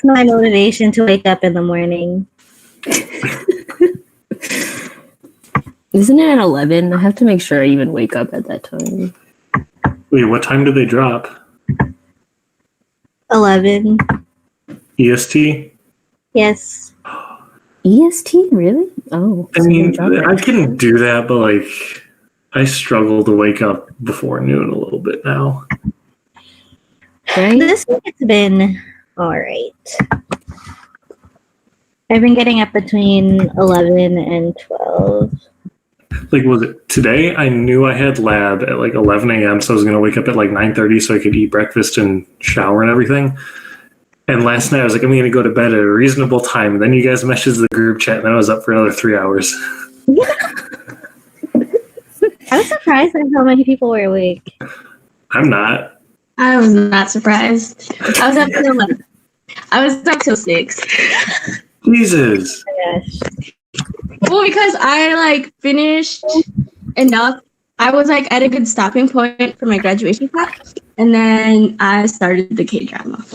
That's my motivation to wake up in the morning. Isn't it at 11? I have to make sure I even wake up at that time. Wait, what time do they drop? 11. EST? Yes. EST? Really? Oh. I mean, I can do that, but like, I struggle to wake up before noon a little bit now. Right? This week it's been alright. I've been getting up between 11 and 12. Like, was it today? I knew I had lab at like 11 a.m., so I was going to wake up at like 9:30 so I could eat breakfast and shower and everything. And last night I was like, I'm going to go to bed at a reasonable time. And then you guys messaged the group chat, and then I was up for another 3 hours. I was surprised at how many people were awake. I'm not. I was not surprised. I was up till 11. I was up till 6. Jesus. Oh my gosh. Well, because I like finished enough. I was like at a good stopping point for my graduation class, and then I started the K-drama.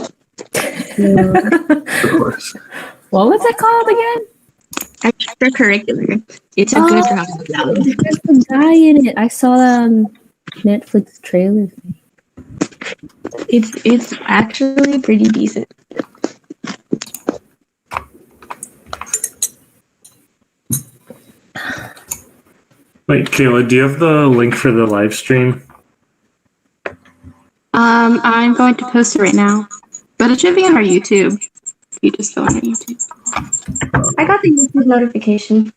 Of course. What was it called again? Extracurricular. It's a good drama. There's a guy in it. I saw that on Netflix trailer. It's actually pretty decent. Wait, Kayla, do you have the link for the live stream? I'm going to post it right now, but it should be on our YouTube. If you just go on our YouTube. I got the YouTube notification.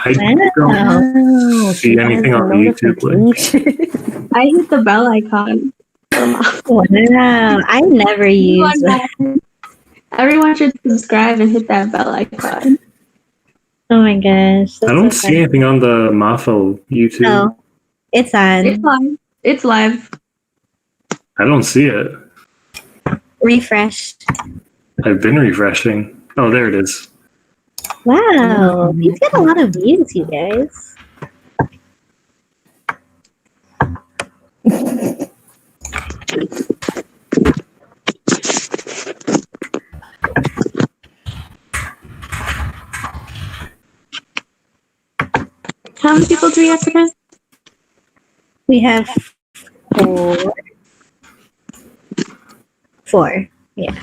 I don't see anything on the YouTube link. I hit the bell icon. Wow. I never use that. Everyone should subscribe and hit that bell icon. Oh my gosh. I don't see anything on the Mafa YouTube. No, it's on. It's live. It's live. I don't see it. Refresh. I've been refreshing. Oh, there it is. Wow. These get a lot of views, you guys. How many people do we have today? We have 4. 4. Yeah.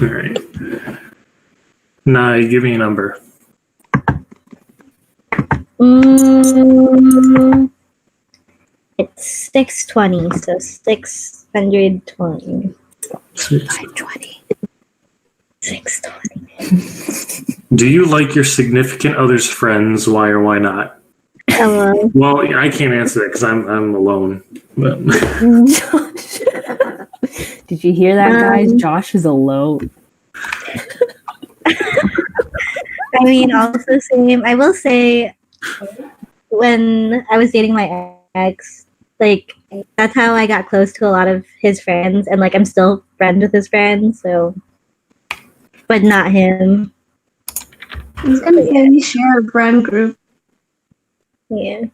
All right. Nah, give me a number. It's 620, so 620. 520. 620. Do you like your significant other's friends? Why or why not? Hello. Well, I can't answer that because I'm alone. But Did you hear that, guys? Josh is alone. I mean, also same. I will say, when I was dating my ex, like, that's how I got close to a lot of his friends, and like I'm still friends with his friends, so, but not him. He's gonna say we share a friend group. Yeah.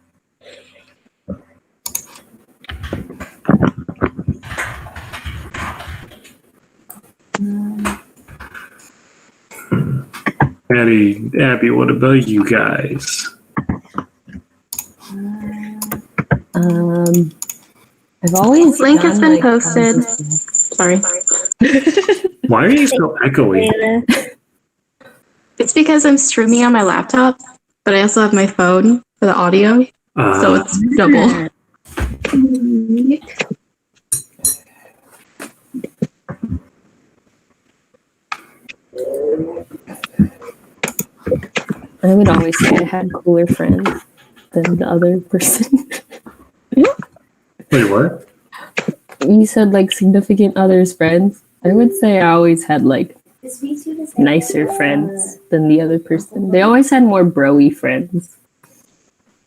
Abby, what about you guys? I've always Link has done, been posted. Sorry. Why are you so echoey? Kayla. It's because I'm streaming on my laptop, but I also have my phone for the audio, so it's double. I would always say I had cooler friends than the other person. Wait, what? You said like significant others' friends. I would say I always had like nicer friends than the other person. They always had more bro-y friends.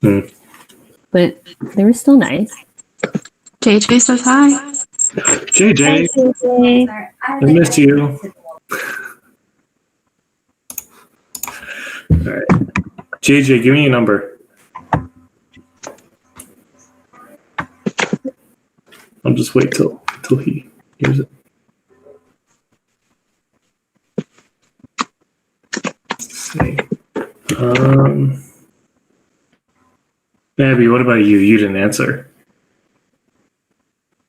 But they were still nice. JJ says hi. JJ, I miss you. All right. JJ, give me a number. I'll just wait till he hears it. Let's see. Abby, what about you? You didn't answer.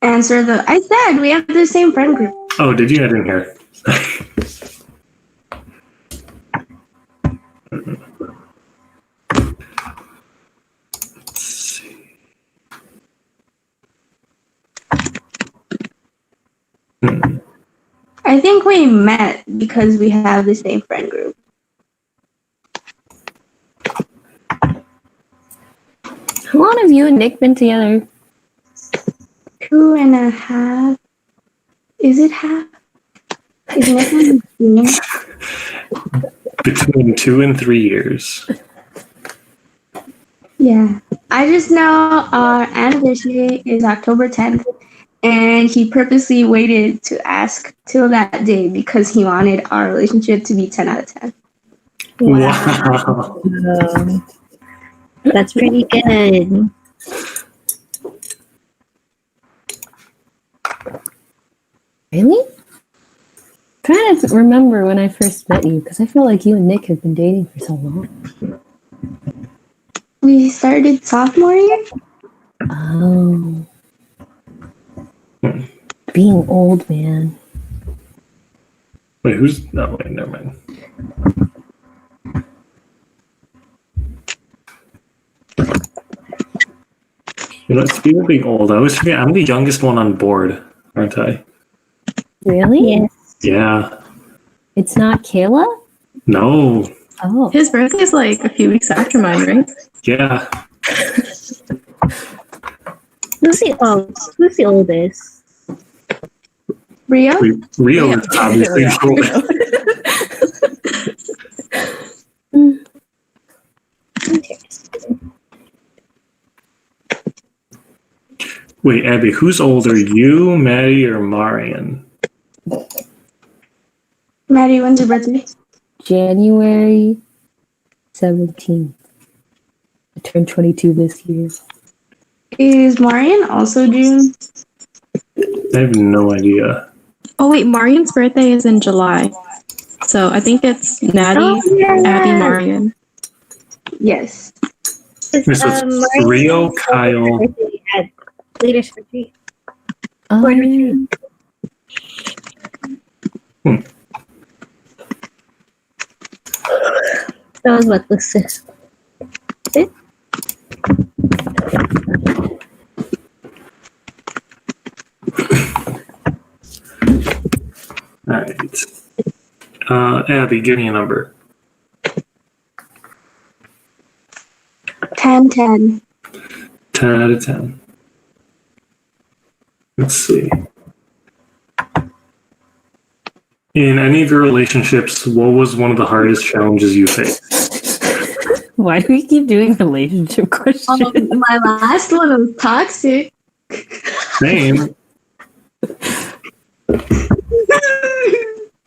I said we have the same friend group. Oh, did you? I didn't hear. Let's see. I think we met because we have the same friend group. How long have you and Nick been together? 2.5. Is it half? Is Nick on the team? Between 2 and 3 years. Yeah. I just know our anniversary is October 10th, and he purposely waited to ask till that day because he wanted our relationship to be 10 out of 10. Wow. That's pretty good. Really? I'm trying to remember when I first met you because I feel like you and Nick have been dating for so long. We started sophomore year? Oh. Being old, man. Wait, who's... No, wait, never mind. You know, speaking of being old, I always forget I'm the youngest one on board, aren't I? Really? Yes. Yeah. It's not Kayla? No. Oh. His birthday is like a few weeks after mine, right? Yeah. Who's the oldest? Rio? Rio is obviously the oldest. Interesting. Wait, Abby, who's older, you, Maddie, or Marian? Maddie, when's your birthday? January 17th. I turned 22 this year. Is Marian also June? I have no idea. Oh wait, Marian's birthday is in July. So I think it's Natty, Abby, Marian. Yes. So it's Rio, Kyle. At Leadership Retreat. Oh, Board retreat. That was what this is. All right. Abby, give me a number. 10. 10 out of 10. Let's see. In any of your relationships, what was one of the hardest challenges you faced? why do we keep doing relationship questions? My last one was toxic. Same.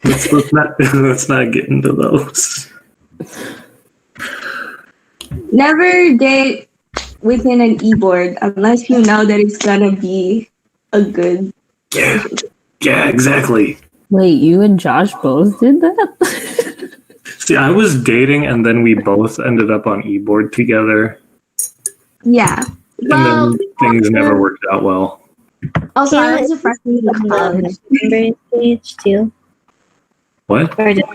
let's not get into those. Never date within an e-board unless you know that it's gonna be a good. Yeah, exactly. Wait, you and Josh both did that? See, I was dating and then we both ended up on e-board together. Yeah. And then things never worked out well. Also, I was a freshman in college. Number stage too. What? Or just,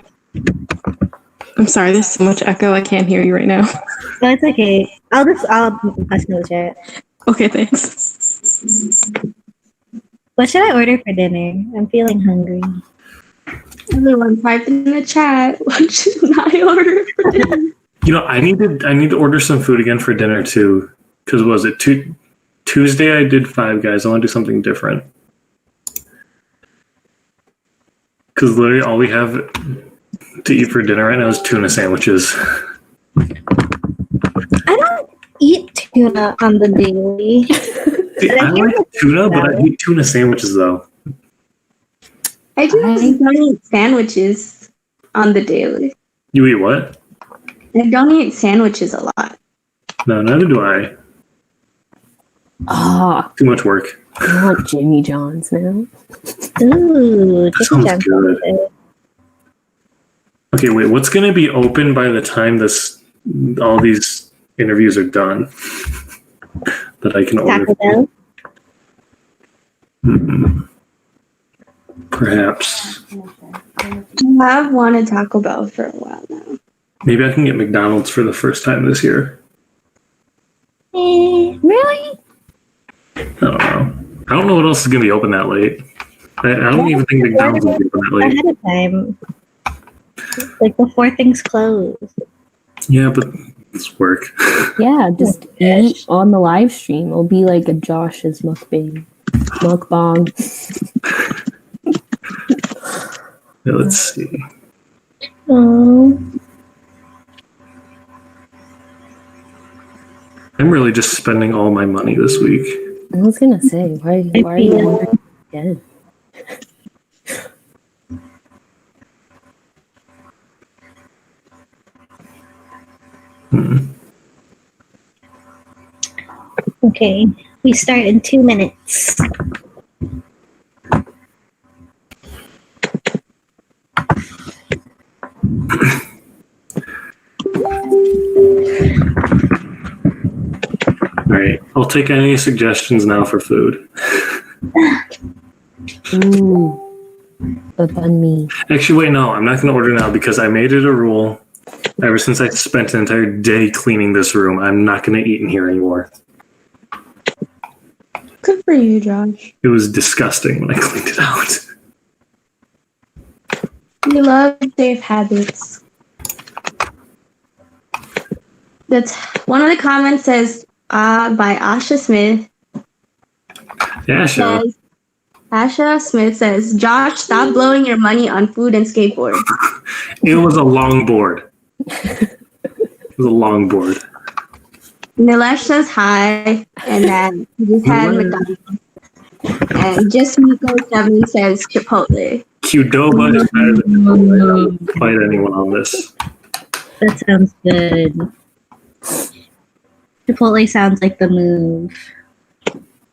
I'm sorry, there's so much echo. I can't hear you right now. no, it's okay. I'll ask in the chat. Okay, thanks. What should I order for dinner? I'm feeling hungry. Everyone type in the chat. What should I order for dinner? You know, I need to order some food again for dinner too. Because was it Tuesday? I did Five Guys. I want to do something different. Because literally all we have to eat for dinner right now is tuna sandwiches. I don't eat tuna on the daily. See, I like tuna, but I eat tuna sandwiches though. I just don't eat sandwiches on the daily. You eat what? I don't eat sandwiches a lot. No, neither do I. Oh, Too much work. I want Jimmy John's now. Ooh, That sounds good. Okay, wait. What's going to be open by the time all these interviews are done? That I can order. Taco Bell? Perhaps. I've wanted Taco Bell for a while now. Maybe I can get McDonald's for the first time this year. Really? I don't know. I don't know what else is going to be open that late. I don't even think McDonald's will be open that late. Ahead of time. Like before things close. Yeah, but it's work. Yeah, just eat on the live stream. It'll be like a Josh's mukbang. Mukbang. Yeah, let's see. Oh. I'm really just spending all my money this week. I was gonna say, why are you ordering again? Okay, we start in 2 minutes. All right, I'll take any suggestions now for food. Ooh, the banh mi. Actually, wait, no, I'm not going to order now because I made it a rule. Ever since I spent an entire day cleaning this room, I'm not going to eat in here anymore. Good for you, Josh. It was disgusting when I cleaned it out. You love safe habits. That's one of the comments says by Asha Smith. Yeah, sure. Asha Smith says, Josh, stop blowing your money on food and skateboard. It was a long board. It was a long board. Nilesh says hi, and then he just had McDonald's. And Just Miko 70 says Chipotle. Qdoba is better than Chipotle. I don't fight anyone on this. That sounds good. Chipotle sounds like the move.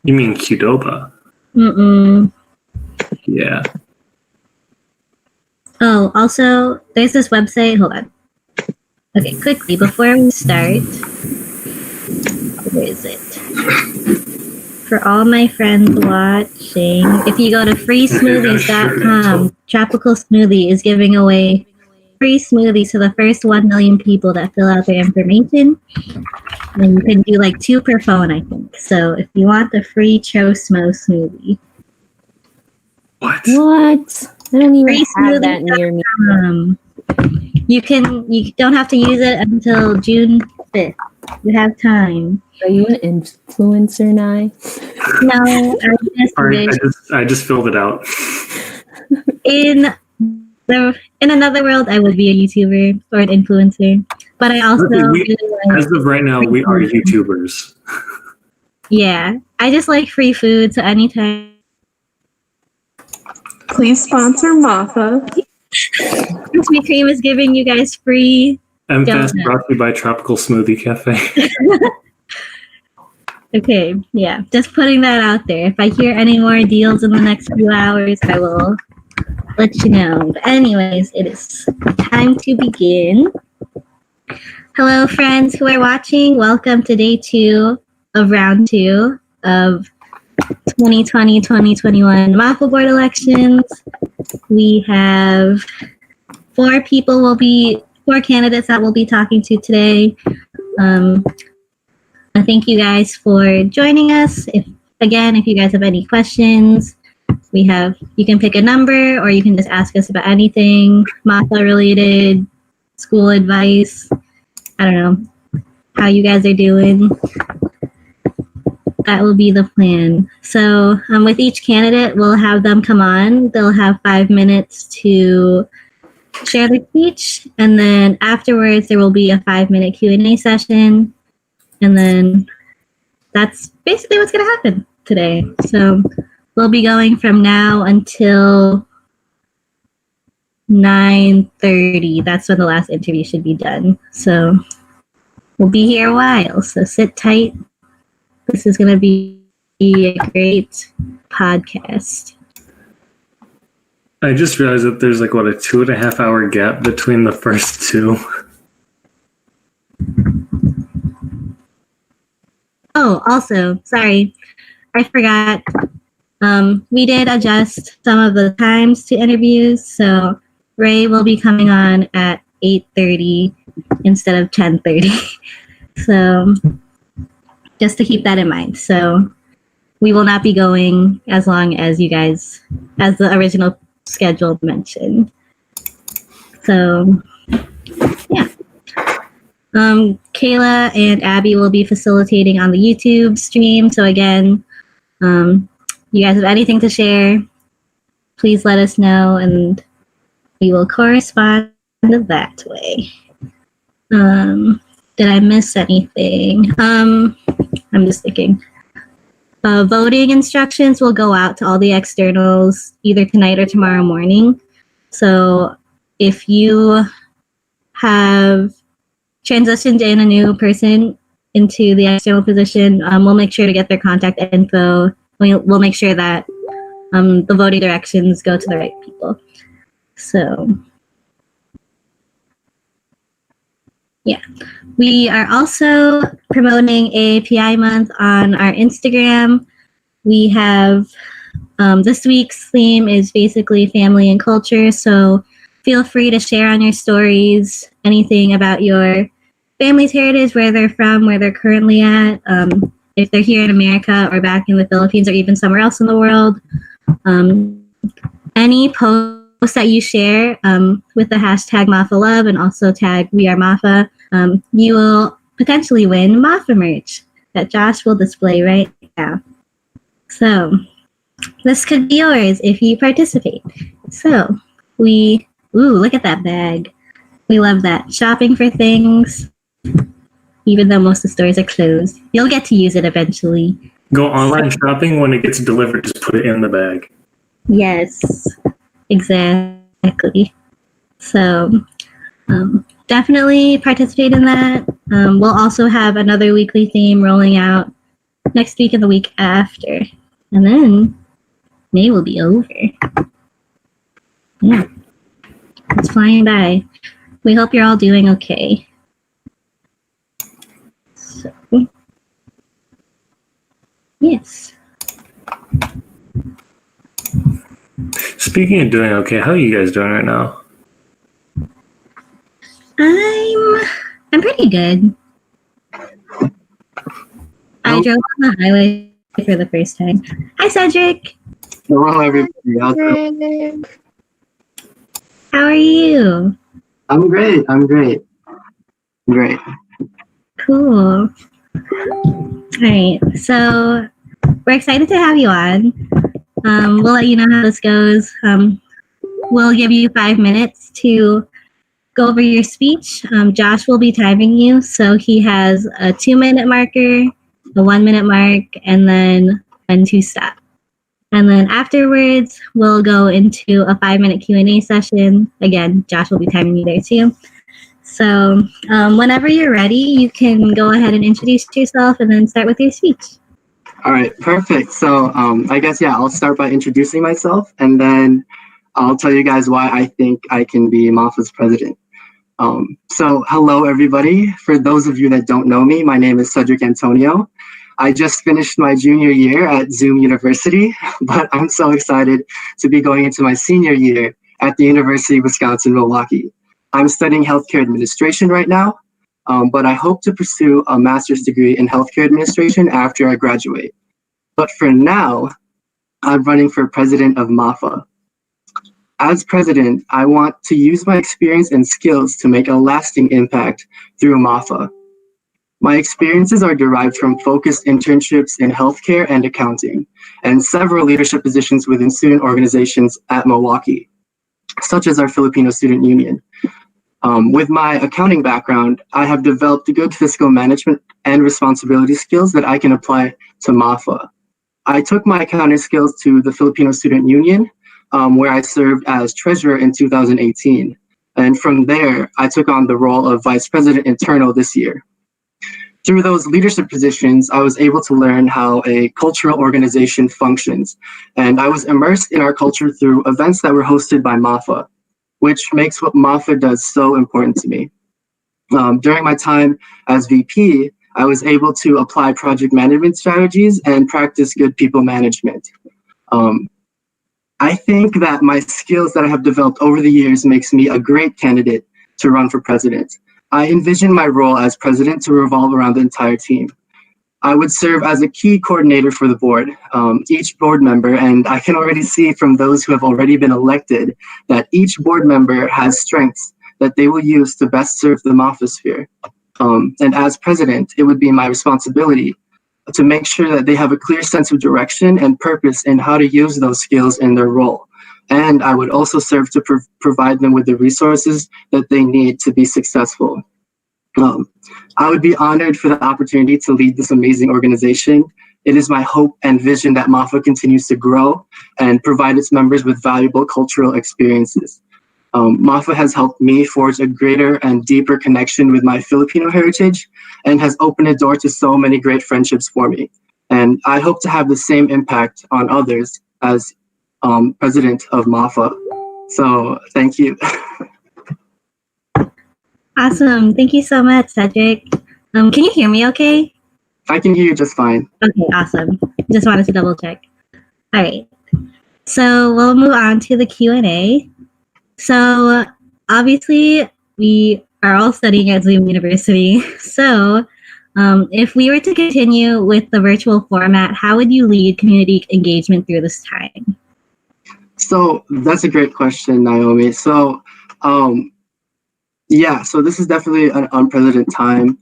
You mean Qdoba? Mm-mm. Yeah. Oh, also, there's this website. Hold on. Okay, quickly, before we start. Where is it? For all my friends watching, if you go to freesmoothies.com, Tropical Smoothie is giving away free smoothies to the first 1 million people that fill out their information. And you can do like 2 per phone, I think. So if you want the free Chosmo smoothie. What? What? I don't even Free have that near me. You don't have to use it until June 5th. You have time. Are you an influencer now? No, I just filled it out. in another world, I would be a YouTuber or an influencer. But I also as of right now, we are YouTubers. Yeah, I just like free food. So anytime. Please sponsor Mafa. Krispy Kreme is giving you guys free. MFAS brought to you by Tropical Smoothie Cafe. Okay, yeah, just putting that out there. If I hear any more deals in the next few hours, I will let you know. But anyways, it is time to begin. Hello, friends who are watching. Welcome to day 2 of round 2 of 2020-2021 Mafa board elections. We have 4 candidates that we'll be talking to today. I thank you guys for joining us. If you guys have any questions, you can pick a number or you can just ask us about anything Mafa related, school advice. I don't know how you guys are doing. That will be the plan. So with each candidate, we'll have them come on. They'll have 5 minutes to share their speech, and then afterwards there will be a 5-minute Q&A session, and then that's basically what's going to happen today. So we'll be going from now until 9:30. That's when the last interview should be done. So we'll be here a while, so sit tight. This is going to be a great podcast. I just realized that there's like, what, a 2.5 hour gap between the first two. Oh, also, sorry, I forgot. We did adjust some of the times to interviews, so Ray will be coming on at 8:30 instead of 10:30. So just to keep that in mind. So we will not be going as long as you guys, as the original schedule mentioned. So yeah. Kayla and Abby will be facilitating on the YouTube stream. So again, you guys have anything to share, please let us know and we will correspond that way. Did I miss anything? I'm just thinking. Voting instructions will go out to all the externals either tonight or tomorrow morning. So if you have transitioned in a new person into the external position, we'll make sure to get their contact info. We'll make sure that the voting directions go to the right people. So yeah, we are also promoting AAPI month on our Instagram. We have this week's theme is basically family and culture. So feel free to share on your stories anything about your family's heritage, where they're from, where they're currently at, if they're here in America or back in the Philippines or even somewhere else in the world. Any post that you share with the hashtag Mafa Love and also tag We Are Mafa, you will potentially win Mafa merch that Josh will display right now. So this could be yours if you participate. So look at that bag. We love that. Shopping for things, even though most of the stores are closed. You'll get to use it eventually. Go online shopping, when it gets delivered, just put it in the bag. Yes, exactly. So definitely participate in that. We'll also have another weekly theme rolling out next week and the week after. And then May will be over. Yeah, it's flying by. We hope you're all doing okay. So, yes. Speaking of doing okay, how are you guys doing right now? I'm pretty good. I drove on the highway for the first time. Hi, Cedric. Hello, everybody out there. How are you? I'm great. Great. Cool. All right. So we're excited to have you on. We'll let you know how this goes. We'll give you 5 minutes to go over your speech. Josh will be timing you. So he has a 2-minute marker, a 1-minute mark, and then when to stop. And then afterwards, we'll go into a 5-minute Q&A session. Again, Josh will be timing you there too. So whenever you're ready, you can go ahead and introduce yourself and then start with your speech. All right, perfect. So I guess, I'll start by introducing myself, and then I'll tell you guys why I think I can be Mafa's president. So hello, everybody. For those of you that don't know me, my name is Cedric Antonio. I just finished my junior year at Zoom University, but I'm so excited to be going into my senior year at the University of Wisconsin-Milwaukee. I'm studying healthcare administration right now, but I hope to pursue a master's degree in healthcare administration after I graduate. But for now, I'm running for president of Mafa. As president, I want to use my experience and skills to make a lasting impact through Mafa. My experiences are derived from focused internships in healthcare and accounting, and several leadership positions within student organizations at Milwaukee. such as our Filipino Student Union. With my accounting background, I have developed good fiscal management and responsibility skills that I can apply to Mafa. I took my accounting skills to the Filipino Student Union, where I served as treasurer in 2018. And from there, I took on the role of vice president internal this year. Through those leadership positions, I was able to learn how a cultural organization functions, and I was immersed in our culture through events that were hosted by Mafa, which makes what Mafa does so important to me. During my time as VP, I was able to apply project management strategies and practice good people management. I think that my skills that I have developed over the years makes me a great candidate to run for president. I envision my role as president to revolve around the entire team. I would serve as a key coordinator for the board, each board member, and I can already see from those who have already been elected that each board member has strengths that they will use to best serve the Mafa sphere. And as president, it would be my responsibility to make sure that they have a clear sense of direction and purpose in how to use those skills in their role. And I would also serve to provide them with the resources that they need to be successful. I would be honored for the opportunity to lead this amazing organization. It is my hope and vision that Mafa continues to grow and provide its members with valuable cultural experiences. Mafa has helped me forge a greater and deeper connection with my Filipino heritage and has opened a door to so many great friendships for me. And I hope to have the same impact on others as president of Mafa. So thank you. Awesome. Thank you so much, Cedric. Can you hear me okay? I can hear you just fine. Okay, awesome. Just wanted to double check. All right. So we'll move on to the Q&A. So obviously we are all studying at Zoom University. So if we were to continue with the virtual format, how would you lead community engagement through this time? So that's a great question, Naomi. So so this is definitely an unprecedented time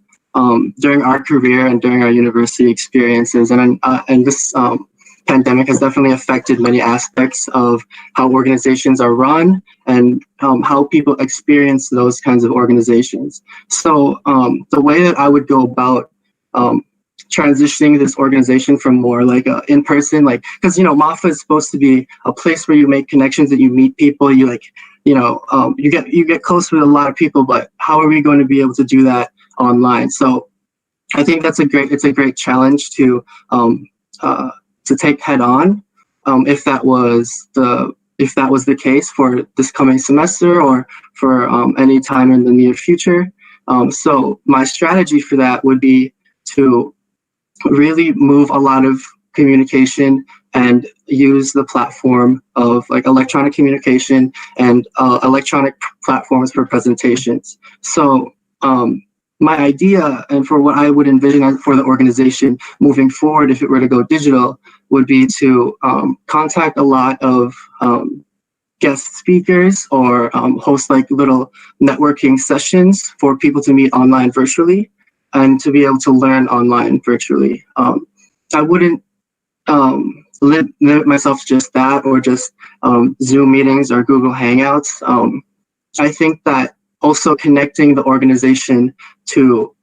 during our career and during our university experiences. And this pandemic has definitely affected many aspects of how organizations are run and how people experience those kinds of organizations. So the way that I would go about transitioning this organization from more like a in-person, like, because Mafa is supposed to be a place where you make connections and you meet people, you get close with a lot of people, but how are we going to be able to do that online? So I think it's a great challenge to take head on, if that was the case for this coming semester or for any time in the near future. So my strategy for that would be to really move a lot of communication and use the platform of like electronic communication and electronic platforms for presentations. So my idea and for what I would envision for the organization moving forward, if it were to go digital, would be to contact a lot of guest speakers or host like little networking sessions for people to meet online virtually and to be able to learn online virtually. I wouldn't limit myself to just that or just Zoom meetings or Google Hangouts. I think that also connecting the organization to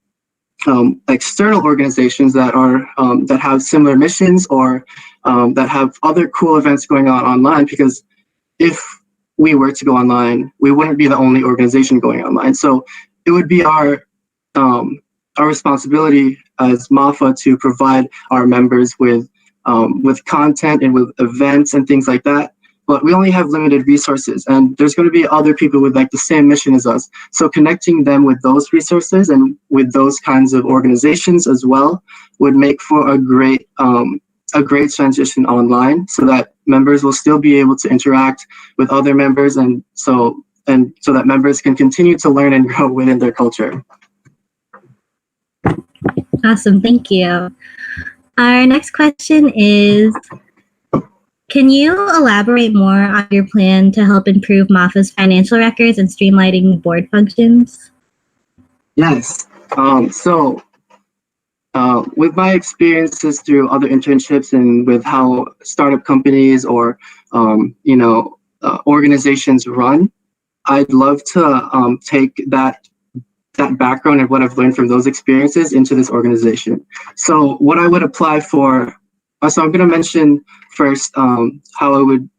external organizations that are that have similar missions or that have other cool events going on online, because if we were to go online, we wouldn't be the only organization going online. So it would be our responsibility as Mafa to provide our members with content and with events and things like that. But we only have limited resources, and there's going to be other people with like the same mission as us. So connecting them with those resources and with those kinds of organizations as well would make for a great transition online, so that members will still be able to interact with other members, and so that members can continue to learn and grow within their culture. Awesome, thank you. Our next question is, can you elaborate more on your plan to help improve Mafa's financial records and streamlining board functions? Yes. With my experiences through other internships and with how startup companies or organizations run, I'd love to take that background and what I've learned from those experiences into this organization. So what I would apply for, so I'm going to mention first how I would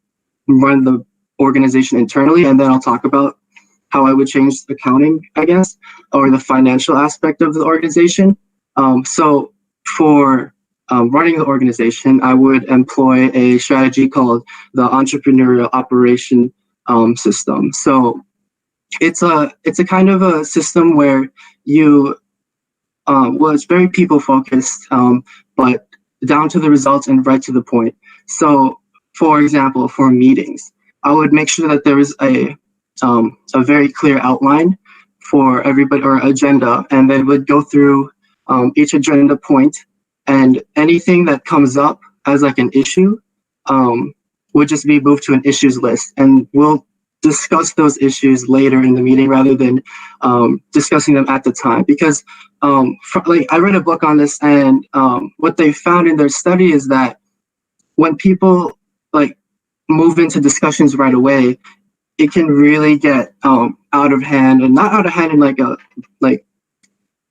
run the organization internally, and then I'll talk about how I would change accounting, I guess, or the financial aspect of the organization. So for running the organization, I would employ a strategy called the entrepreneurial operation system. So it's a kind of a system where you, it's very people focused, but down to the results and right to the point. So for example, for meetings, I would make sure that there is a very clear outline for everybody, or agenda, and then would go through each agenda point, and anything that comes up as like an issue would just be moved to an issues list, and we'll discuss those issues later in the meeting rather than discussing them at the time. Because I read a book on this, and what they found in their study is that when people like move into discussions right away, it can really get out of hand, and not out of hand in like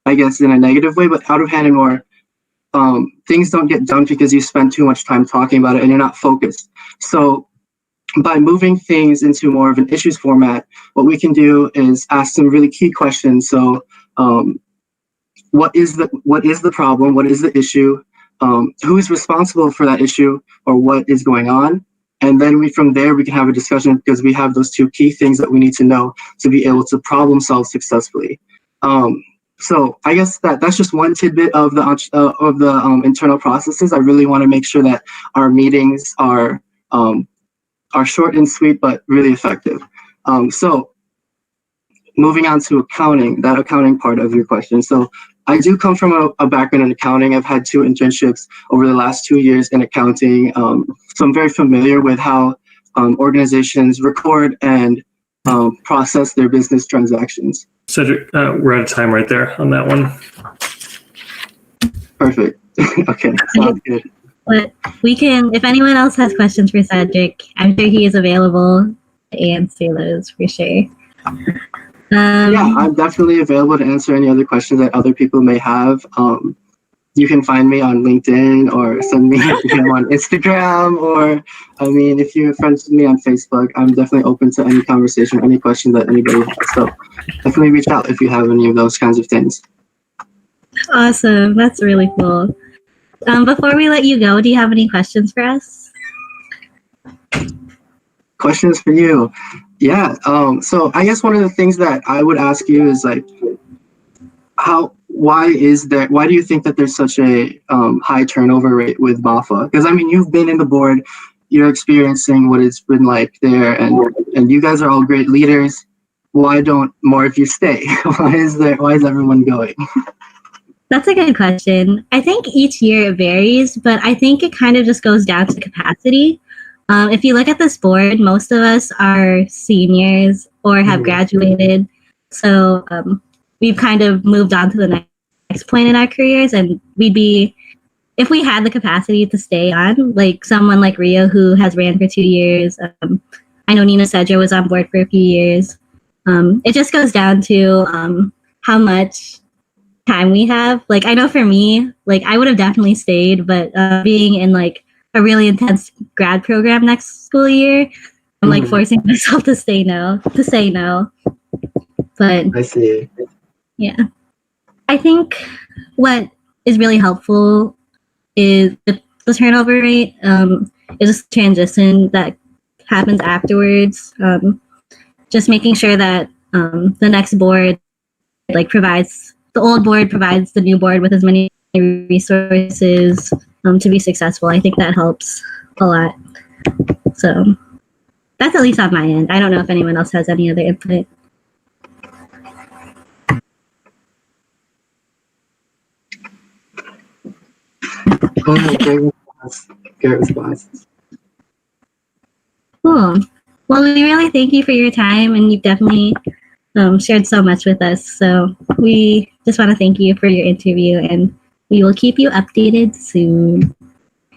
I guess in a negative way, but out of hand in more things don't get done because you spend too much time talking about it and you're not focused. So by moving things into more of an issues format, what we can do is ask some really key questions. So what is the problem? What is the issue? Who is responsible for that issue, or what is going on? And then from there we can have a discussion, because we have those two key things that we need to know to be able to problem solve successfully. So I guess that's just one tidbit of the internal processes. I really want to make sure that our meetings are short and sweet, but really effective. So moving on to accounting, that accounting part of your question. So I do come from a background in accounting. I've had 2 internships over the last 2 years in accounting. So I'm very familiar with how organizations record and process their business transactions. Cedric, we're out of time right there on that one. Perfect. Okay, sounds good. But we can, if anyone else has questions for Cedric, I'm sure he is available to answer those for sure. Yeah, I'm definitely available to answer any other questions that other people may have. You can find me on LinkedIn, or send me on Instagram, or if you're friends with me on Facebook, I'm definitely open to any conversation, any questions that anybody has. So definitely reach out if you have any of those kinds of things. Awesome. That's really cool. Before we let you go, do you have any questions for us? Questions for you? Yeah. So I guess one of the things that I would ask you is like, why do you think that there's such a high turnover rate with Mafa? Because you've been in the board, you're experiencing what it's been like there, and you guys are all great leaders. Why don't more of you stay? Why is everyone going? That's a good question. I think each year it varies, but I think it kind of just goes down to capacity. If you look at this board, most of us are seniors or have graduated. So we've kind of moved on to the next point in our careers, and we'd be, if we had the capacity to stay on, like someone like Rio, who has ran for 2 years. I know Nina Cedra was on board for a few years. It just goes down to how much time we have. Like, I know for me, like I would have definitely stayed, but being in like a really intense grad program next school year, I'm like forcing myself to say no. But I see. Yeah. I think what is really helpful is the turnover rate, is a transition that happens afterwards. Just making sure that the next board provides the new board with as many resources to be successful. I think that helps a lot. So that's at least on my end. I don't know if anyone else has any other input. Great response. Cool. Well, we really thank you for your time, and you've definitely shared so much with us. So we just want to thank you for your interview, and we will keep you updated soon.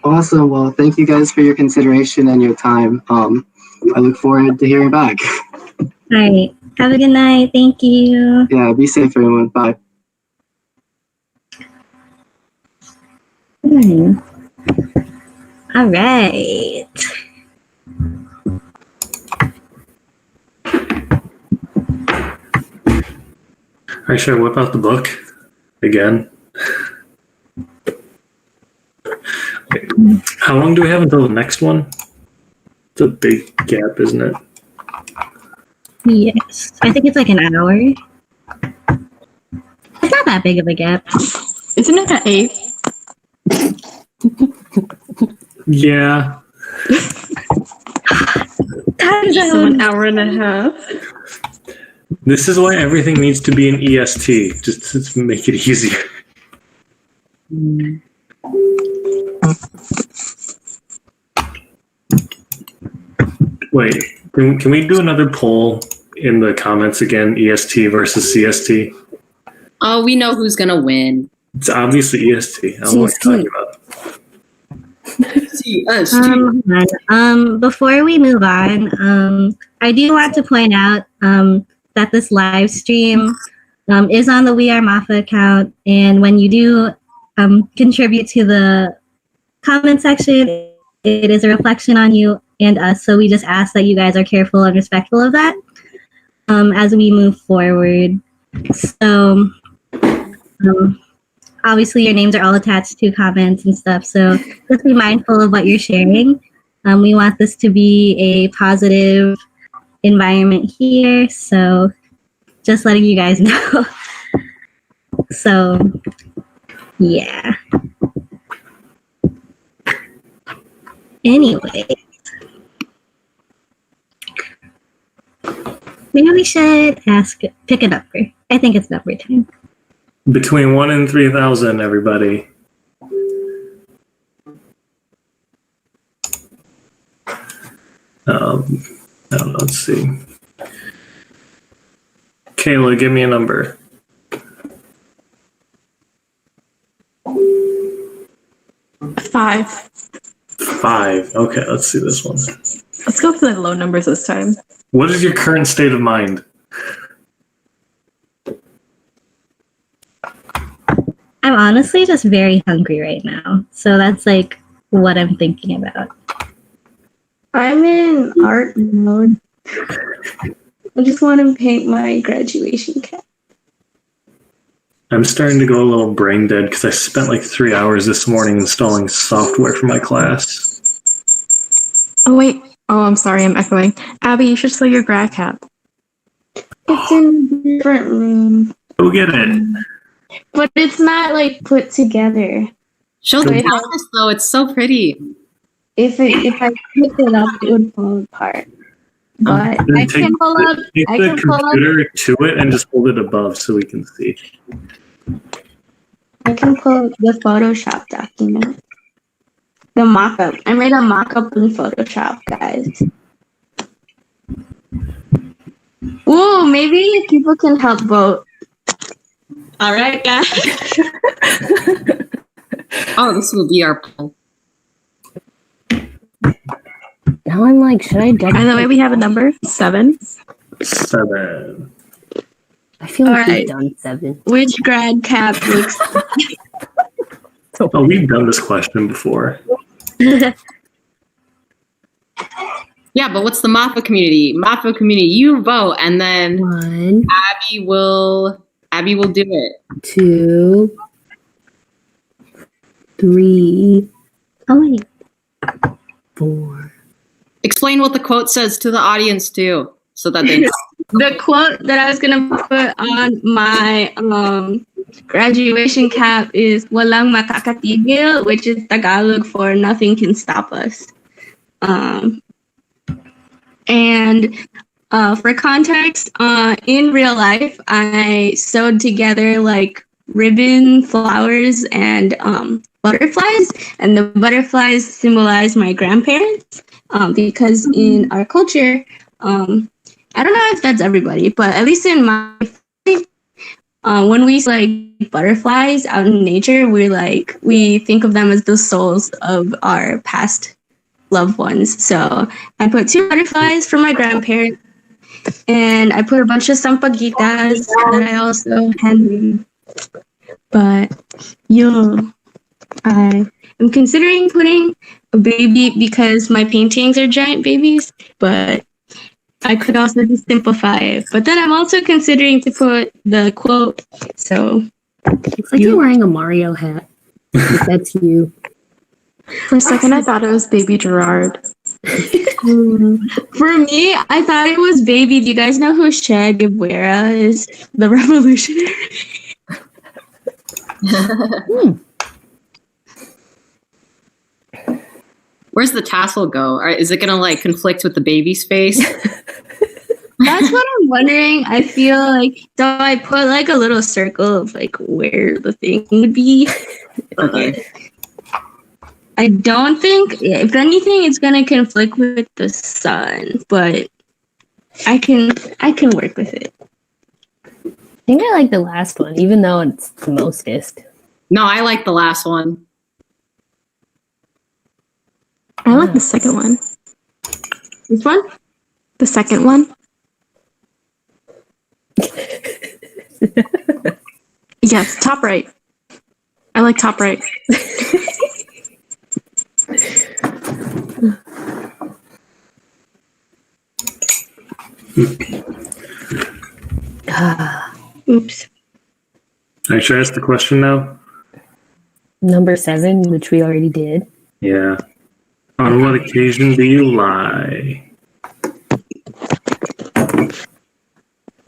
Awesome. Well, thank you guys for your consideration and your time. I look forward to hearing back. All right. Have a good night. Thank you. Yeah, be safe, everyone. Bye. All right. All right, should I whip out the book again? Wait, how long do we have until the next one? It's a big gap, isn't it? Yes. I think it's like an hour. It's not that big of a gap. Isn't it at 8? Yeah. So an hour and a half. This is why everything needs to be an EST, just to make it easier. Wait, can we do another poll in the comments again, EST versus CST? Oh, we know who's gonna win. It's obviously EST. I don't know what you're talking about. CST. Before we move on, I do want to point out that this live stream is on the We Are Mafa account, and when you do contribute to the comment section, it is a reflection on you and us. So we just ask that you guys are careful and respectful of that as we move forward. So obviously your names are all attached to comments and stuff. So just be mindful of what you're sharing. We want this to be a positive environment here. So just letting you guys know. So yeah. Anyway, maybe we should pick a number. I think it's number time. Between 1 and 3,000, everybody. Let's see. Kayla, give me a number. 5. 5. Okay, let's see this one. Let's go for the low numbers this time. What is your current state of mind? I'm honestly just very hungry right now. So that's like what I'm thinking about. I'm in art mode. I just want to paint my graduation cap. I'm starting to go a little brain dead because I spent like 3 hours this morning installing software for my class. Oh, wait. Oh, I'm sorry. I'm echoing. Abby, you should show your grad cap. It's in a different room. Go get it. But it's not like put together. Show the canvas though, it's so pretty. If I picked it up, it would fall apart. But I can pull up. Take I the can pull up. computer to it and just hold it above so we can see. I can pull up the Photoshop document. The mock-up. I made a mock-up in Photoshop, guys. Ooh, maybe people can help vote. All right, guys. Oh, this will be our poll. Now I'm like, should I dedicate? By the way, we have a number 7. 7. I feel like Alright. we've done 7. Which grad cap looks? Oh, we've done this question before. Yeah, but what's the Mafa community? Mafa community, you vote, and then 1, Abby will do it. 2, 3, Oh wait. 4. Explain what the quote says to the audience too, so that they know. The quote that I was gonna put on my graduation cap is "Walang makakatigil," which is Tagalog for "Nothing can stop us." And for context, in real life, I sewed together like ribbon, flowers, and butterflies, and the butterflies symbolize my grandparents because in our culture, I don't know if that's everybody, but at least in my family, when we see like butterflies out in nature, we think of them as the souls of our past loved ones. So I put 2 butterflies for my grandparents, and I put a bunch of sampaguitas that I also handmade. But I am considering putting a baby because my paintings are giant babies, but I could also just simplify it. But then I'm also considering to put the quote. So it's like you're wearing a Mario hat. That's you. For a second, I thought it was Baby Gerard. For me, I thought it was Baby. Do you guys know who Che Guevara is? The revolutionary. Where's the tassel go? Is it gonna like conflict with the baby's face? That's what I'm wondering. I feel like, do I put like a little circle of like where the thing would be? Okay. I don't think, if anything, it's gonna conflict with the sun, but I can work with it. I think I like the last one, even though it's the mostest. No, I like the last one. I like the second one. Which one? The second one. Yes, top right. I like top right. Oops. Should I ask the question now? Number 7, which we already did. Yeah. On what occasion do you lie?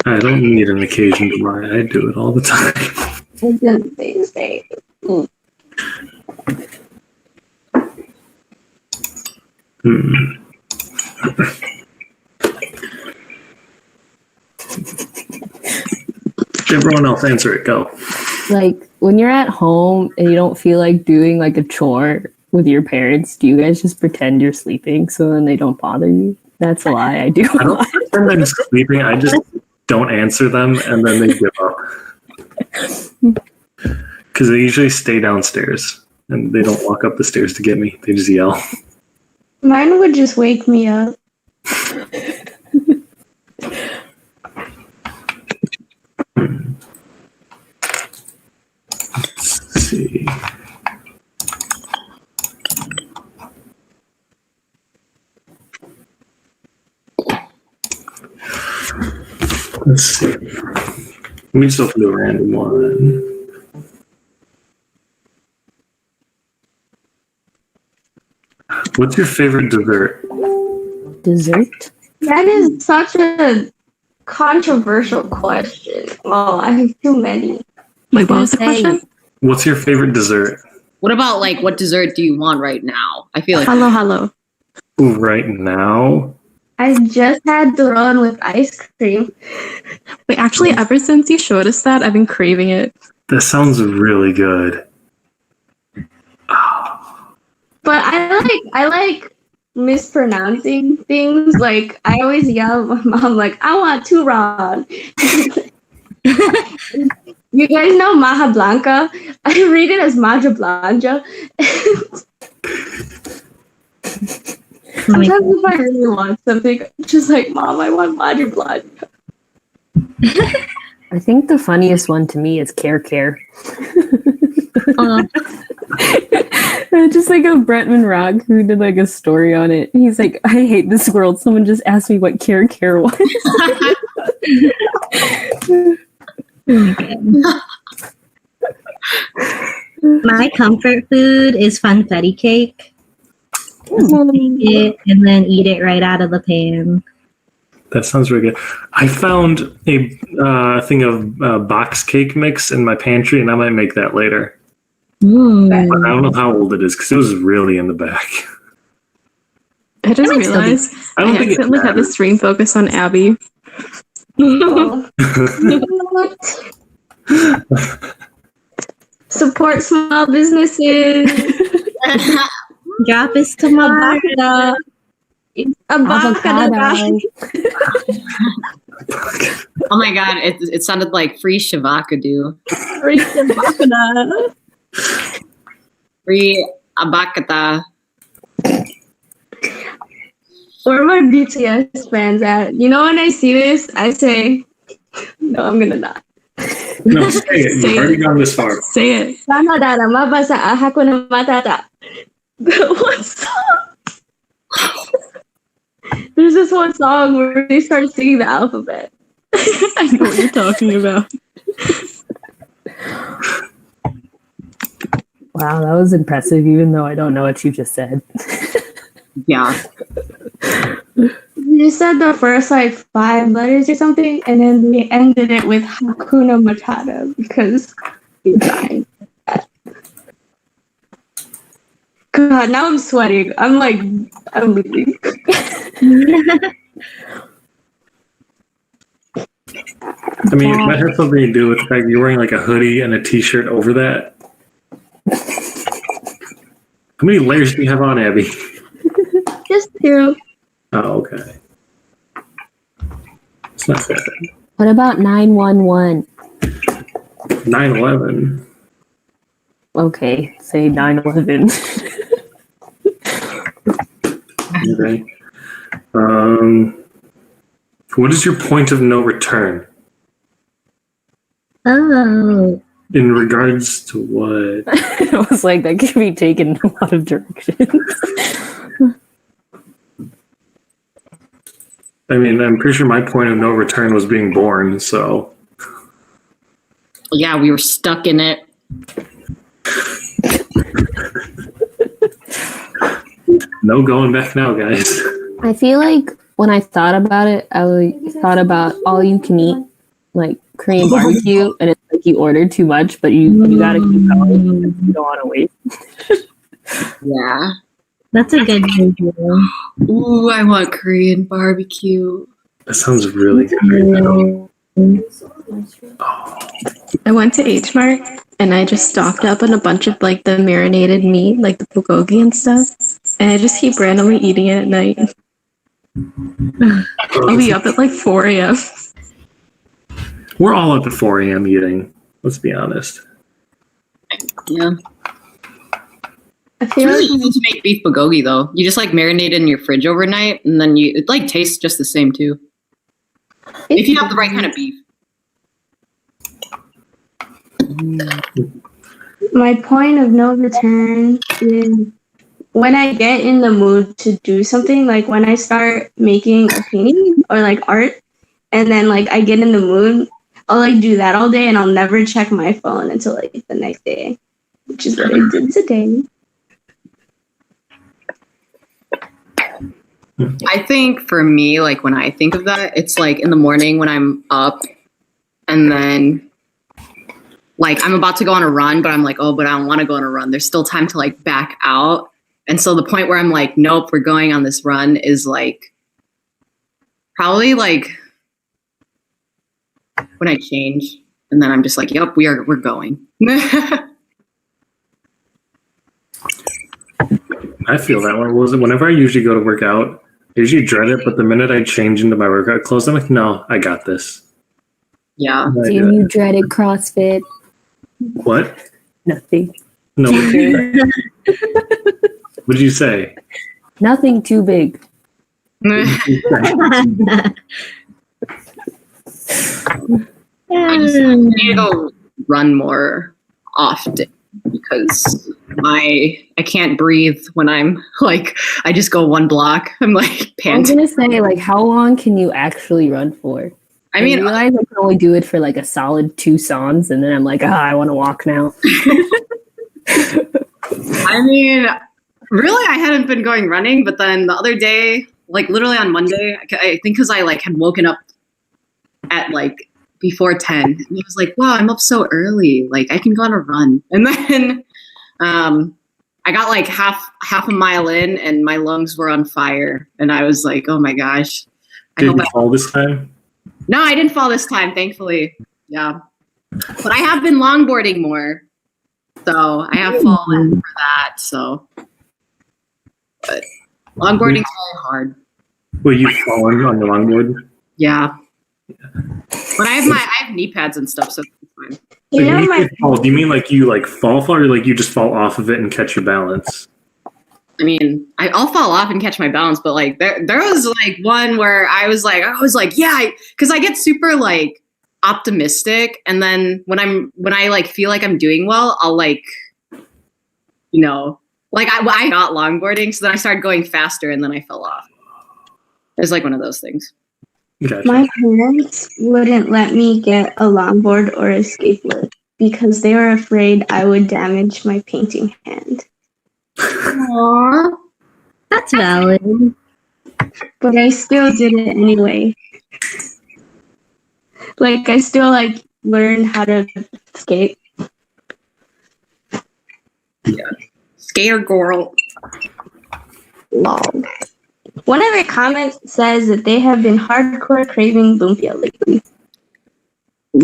I don't need an occasion to lie. I do it all the time. Everyone else answer it. Go. Like, when you're at home and you don't feel like doing like a chore with your parents, do you guys just pretend you're sleeping so then they don't bother you? That's a lie. I do. I don't pretend I'm sleeping. I just don't answer them, and then they give up. Because they usually stay downstairs, and they don't walk up the stairs to get me. They just yell. Mine would just wake me up. Let's see. Let's see. Let me just open a random one. What's your favorite dessert? Dessert? That is such a controversial question. Oh, I have too many. Wait, what was the question? What's your favorite dessert? What about like what dessert do you want right now? I feel like Hello. Ooh, right now? I just had the one with ice cream. Wait, actually, ever since you showed us that, I've been craving it. That sounds really good. But I like mispronouncing things. Like I always yell at my mom, like, I want turon. You guys know Maja Blanca? I read it as Maja Blanja. Sometimes if I really want something, I'm just like, Mom, I want Maja Blanja. I think the funniest one to me is Care. Just like a Bretman Rock who did like a story on it. He's like, I hate this world. Someone just asked me what Care was. My comfort food is funfetti cake. Make it and then eat it right out of the pan. That sounds really good. I found a thing of box cake mix in my pantry, and I might make that later. But I don't know how old it is because it was really in the back. I just realized I accidentally had the stream focus on Abby. Support small businesses. Drop is tomorrow. Avocado. Oh my god, it sounded like free shavakadu. Free shavakada. Free abakata. Where are my BTS fans at? You know, when I see this, I say, no, I'm gonna not. No, say it. You've already gone this far. Say it. Sana dara mabasa Hakuna Matata. What song? There's this one song where they start singing the alphabet. I know what you're talking about. Wow, that was impressive, even though I don't know what you just said. Yeah. You said the first like 5 letters or something, and then they ended it with Hakuna Matata because you died. God, now I'm sweating. I'm leaving. I mean, it might have something to do with the fact you're wearing like a hoodie and a t-shirt over that. How many layers do you have on, Abby? Just 2. Oh, okay. It's not bad. What about 911? 9/11. Okay, say 9/11. Okay. What is your point of no return? Oh. In regards to what? It was like that could be taken in a lot of directions. I mean, I'm pretty sure my point of no return was being born, so. Yeah, we were stuck in it. No going back now, guys. I feel like when I thought about it, I thought about all you can eat, like Korean barbecue, and it's like you ordered too much, but you gotta keep going because you don't want to waste. Yeah. That's a good visual. Ooh, I want Korean barbecue. That sounds really good right now. I went to H Mart and I just stocked up on a bunch of like the marinated meat, like the bulgogi and stuff. And I just keep randomly eating it at night. I'll be up at like 4 a.m. We're all up at 4 a.m. eating. Let's be honest. Yeah. I It's feel really like easy to make beef bulgogi though. You just like marinate it in your fridge overnight, and then it like tastes just the same too. If you have the right kind of beef. my point of no return is when I get in the mood to do something, like when I start making a painting or like art, and then like I get in the mood, I'll like do that all day and I'll never check my phone until like the next day, which is what I did today. I think for me, like when I think of that, it's like in the morning when I'm up and then like I'm about to go on a run, but I'm like, oh, but I don't want to go on a run. There's still time to like back out. And so the point where I'm like, nope, we're going on this run is like probably like when I change. And then I'm just like, yep, we're going. I feel that one. Was it whenever I usually go to work out, I usually dread it, but the minute I change into my workout clothes, I'm like, no, I got this. Yeah. I Do do it. you dreaded CrossFit? What? Nothing. No. What did you say? Nothing too big. I need to go run more often because I can't breathe when I'm like I just go one block. I'm like I was panting. gonna say, like, how long can you actually run for? I mean, I realize I can only do it for like a solid 2 songs, and then I'm like, I want to walk now. really, I hadn't been going running, but then the other day, like literally on Monday, I think because I like had woken up at like before 10, and I was like, wow, I'm up so early. Like I can go on a run, and then I got like half a mile in, and my lungs were on fire, and I was like, oh my gosh. Did you fall this time? No, I didn't fall this time, thankfully. Yeah. But I have been longboarding more. So I have fallen for that. So but longboarding's very hard. Well, you've fallen on the longboard? Yeah. But I have knee pads and stuff, so it's fine. Like, Yeah, when you my say fall, do you mean like you like fall, or like you just fall off of it and catch your balance? I mean, I'll fall off and catch my balance, but like there was like one where I was like, yeah, because I get super like optimistic, and then when I like feel like I'm doing well, I'll like, you know, like I got longboarding, so then I started going faster, and then I fell off. It was like one of those things. Gotcha. My parents wouldn't let me get a longboard or a skateboard because they were afraid I would damage my painting hand. Aww. That's valid. But I still did it anyway. Like, I still, like, learned how to skate. Yeah. Skater girl. Lol. One of the comments says that they have been hardcore craving lumpia lately.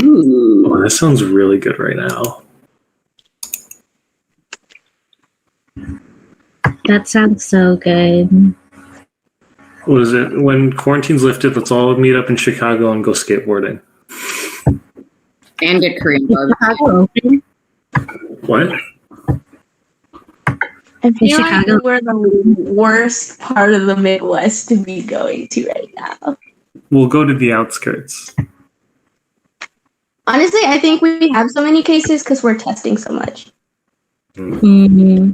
Ooh. Oh, that sounds really good right now. That sounds so good. What is it? When quarantine's lifted, let's all meet up in Chicago and go skateboarding. And get Korean barbecue. Chicago open? What? I feel like Chicago. we're the worst part of the Midwest to be going to right now. We'll go to the outskirts. Honestly, I think we have so many cases because we're testing so much. Mm-hmm.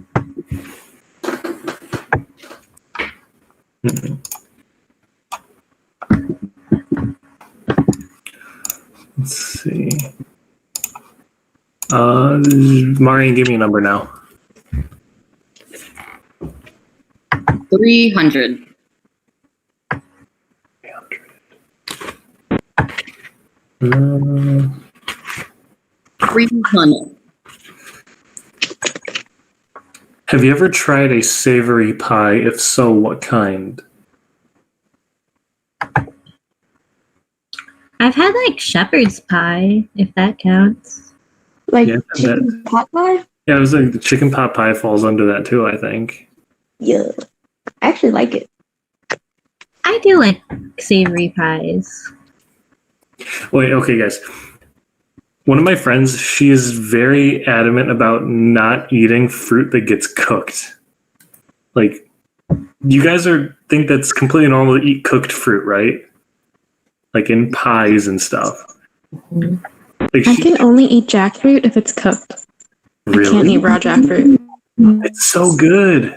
Let's see. Marian, give me a number now. 300. 300. Have you ever tried a savory pie? If so, what kind? I've had like shepherd's pie, if that counts. Like Yeah, chicken pot pie? Yeah, it was like the chicken pot pie falls under that too, I think. Yeah. I actually like it. I do like savory pies. Wait, okay, guys. One of my friends, she is very adamant about not eating fruit that gets cooked. Like, you guys think that's completely normal to eat cooked fruit, right? Like in pies and stuff. Mm-hmm. Like I can only eat jackfruit if it's cooked. I can't really? eat raw jackfruit. It's so good.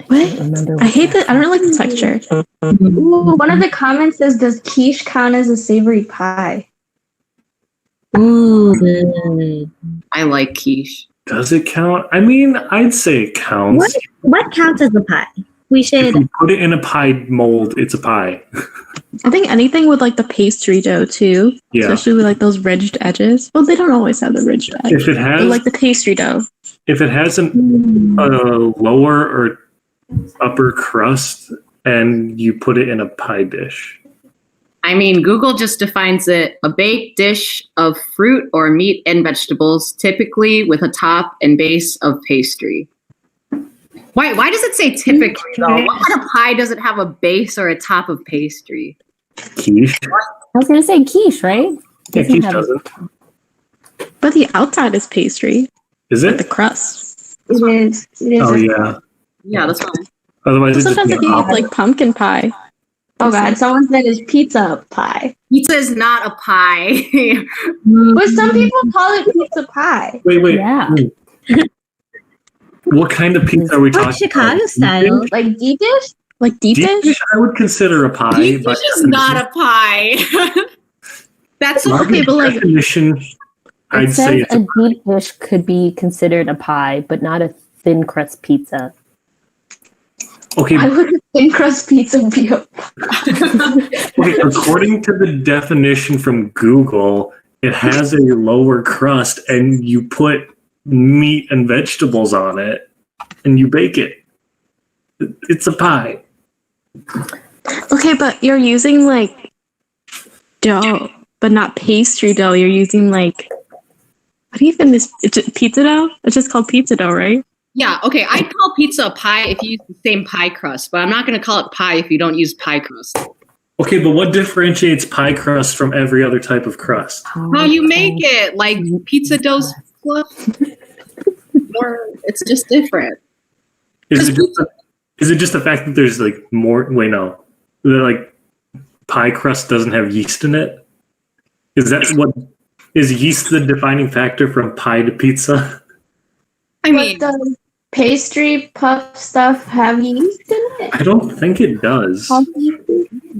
What? I hate that. I don't like the texture. Ooh, one of the comments says, does quiche count as a savory pie? Ooh, good. I like quiche. Does it count? I mean, I'd say it counts. What counts as a pie? We If should. you put it in a pie mold, it's a pie. I think anything with like the pastry dough too, Yeah. especially with like those ridged edges. Well, they don't always have the ridged edge, If it but has, like the pastry dough. if it has a lower or upper crust, and you put it in a pie dish. I mean, Google just defines it a baked dish of fruit or meat and vegetables, typically with a top and base of pastry. Why does it say typically though? What kind of pie doesn't have a base or a top of pastry? Quiche? I was gonna say quiche, right? Yeah, Doesn't quiche have- doesn't. But the outside is pastry, Is like the it? crust. It is. It is. Oh, yeah. Yeah, that's fine. Otherwise, it's just Sometimes if you eat like pumpkin pie. Oh god, someone said it's pizza pie. Pizza is not a pie. But some people call it pizza pie. Wait. Yeah. What kind of pizza are we talking Like Chicago about? style. Like deep dish? Like deep Deep dish? dish, I would consider a pie. Deep by dish is not a pie. That's By Okay, but like definition, It I'd say says it's a deep dish could be considered a pie, but not a thin crust pizza. okay. Why would a thin crust pizza be a pie? Okay, according to the definition from Google, it has a lower crust, and you put meat and vegetables on it, and you bake it. It's a pie. Okay, but you're using like dough, but not pastry dough. You're using like what do you think this? It's just pizza dough. It's just called pizza dough, right? Yeah, okay. I'd call pizza a pie if you use the same pie crust, but I'm not going to call it pie if you don't use pie crust. Okay, but what differentiates pie crust from every other type of crust? How you make it, like pizza dough's fluff, or it's just different. Is it just Is it just the fact that there's like more? Wait, no. The like pie crust doesn't have yeast in it. Is that what is yeast the defining factor from pie to pizza? I mean, But the pastry puff stuff have yeast in it? I don't think it does.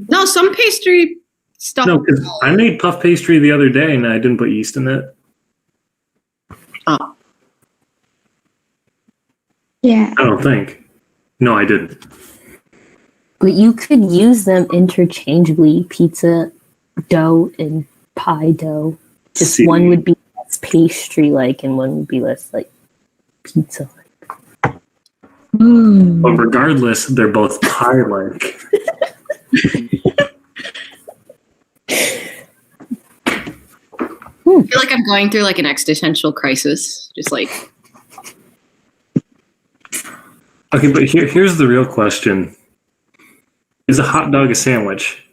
No, some pastry stuff. No, because I made puff pastry the other day and I didn't put yeast in it. Oh. Yeah. I don't think. No, I didn't. But you could use them interchangeably, pizza dough and pie dough. Just See. one would be less pastry-like and one would be less like pizza-like. But regardless, they're both pie-like. I feel like I'm going through like an existential crisis. Just like, Okay, but here's the real question. Is a hot dog a sandwich?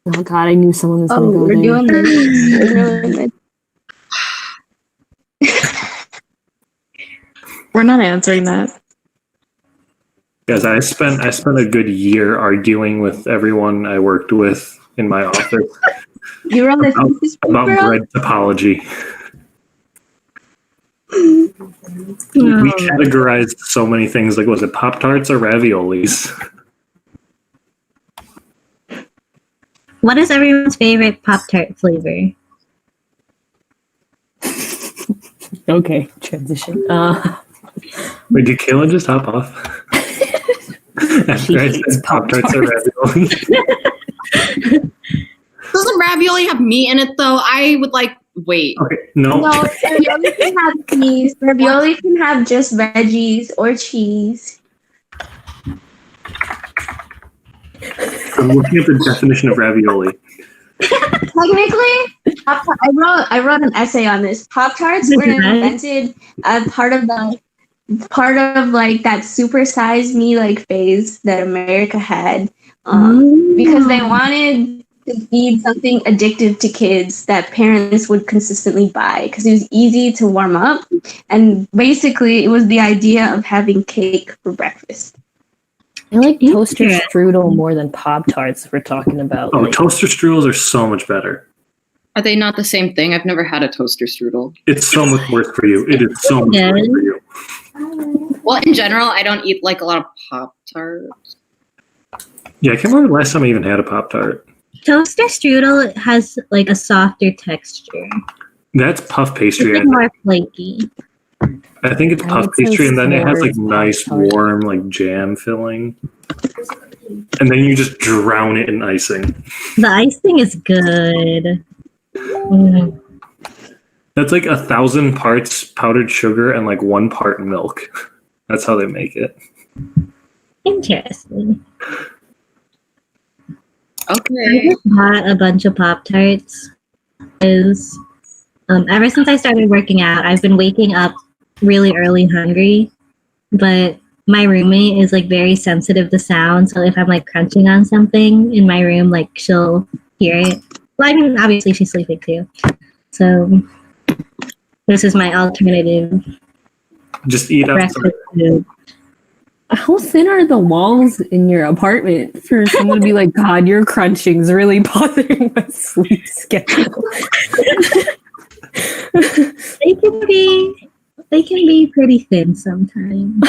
Oh god, I knew someone was Oh, gonna go we're there. doing this. We're not answering that. Guys, I spent a good year arguing with everyone I worked with in my office You were on the about bread topology. We categorized so many things, like was it Pop-Tarts or raviolis? What is everyone's favorite Pop-Tart flavor? Okay, transition. Wait, did Kayla just hop off? After I said Pop-Tarts or ravioli? doesn't ravioli have meat in it though? I would like. Wait. Okay, no. No, ravioli can have cheese. Ravioli can have just veggies or cheese. I'm looking at the definition of ravioli. Technically, I wrote an essay on this. Pop-Tarts were invented as part of like that super size me like phase that America had, because they wanted to feed something addictive to kids that parents would consistently buy because it was easy to warm up, and basically it was the idea of having cake for breakfast. I like toaster strudel more than Pop-Tarts if we're talking about. Oh, like, toaster strudels are so much better. Are they not the same thing? I've never had a toaster strudel. It's so much worse for you. It is so much worse for you. Well, in general, I don't eat like a lot of Pop-Tarts. Yeah, I can't remember the last time I even had a Pop-Tart. Toaster strudel has like a softer texture. That's puff pastry. It's like more flaky. I think it's I puff would say pastry, and then it has like s'mores nice Pop-Tart. warm like jam filling, and then you just drown it in icing. The icing is good. Mm. That's like 1,000 parts powdered sugar and like 1 part milk. That's how they make it. Interesting. I Okay. just bought a bunch of Pop-Tarts. Ever since I started working out, I've been waking up really early hungry, but my roommate is like very sensitive to sound, so if I'm like crunching on something in my room, like she'll hear it. Well, I mean, obviously she's sleeping too, so this is my alternative Just eat outside. breakfast food. how thin are the walls in your apartment for someone to be like, God, your crunching's really bothering my sleep schedule? They can be pretty thin sometimes.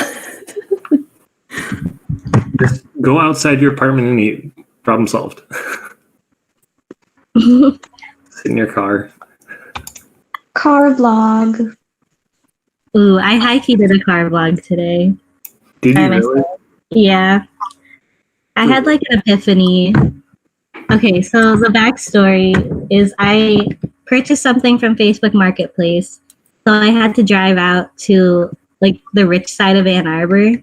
Just go outside your apartment and eat. Problem solved. Sit in your car. Car vlog. Ooh, I high-key did a car vlog today. Did by you really? myself. Yeah. I had like an epiphany. Okay, so the backstory is I purchased something from Facebook Marketplace. So I had to drive out to like the rich side of Ann Arbor.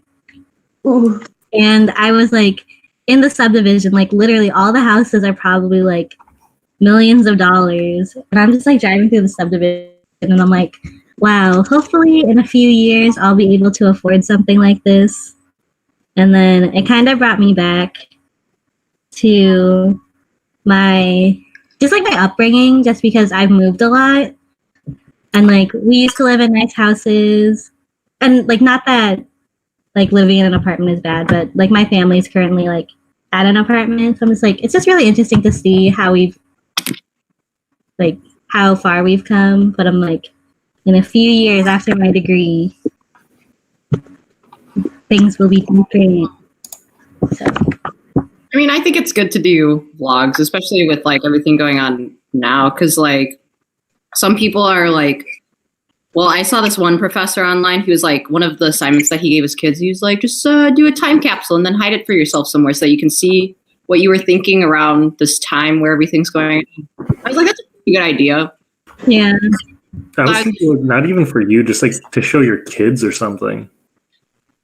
Ooh. And I was like in the subdivision, like literally all the houses are probably like millions of dollars. And I'm just like driving through the subdivision and I'm like, wow, hopefully in a few years I'll be able to afford something like this. And then it kind of brought me back to my upbringing, just because I've moved a lot. And like we used to live in nice houses. And like not that like living in an apartment is bad, but like my family's currently like at an apartment. So I'm just like, it's just really interesting to see how how far we've come. But I'm like, in a few years after my degree, things will be great. So. I mean, I think it's good to do vlogs, especially with like everything going on now, because like some people are like, well, I saw this one professor online who was like, one of the assignments that he gave his kids, he was like, just do a time capsule and then hide it for yourself somewhere so that you can see what you were thinking around this time where everything's going on. I was like, that's a good idea. Yeah. I was thinking, not even for you, just like to show your kids or something.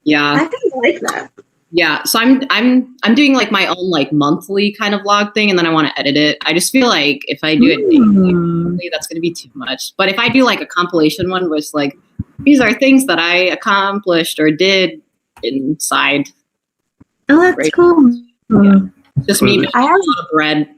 Yeah. I think I like that. Yeah, so I'm doing like my own like monthly kind of vlog thing, and then I want to edit it. I just feel like if I do it daily, that's going to be too much. But if I do like a compilation one with like, these are things that I accomplished or did inside. Oh, that's cool. Yeah. Just me making I have a lot of bread.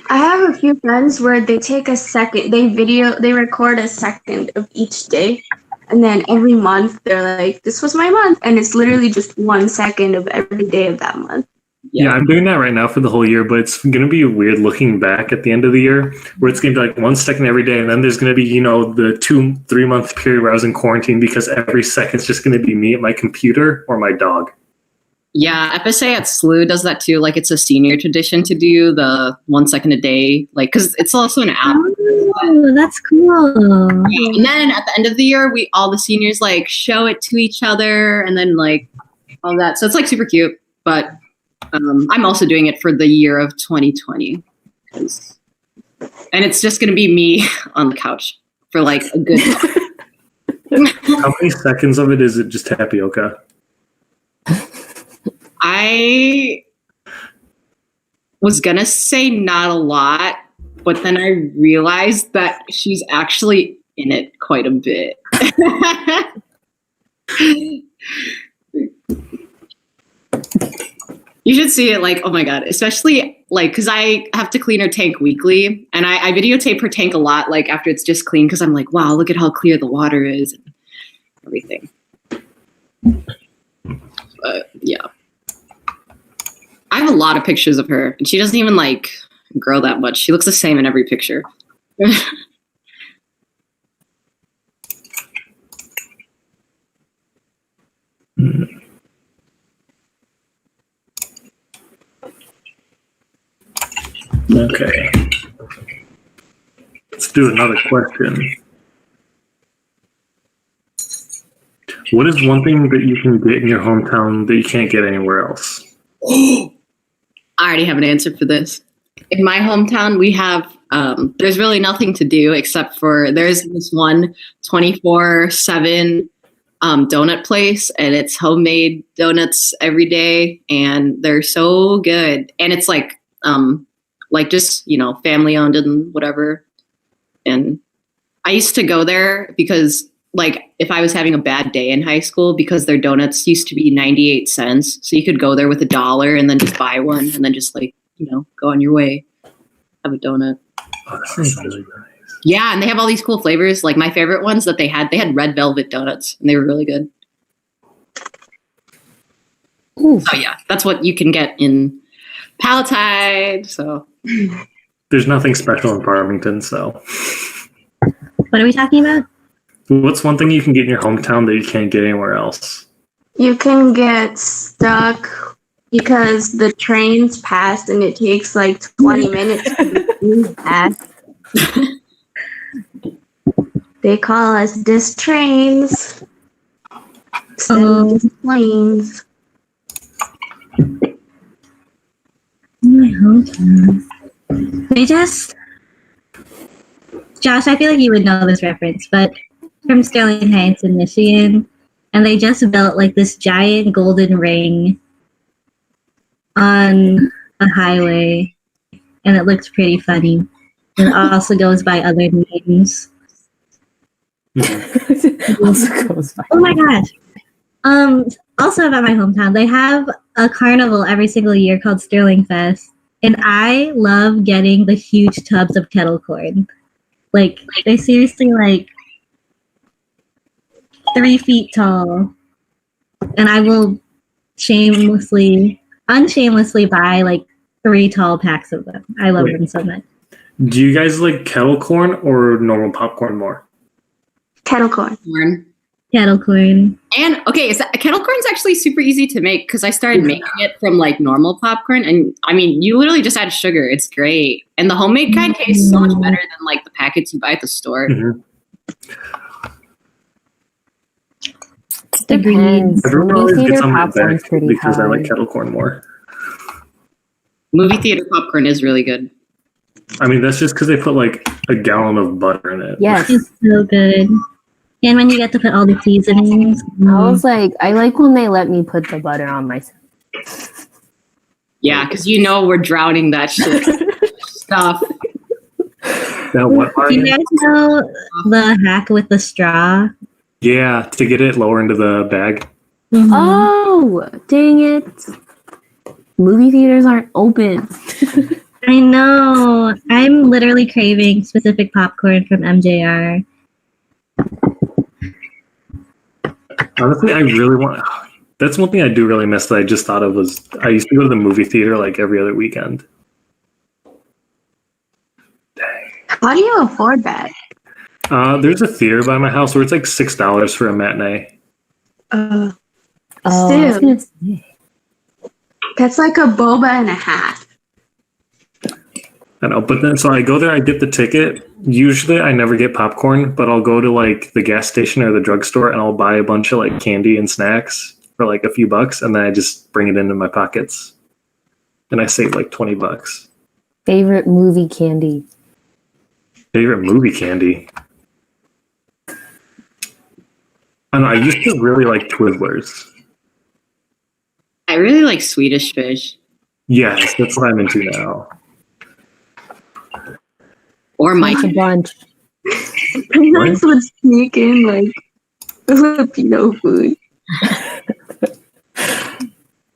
I have a few friends where they take a second, they record a second of each day. And then every month they're like, this was my month. And it's literally just 1 second of every day of that month. Yeah, I'm doing that right now for the whole year, but it's going to be weird looking back at the end of the year where it's going to be like 1 second every day. And then there's going to be, the 2-3 month period where I was in quarantine because every second's just going to be me at my computer or my dog. Yeah, FSA at SLU does that too. Like it's a senior tradition to do the 1 second a day, like because it's also an app. Oh, that's cool. Yeah. And then at the end of the year, all the seniors like show it to each other, and then like all that. So it's like super cute. But I'm also doing it for the year of 2020, and it's just gonna be me on the couch for like a good. How many seconds of it is it just tapioca? I was gonna say not a lot, but then I realized that she's actually in it quite a bit. You should see it, like, oh my god, especially like because I have to clean her tank weekly, and I videotape her tank a lot, like after it's just clean, because I'm like, wow, look at how clear the water is and everything. But yeah. I have a lot of pictures of her, and she doesn't even like grow that much. She looks the same in every picture. Okay. Let's do another question. What is one thing that you can get in your hometown that you can't get anywhere else? I already have an answer for this. In my hometown, we have, there's really nothing to do except for there's this one 24/7 donut place, and it's homemade donuts every day, and they're so good. And it's like just, family owned and whatever. And I used to go there because like if I was having a bad day in high school, because their donuts used to be 98 cents. So you could go there with $1 and then just buy one and then just like, go on your way, have a donut. Oh, that sounds really nice. Yeah. And they have all these cool flavors. Like my favorite ones that they had red velvet donuts, and they were really good. Ooh. So yeah, that's what you can get in Palatine. So There's nothing special in Farmington, so. What are we talking about? What's one thing you can get in your hometown that you can't get anywhere else? You can get stuck because the train's passed and it takes like 20 minutes to pass. They call us disc trains. Disc planes. My hometown. Josh, I feel like you would know this reference, but from Sterling Heights in Michigan, and they just built like this giant golden ring on a highway, and it looks pretty funny. It also goes by other names. Also goes by. Oh my gosh. Also about my hometown, they have a carnival every single year called Sterling Fest, and I love getting the huge tubs of kettle corn. Like they seriously like 3 feet tall, and I will unshamelessly buy like 3 tall packs of them. I love them so much. Do you guys like kettle corn or normal popcorn more? Kettle corn. Corn. Kettle corn. And okay, kettle corn's actually super easy to make because I started making it from like normal popcorn, and I mean, you literally just add sugar. It's great, and the homemade kind tastes so much better than like the packets you buy at the store. Mm-hmm. Depends. Everyone always Movie gets theater on my popcorn's back pretty because I like high. kettle corn more. Movie theater popcorn is really good. I mean, that's just because they put like a gallon of butter in it. Yes. It's so good. And when you get to put all the seasonings. I was like, I like when they let me put the butter on myself. Yeah, because you know we're drowning that shit stuff. Now, what are Do you guys know the hack with the straw? Yeah, to get it lower into the bag. Mhm. Oh, dang it. Movie theaters aren't open. I know. I'm literally craving specific popcorn from MJR. Honestly, I really want. That's one thing I do really miss that I just thought of was I used to go to the movie theater like every other weekend. How do you afford that? There's a theater by my house where it's like $6 for a matinee. Oh, I was Still, gonna say. that's like a boba and a half. I know, but then so I go there, I get the ticket. Usually I never get popcorn, but I'll go to like the gas station or the drugstore and I'll buy a bunch of like candy and snacks for like a few bucks, and then I just bring it into my pockets. And I save like $20. Favorite movie candy. Favorite movie candy. I don't know, I used to really like Twizzlers. I really like Swedish Fish Yes, that's what I'm into now. or my It's a bunch. Parents would sneak in like Filipino food.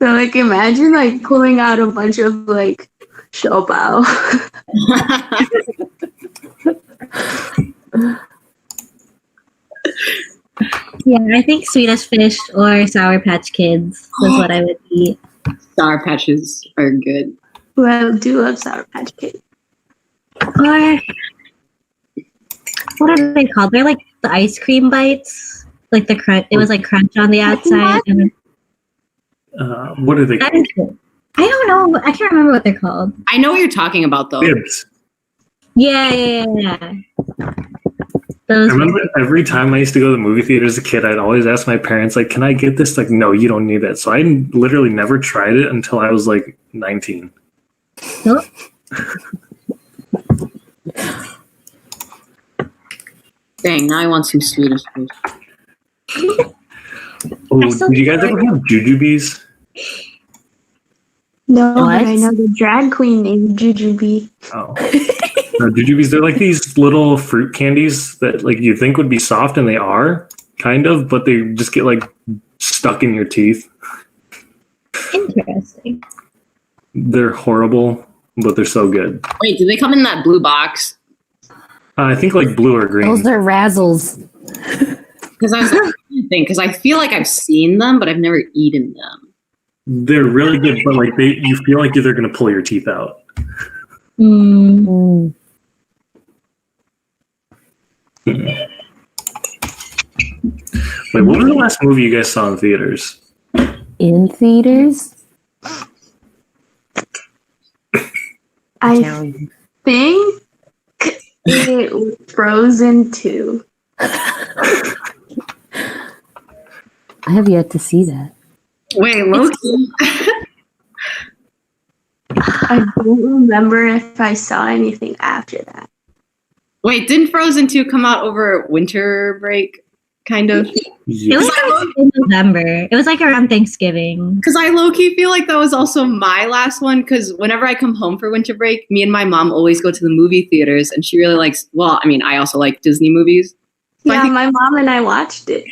So like imagine like pulling out a bunch of like siopao. Yeah, I think Swedish Fish or Sour Patch Kids was what I would eat. Sour Patches are good. Well, I do love Sour Patch Kids. Or what are they called? They're like the ice cream bites. Like the crunch. It was like crunch on the outside. And What are they that called? is good. I don't know. I can't remember what they're called. I know what you're talking about though. Bibs. Yeah. I Those. remember every time I used to go to the movie theater as a kid, I'd always ask my parents, like, can I get this? Like, no, you don't need that. So I literally never tried it until I was like 19. Oh, Dang, now I want some Swedish Fish. Oh, I still did you guys ever have jujubes? No, What? but I know the drag queen named Jujubee. Oh. No, jujubes, they're like these little fruit candies that like you think would be soft, and they are, kind of, but they just get like stuck in your teeth. interesting. They're horrible, but they're so good. Wait, do they come in that blue box? I think like blue or green. Those are razzles. Because I was because I feel like I've seen them, but I've never eaten them. They're really good, but like you feel like they're gonna pull your teeth out. Mm. Mm. Wait, what was the last movie you guys saw in theaters? In theaters? I Down. think it was Frozen 2. I have yet to see that. Wait, Loki. I don't remember if I saw anything after that. Wait, didn't Frozen 2 come out over winter break? Kind of. It Yeah. was in November. It was like around Thanksgiving. Because I low-key feel like that was also my last one, because whenever I come home for winter break, me and my mom always go to the movie theaters, and she really likes, well, I mean, I also like Disney movies. So I Yeah, think- my mom and I watched it.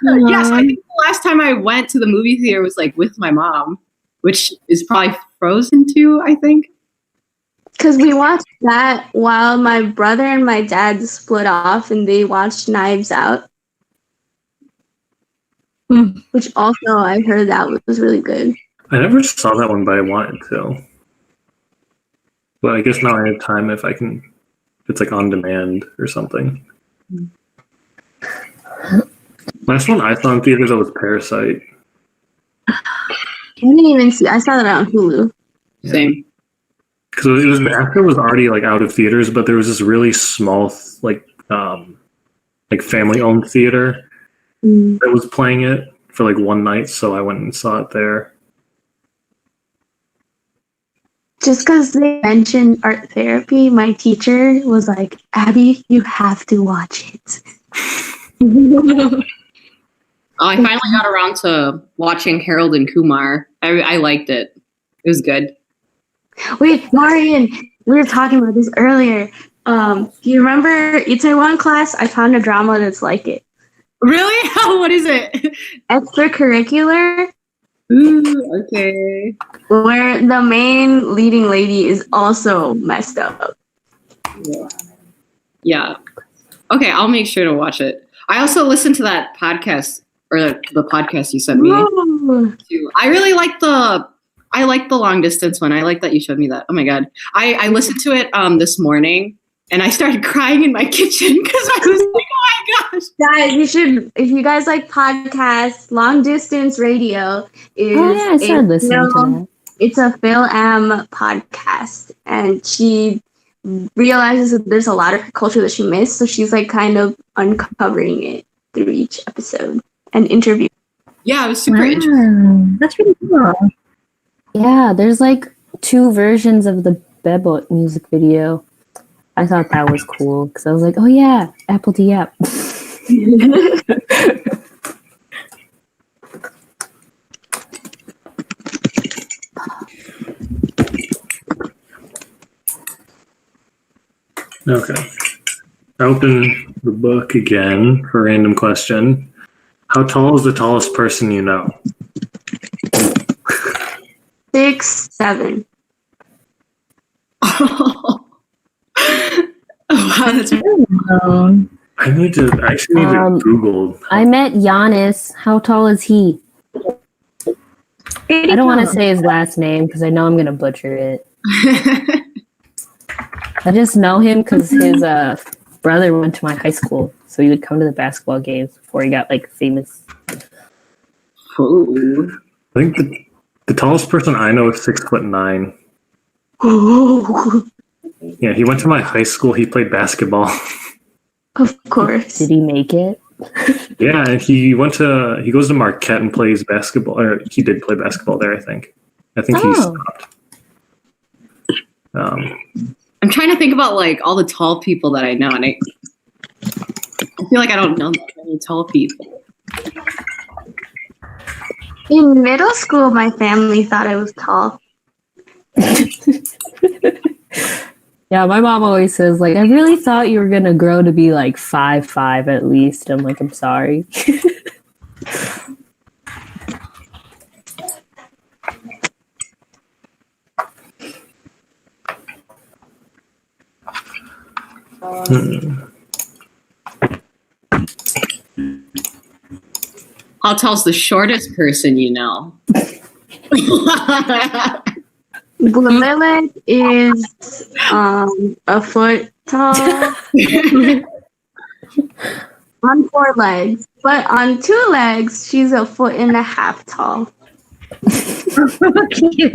Yes, I think the last time I went to the movie theater was like with my mom, which is probably Frozen 2, I think. Because we watched that while my brother and my dad split off and they watched Knives Out. which also I heard that was really good. I never saw that one, but I wanted to. But I guess now I have time if I can. If it's like on demand or something. Last one I saw in theaters that was Parasite. I didn't even see. I saw that on Hulu. Same. Because it was after it was already like out of theaters, but there was this really small like family owned theater that was playing it for like one night, so I went and saw it there. Just because they mentioned art therapy, my teacher was like, "Abby, you have to watch it." Oh, I finally got around to watching Harold and Kumar. I liked it. It was good. Wait, Marian, we were talking about this earlier. You remember Itaewon class? I found a drama that's like it. Really? What is it? Extracurricular, Ooh, okay. where the main leading lady is also messed up. Yeah. Okay, I'll make sure to watch it. I also listened to that podcast or the podcast you sent me. Ooh. Too. I really like the long distance one. I like that you showed me that. Oh my god. I listened to it this morning and I started crying in my kitchen because I was like, oh my gosh. Guys, you should, if you guys like podcasts, Long Distance Radio is I started listening to that. It's a Phil M podcast, and she realizes that there's a lot of her culture that she missed, so she's like kind of uncovering it through each episode and interview. Yeah, it was super interesting. That's really cool. Yeah, there's like 2 versions of the Bebo music video. I thought that was cool because I was like, oh yeah, Apple D app. Okay. I open the book again for a random question. How tall is the tallest person you know? 6'7". Oh, wow, that's I actually need to Google. I met Giannis. How tall is he? I don't want to say his last name because I know I'm going to butcher it. I just know him because his brother went to my high school, so he would come to the basketball games before he got like famous. Ooh. I think the tallest person I know is 6'9". Yeah, he went to my high school. He played basketball. Of course. Did he make it? Yeah, and he goes to Marquette and plays basketball. Or he did play basketball there, I think. I think he stopped. I'm trying to think about like all the tall people that I know, and I feel like I don't know many tall people. In middle school, my family thought I was tall. Yeah, my mom always says, like, I really thought you were going to grow to be like 5'5" at least. I'm like, I'm sorry. How tall's the shortest person you know? Lilith is a foot tall on 4 legs, but on 2 legs, she's a 1.5 tall. Cute.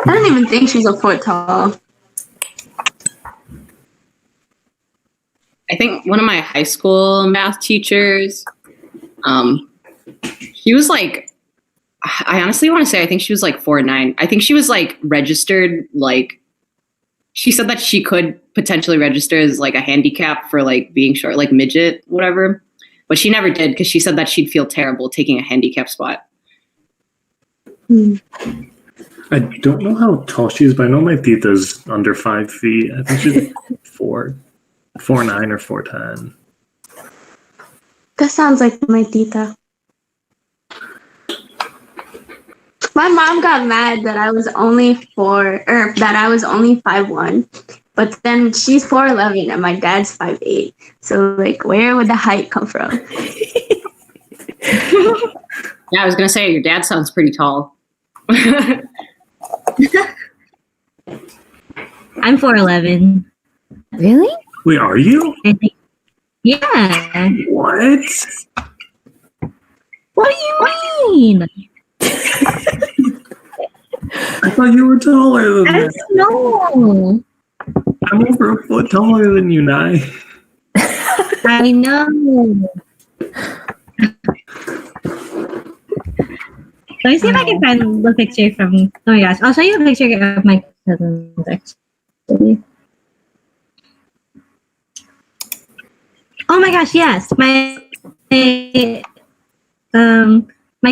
I don't even think she's a foot tall. I think one of my high school math teachers, she was like, I honestly want to say, I think she was like 4'9". I think she was like registered, like, she said that she could potentially register as like a handicap for like being short, like midget, whatever. But she never did because she said that she'd feel terrible taking a handicap spot. I don't know how tall she is, but I know my tita's under 5 feet. I think she's like 4'9" or 4'10". That sounds like my tita. My mom got mad that I was only 5'1", but then she's 4'11" and my dad's 5'8". So like, where would the height come from? Yeah, I was gonna say your dad sounds pretty tall. I'm 4'11". Really? Wait, are you? I think. Yeah. What? What do you mean? I thought you were taller than I that. don't know. I'm over a foot taller than you, Nye. I know. Let me see if I can find the picture from. Oh my gosh, I'll show you a picture of my cousins actually. Oh my gosh, yes, my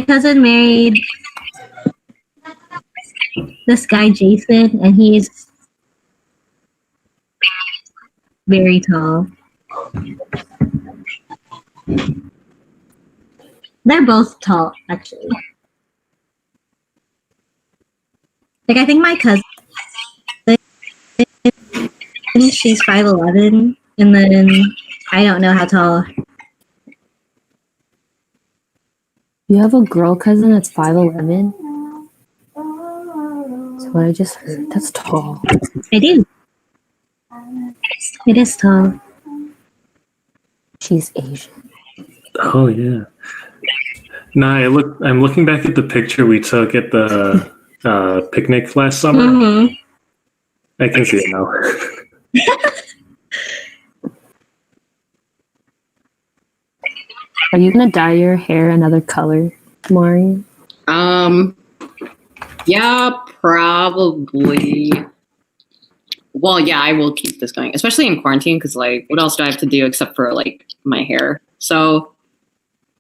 cousin married this guy Jason, and he's very tall. They're both tall, actually. Like, I think my cousin, she's 5'11", and then I don't know how tall. You have a girl cousin that's 5'11"? That's what I just heard. That's tall. I do. It is tall. She's Asian. Oh yeah. Nye, I'm looking back at the picture we took at the picnic last summer. Mm-hmm. I can see it now. Are you gonna dye your hair another color, Mari? Yeah, probably. Well, yeah, I will keep this going, especially in quarantine, because like, what else do I have to do except for like my hair? So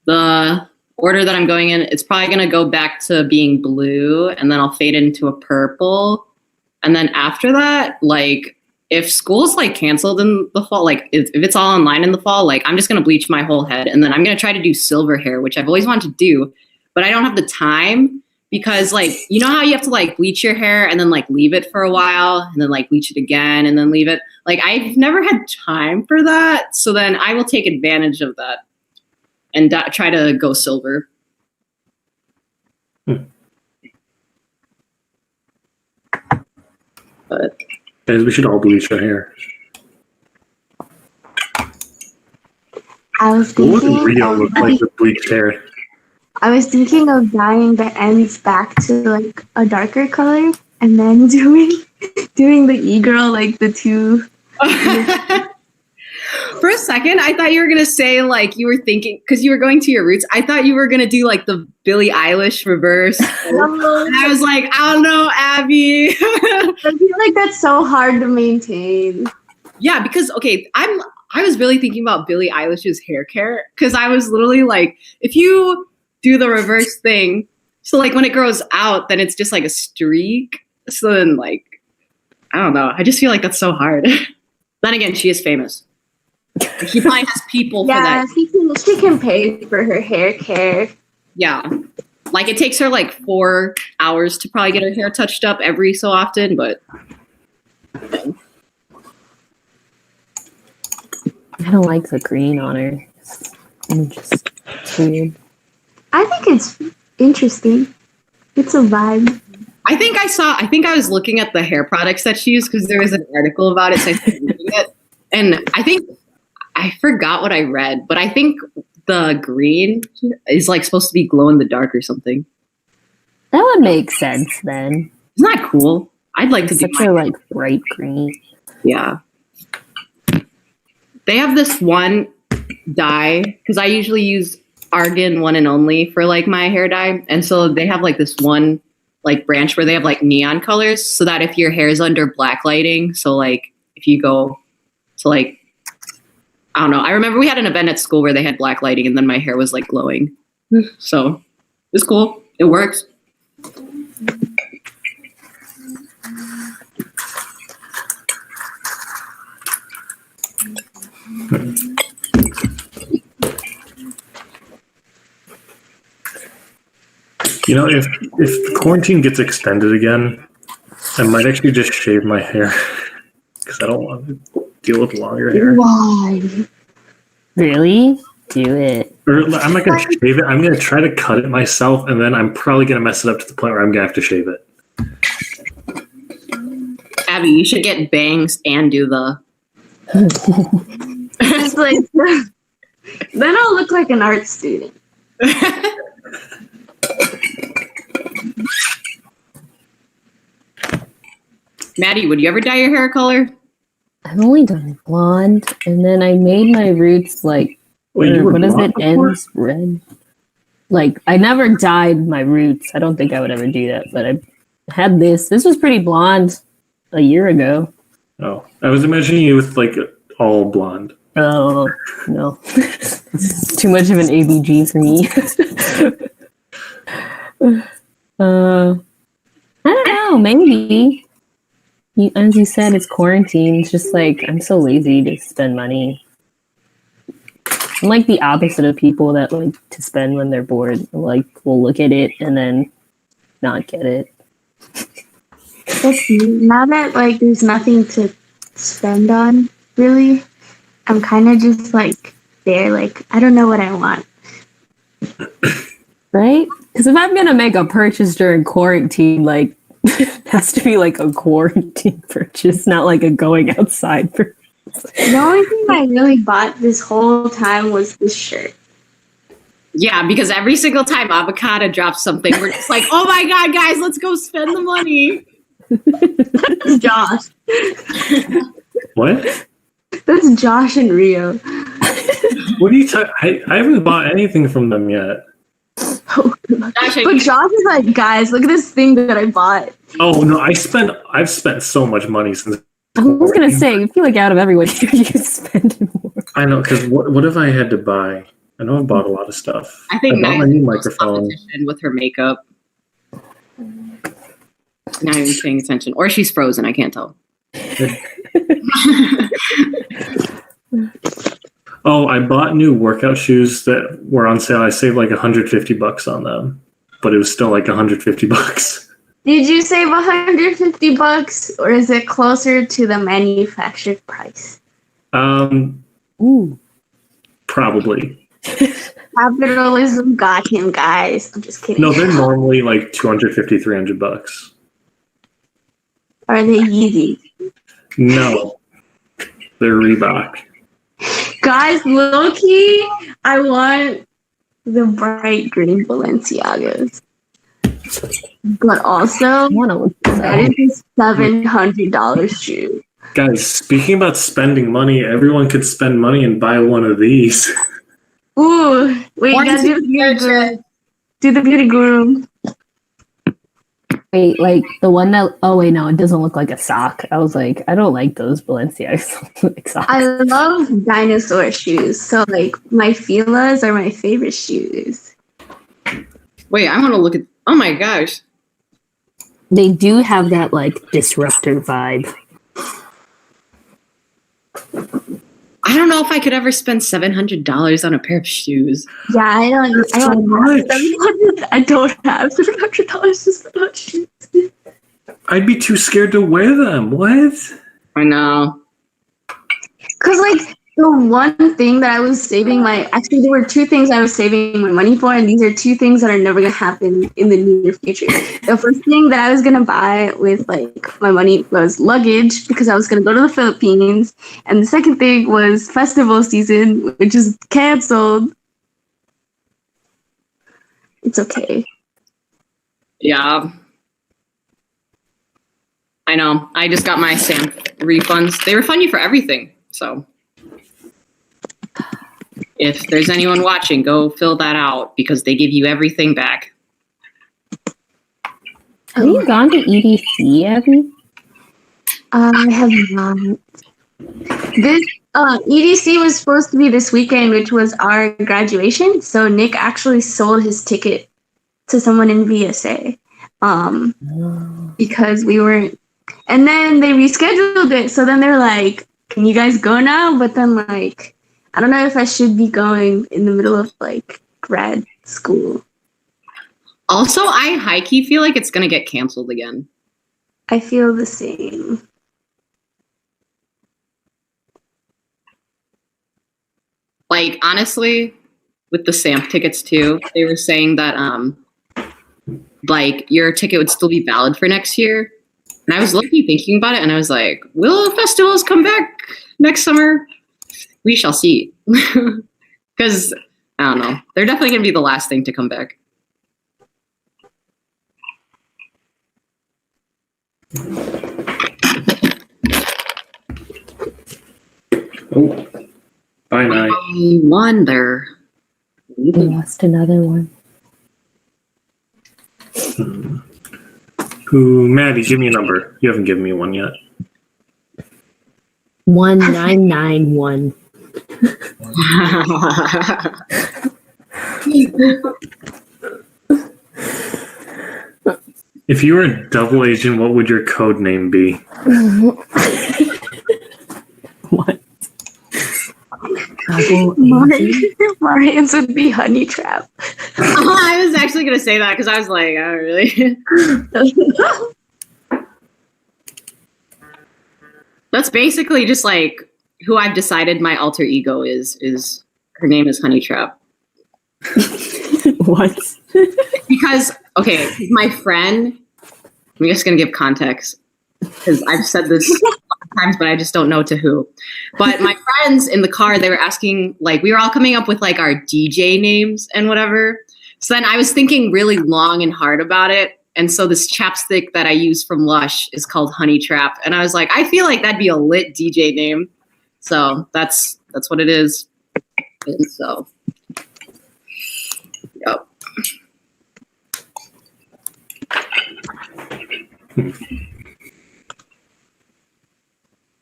the order that I'm going in, it's probably gonna go back to being blue, and then I'll fade into a purple, and then after that, like, if school's like canceled in the fall, like if it's all online in the fall, like I'm just gonna bleach my whole head, and then I'm gonna try to do silver hair, which I've always wanted to do, but I don't have the time. Because like, you know how you have to like bleach your hair and then like leave it for a while and then like bleach it again and then leave it? Like, I've never had time for that. So then I will take advantage of that and try to go silver. But Guys, we should all bleach our hair. I was What thinking would Rio look like with bleached hair? I was thinking of dyeing the ends back to like a darker color and then doing the e-girl, like the two. For a second, I thought you were going to say like you were thinking, because you were going to your roots, I thought you were going to do like the Billie Eilish reverse. And I was like, I don't know, Abby. I feel like that's so hard to maintain. Yeah, because, okay, I was really thinking about Billie Eilish's hair care, because I was literally like, if you do the reverse thing, so like when it grows out, then it's just like a streak. So then like, I don't know. I just feel like that's so hard. Then again, she is famous. She probably has people for that. She can pay for her hair care. Yeah. Like it takes her like 4 hours to probably get her hair touched up every so often, but I don't like the green on her. It's weird. I think it's interesting. It's a vibe. I think I was looking at the hair products that she used because there was an article about it, so I started reading it. And I forgot what I read, but I think the green is like supposed to be glow in the dark or something. That would make sense then. Isn't that cool? I'd like to do Such a like bright green. Yeah. They have this one dye, because I usually use Argan One and Only for like my hair dye. And so they have like this one like branch where they have like neon colors, so that if your hair is under black lighting, so like if you go to like, I don't know. I remember we had an event at school where they had black lighting and then my hair was like glowing. So it's cool. It works. You know, if the quarantine gets extended again, I might actually just shave my hair because I don't want to deal with longer hair. Why? Really? Do it. Or I'm not gonna shave it. I'm gonna try to cut it myself, and then I'm probably gonna mess it up to the point where I'm gonna have to shave it. Abby, you should get bangs and do the. It's like, then I'll look like an art student. Maddie, would you ever dye your hair color? I've only done blonde, and then I made my roots like Wait, you were what is blonde it? before? Ends red. Like I never dyed my roots. I don't think I would ever do that, but I had this. This was pretty blonde a year ago. Oh, I was imagining you with like all blonde. Oh no, it's too much of an ABG for me. I don't know. Maybe. As you said, it's quarantine. It's just like I'm so lazy to spend money. I'm like the opposite of people that like to spend when they're bored. Like will look at it and then not get it. Now that like there's nothing to spend on, really, I'm kind of just like there. Like I don't know what I want. Right? Because if I'm gonna make a purchase during quarantine, like it has to be like a quarantine purchase, not like a going outside purchase. The only thing I really bought this whole time was this shirt. Yeah, because every single time Avocado drops something, we're just like, oh my god, guys, let's go spend the money. That's Josh. What? That's Josh and Rio. What are you talking? I haven't bought anything from them yet. Oh, God. But Josh is like, guys, look at this thing that I bought. Oh no, I've spent so much money since. I was gonna say, I feel like out of everyone here, you spend more. I know, because what have I had to buy? I know I bought a lot of stuff. I think bought my new microphone. with her makeup. Not even paying attention, or she's frozen. I can't tell. Oh, I bought new workout shoes that were on sale. I saved like $150 on them, but it was still like $150. Did you save $150, or is it closer to the manufactured price? Ooh. Probably. Capitalism got him, guys. I'm just kidding. No, they're normally like $250, $300. Are they Yeezy? No, they're Reebok. Guys, low-key, I want the bright green Balenciagas. But also, I want to look this that up. is a $700 shoe. Guys, speaking about spending money, everyone could spend money and buy one of these. Ooh, wait, you gotta do the beauty guru. Do the beauty guru. Wait, like the one that? Oh wait, no, it doesn't look like a sock. I was like, I don't like those Balenciagas like socks. I love dinosaur shoes, so like my Fila's are my favorite shoes. Wait, I want to look at. Oh my gosh. They do have that like disruptor vibe. I don't know if I could ever spend $700 on a pair of shoes. Yeah, I don't so much. I don't have $700 to spend on shoes. I'd be too scared to wear them. What? I know. Cause like the one thing that I was saving actually there were two things I was saving my money for, and these are two things that are never gonna happen in the near future. The first thing that I was gonna buy with like my money was luggage because I was gonna go to the Philippines, and the second thing was festival season, which is canceled. It's okay. Yeah. I know. I just got my stamp refunds. They refund you for everything. So if there's anyone watching, go fill that out because they give you everything back. Have you gone to EDC, Abby? I have not. This EDC was supposed to be this weekend, which was our graduation. So Nick actually sold his ticket to someone in VSA because we weren't. And then they rescheduled it. So then they're like, "Can you guys go now?" But then like, I don't know if I should be going in the middle of like grad school. Also, I high key feel like it's gonna get canceled again. I feel the same. Like honestly, with the SAMP tickets too, they were saying that like your ticket would still be valid for next year. And I was looking thinking about it and I was like, will festivals come back next summer? We shall see. Because I don't know. They're definitely gonna be the last thing to come back. Oh, bye, night. I wonder. We lost another one. Who, Maddie, give me a number. You haven't given me one yet. 1991. If you were a double agent, what would your code name be? What? Marian's would be Honey Trap. I was actually gonna say that because I was like, I don't really. That's basically just like who I've decided my alter ego is. Is her name is Honey Trap. What? Because okay, my friend. I'm just gonna give context because I've said this times, but I just don't know to who. But my friends in the car, they were asking, like, we were all coming up with like our DJ names and whatever. So then I was thinking really long and hard about it. And so this chapstick that I use from Lush is called Honey Trap. And I was like, I feel like that'd be a lit DJ name. So that's what it is. And so, yep.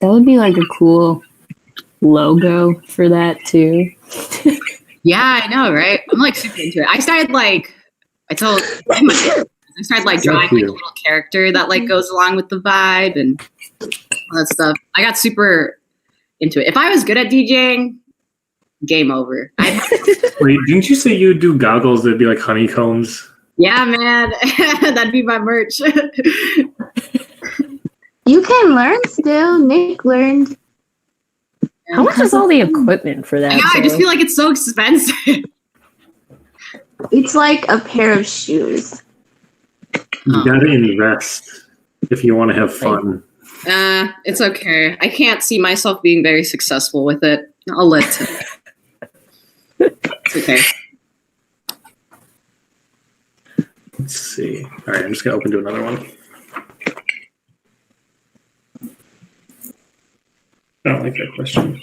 That would be like a cool logo for that too. Yeah, I know, right? I'm like super into it. I started like drawing like a little character that like goes along with the vibe and all that stuff. I got super into it. If I was good at DJing, game over. Wait, didn't you say you would do goggles that'd be like honeycombs? Yeah, man. That'd be my merch. You can learn still. Nick learned. How much is all the equipment for that? Yeah, I just feel like it's so expensive. It's like a pair of shoes. You gotta invest if you want to have fun. It's okay. I can't see myself being very successful with it. I'll let it. It's okay. Let's see. All right, I'm just gonna open to another one. I don't like that question.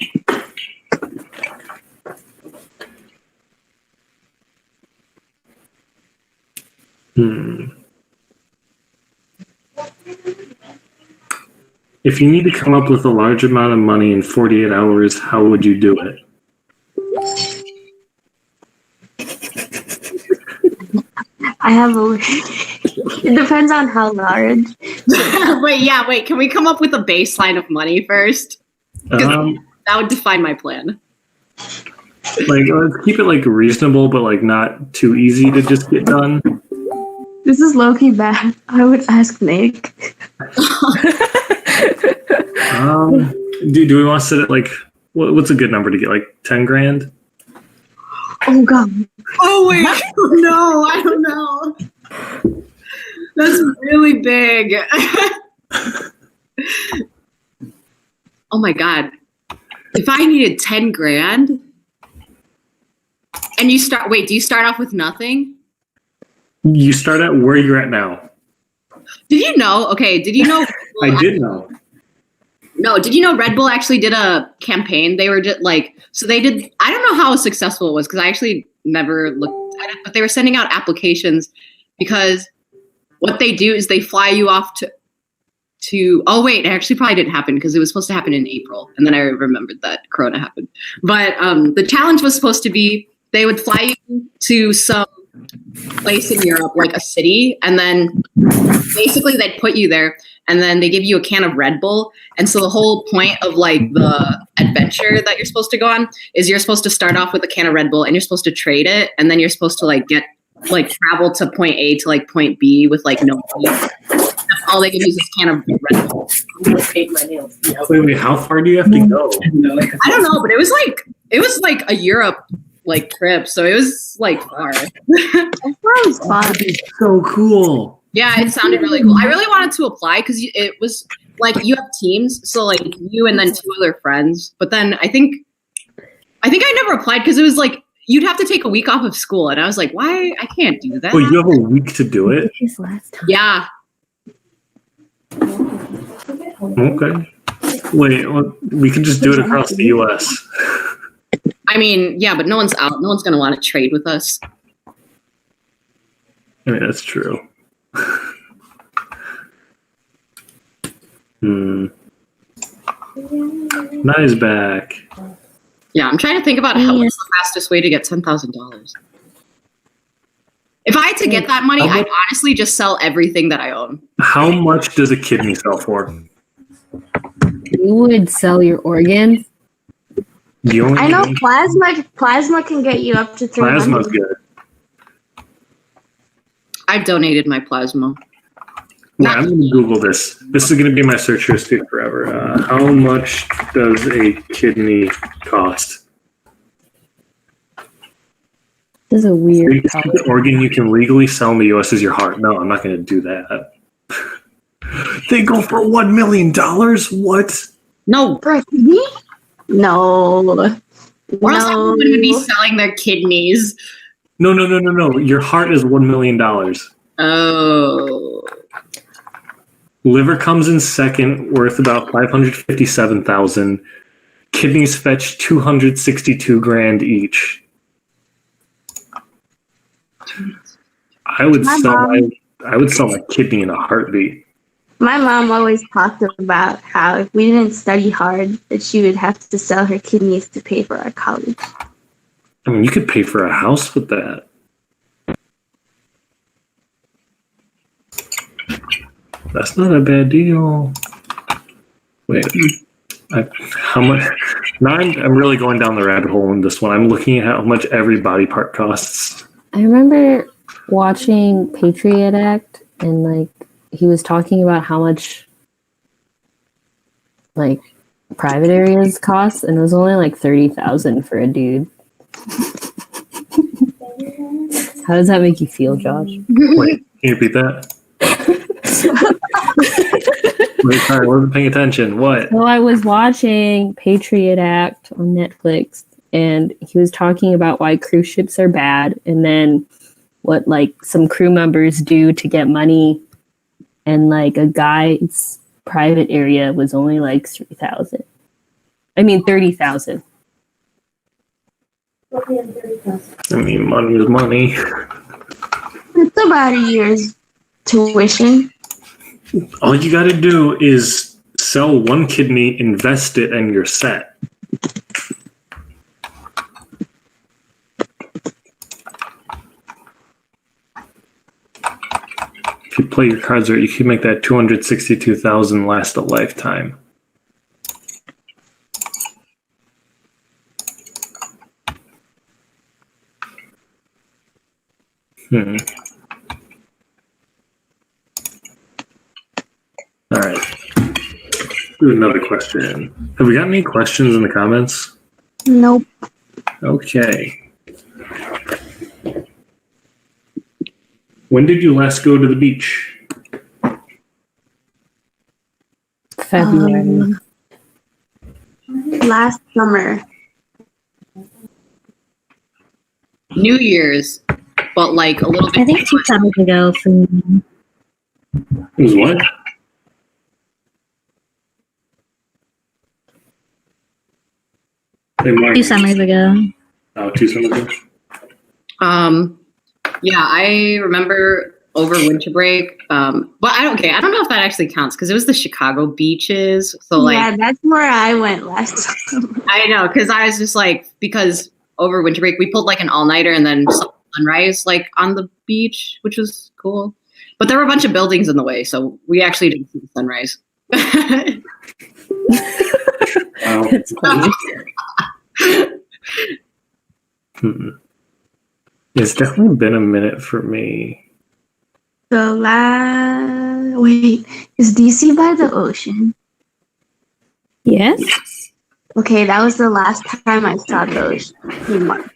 If you need to come up with a large amount of money in 48 hours, how would you do it? I have a. It depends on how large. Wait. Can we come up with a baseline of money first? That would define my plan. Like, let's keep it like reasonable, but like not too easy to just get done. This is low-key bad. I would ask Nick. Do we want to set it like what's a good number to get? Like 10 grand? Oh god. Oh wait, no, I don't know. That's really big. Oh my god. If I needed 10 grand and do you start off with nothing? You start out where you're at now. Did you know? I did know. No, did you know Red Bull actually did a campaign? They were just like, so they did, I don't know how successful it was because I actually never looked at it, but they were sending out applications because what they do is they fly you off oh wait, it actually probably didn't happen because it was supposed to happen in April. And then I remembered that Corona happened. But the challenge was supposed to be, they would fly you to some place in Europe, like a city, and then basically they'd put you there and then they give you a can of Red Bull. And so the whole point of like the adventure that you're supposed to go on is you're supposed to start off with a can of Red Bull and you're supposed to trade it. And then you're supposed to like get like travel to point A to like point B with like no money. That's all they can use is can of Red Bull. Wait, how far do you have to go? I don't know, but it was like a Europe like trip, so it was like far. That sounds fun. So cool. Yeah, it sounded really cool. I really wanted to apply because it was like you have teams, so like you and then 2 other friends. But then I think I never applied because it was like you'd have to take a week off of school, and I was like, why? I can't do that. Oh, you have a week to do it? Yeah. Okay. Wait, well, we can just do it across the U.S. I mean, yeah, but no one's out. No one's gonna want to trade with us. I mean, that's true. Nice back. Yeah, I'm trying to think about what's the fastest way to get $10,000. If I had to get that money, I'd honestly just sell everything that I own. How much does a kidney sell for? You would sell your organs? I know plasma can get you up to 300. Plasma's good. I've donated my plasma. Yeah, I'm going to Google this. This is going to be my search history forever. How much does a kidney cost? This is a weird The biggest organ you can legally sell in the U.S. is your heart. No, I'm not going to do that. They go for $1 million? What? No. For a kidney? No. Or else everyone would be selling their kidneys. No. Your heart is $1 million. Oh. Liver comes in second, worth about $557,000. Kidneys fetch $262,000 each. I would sell my kidney in a heartbeat. My mom always talked about how if we didn't study hard, that she would have to sell her kidneys to pay for our college. I mean, you could pay for a house with that. That's not a bad deal. Wait, how much? Now I'm really going down the rabbit hole in this one. I'm looking at how much every body part costs. I remember watching Patriot Act, and like he was talking about how much like private areas cost, and it was only like $30,000 for a dude. How does that make you feel, Josh? Wait, can you repeat that? Wait, sorry, I wasn't paying attention. What? So I was watching Patriot Act on Netflix, and he was talking about why cruise ships are bad, and then what like some crew members do to get money, and like a guy's private area was only like $30,000. I mean, money is money. It's about a year's tuition. All you got to do is sell one kidney, invest it, and you're set. If you play your cards right, you can make that $262,000 last a lifetime. All right. Do another question. Have we got any questions in the comments? Nope. Okay. When did you last go to the beach? February. Last summer. New Year's, but like a little bit. I think 2 summers ago for me. It was what? Hey, Mark. 2 summers ago. Oh, 2 summers ago. Yeah, I remember over winter break. But I don't know if that actually counts because it was the Chicago beaches. So like, yeah, that's where I went last summer. I know because I was just like because over winter break we pulled like an all-nighter and then sunrise like on the beach, which was cool. But there were a bunch of buildings in the way, so we actually didn't see the sunrise. That's funny. It's definitely been a minute for me. Wait, is DC by the ocean? Yes. Okay, that was the last time I saw the ocean. In March.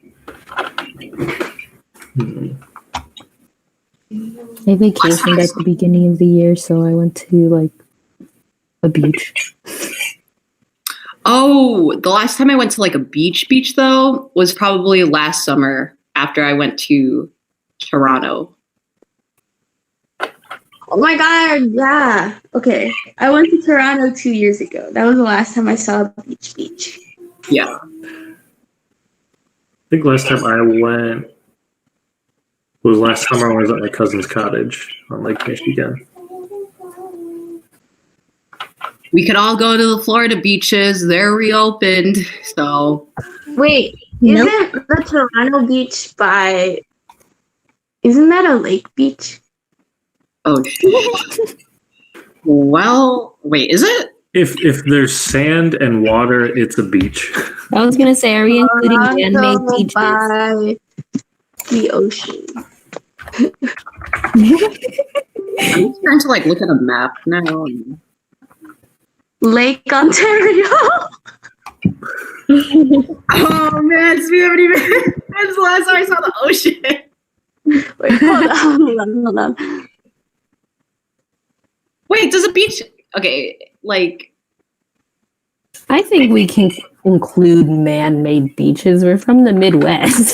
I vacationed at the beginning of the year, so I went to like a beach. Oh, the last time I went to like a beach though was probably last summer after I went to Toronto. Oh my god, yeah. Okay. I went to Toronto 2 years ago. That was the last time I saw a beach. Yeah. I think last time I went was last summer when I was at my cousin's cottage on Lake Michigan. We could all go to the Florida beaches. They're reopened. So Wait, Nope. isn't the Toronto beach isn't that a lake beach? oh well, wait, is it? If there's sand and water, it's a beach. I was gonna say, are we including man-made Toronto beaches? by the ocean. I'm just trying to like look at a map now. Lake Ontario. Oh man, we haven't even. When's the last time I saw the ocean? Wait, hold on. Wait, does a beach? Okay, like I think we can include man-made beaches. We're from the Midwest.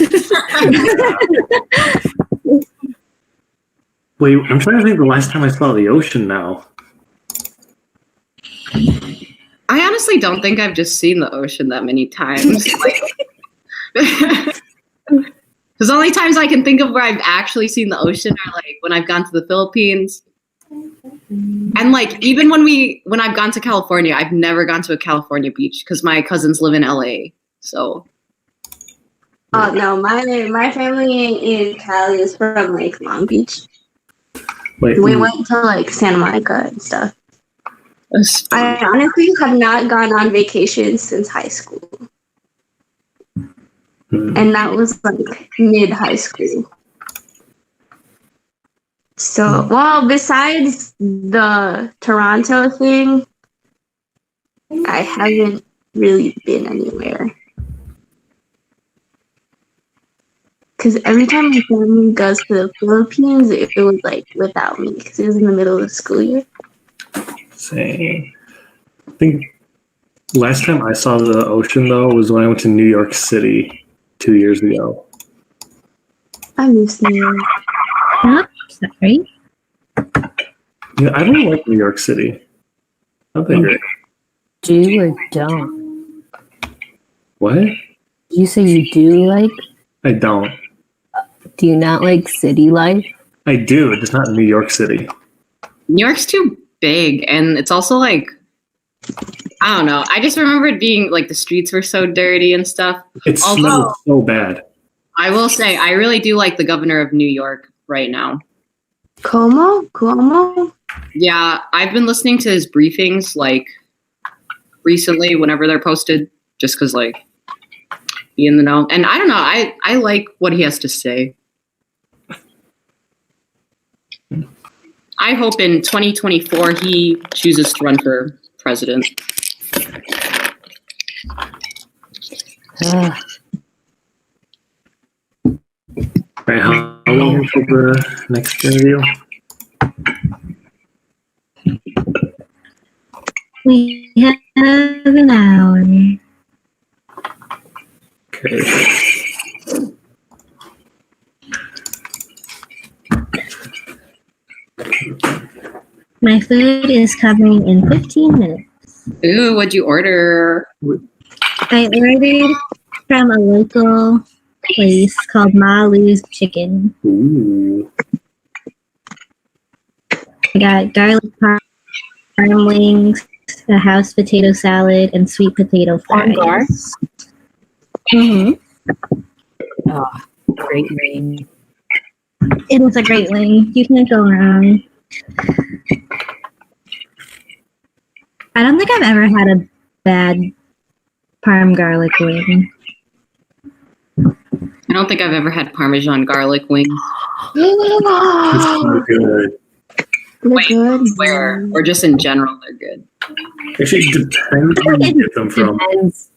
Wait, I'm trying to think the last time I saw the ocean now. I honestly don't think I've just seen the ocean that many times. Because the only times I can think of where I've actually seen the ocean are like when I've gone to the Philippines. And like even when I've gone to California, I've never gone to a California beach because my cousins live in LA. So Oh no, my family in Cali is from like Long Beach. Wait, We went to like Santa Monica and stuff. I honestly have not gone on vacation since high school. And that was like mid high school. So, well, besides the Toronto thing, I haven't really been anywhere. Because every time my family goes to the Philippines, it was like without me because it was in the middle of the school year. same. I think last time I saw the ocean though was when I went to New York City 2 years ago. I miss New York. Oh, sorry. Yeah, I don't like New York City. Not that great. Do or don't? What? You say you do like? I don't. Do you not like city life? I do, just not New York City. New York's too big, and it's also like I don't know. I just remember it being like the streets were so dirty and stuff. It Although smells so bad. I will say I really do like the governor of New York right now. Cuomo? Yeah, I've been listening to his briefings like recently whenever they're posted, just because like be in the know. And I don't know, I like what he has to say. I hope in 2024 he chooses to run for president. Right, how long until the next interview? We have an hour. Okay. My food is coming in 15 minutes. Ooh, what'd you order? I ordered from a local place called Malu's Chicken. Ooh. I got garlic parm wings, a house potato salad, and sweet potato fries. Mm-hmm. Oh, great name. It is a great wing. You can't go wrong. I don't think I've ever had a bad parm garlic wing. I don't think I've ever had Parmesan garlic wings. It's so good. They're Wait, good. where? Or just in general, they're good. Actually, it depends where you get them from. Depends.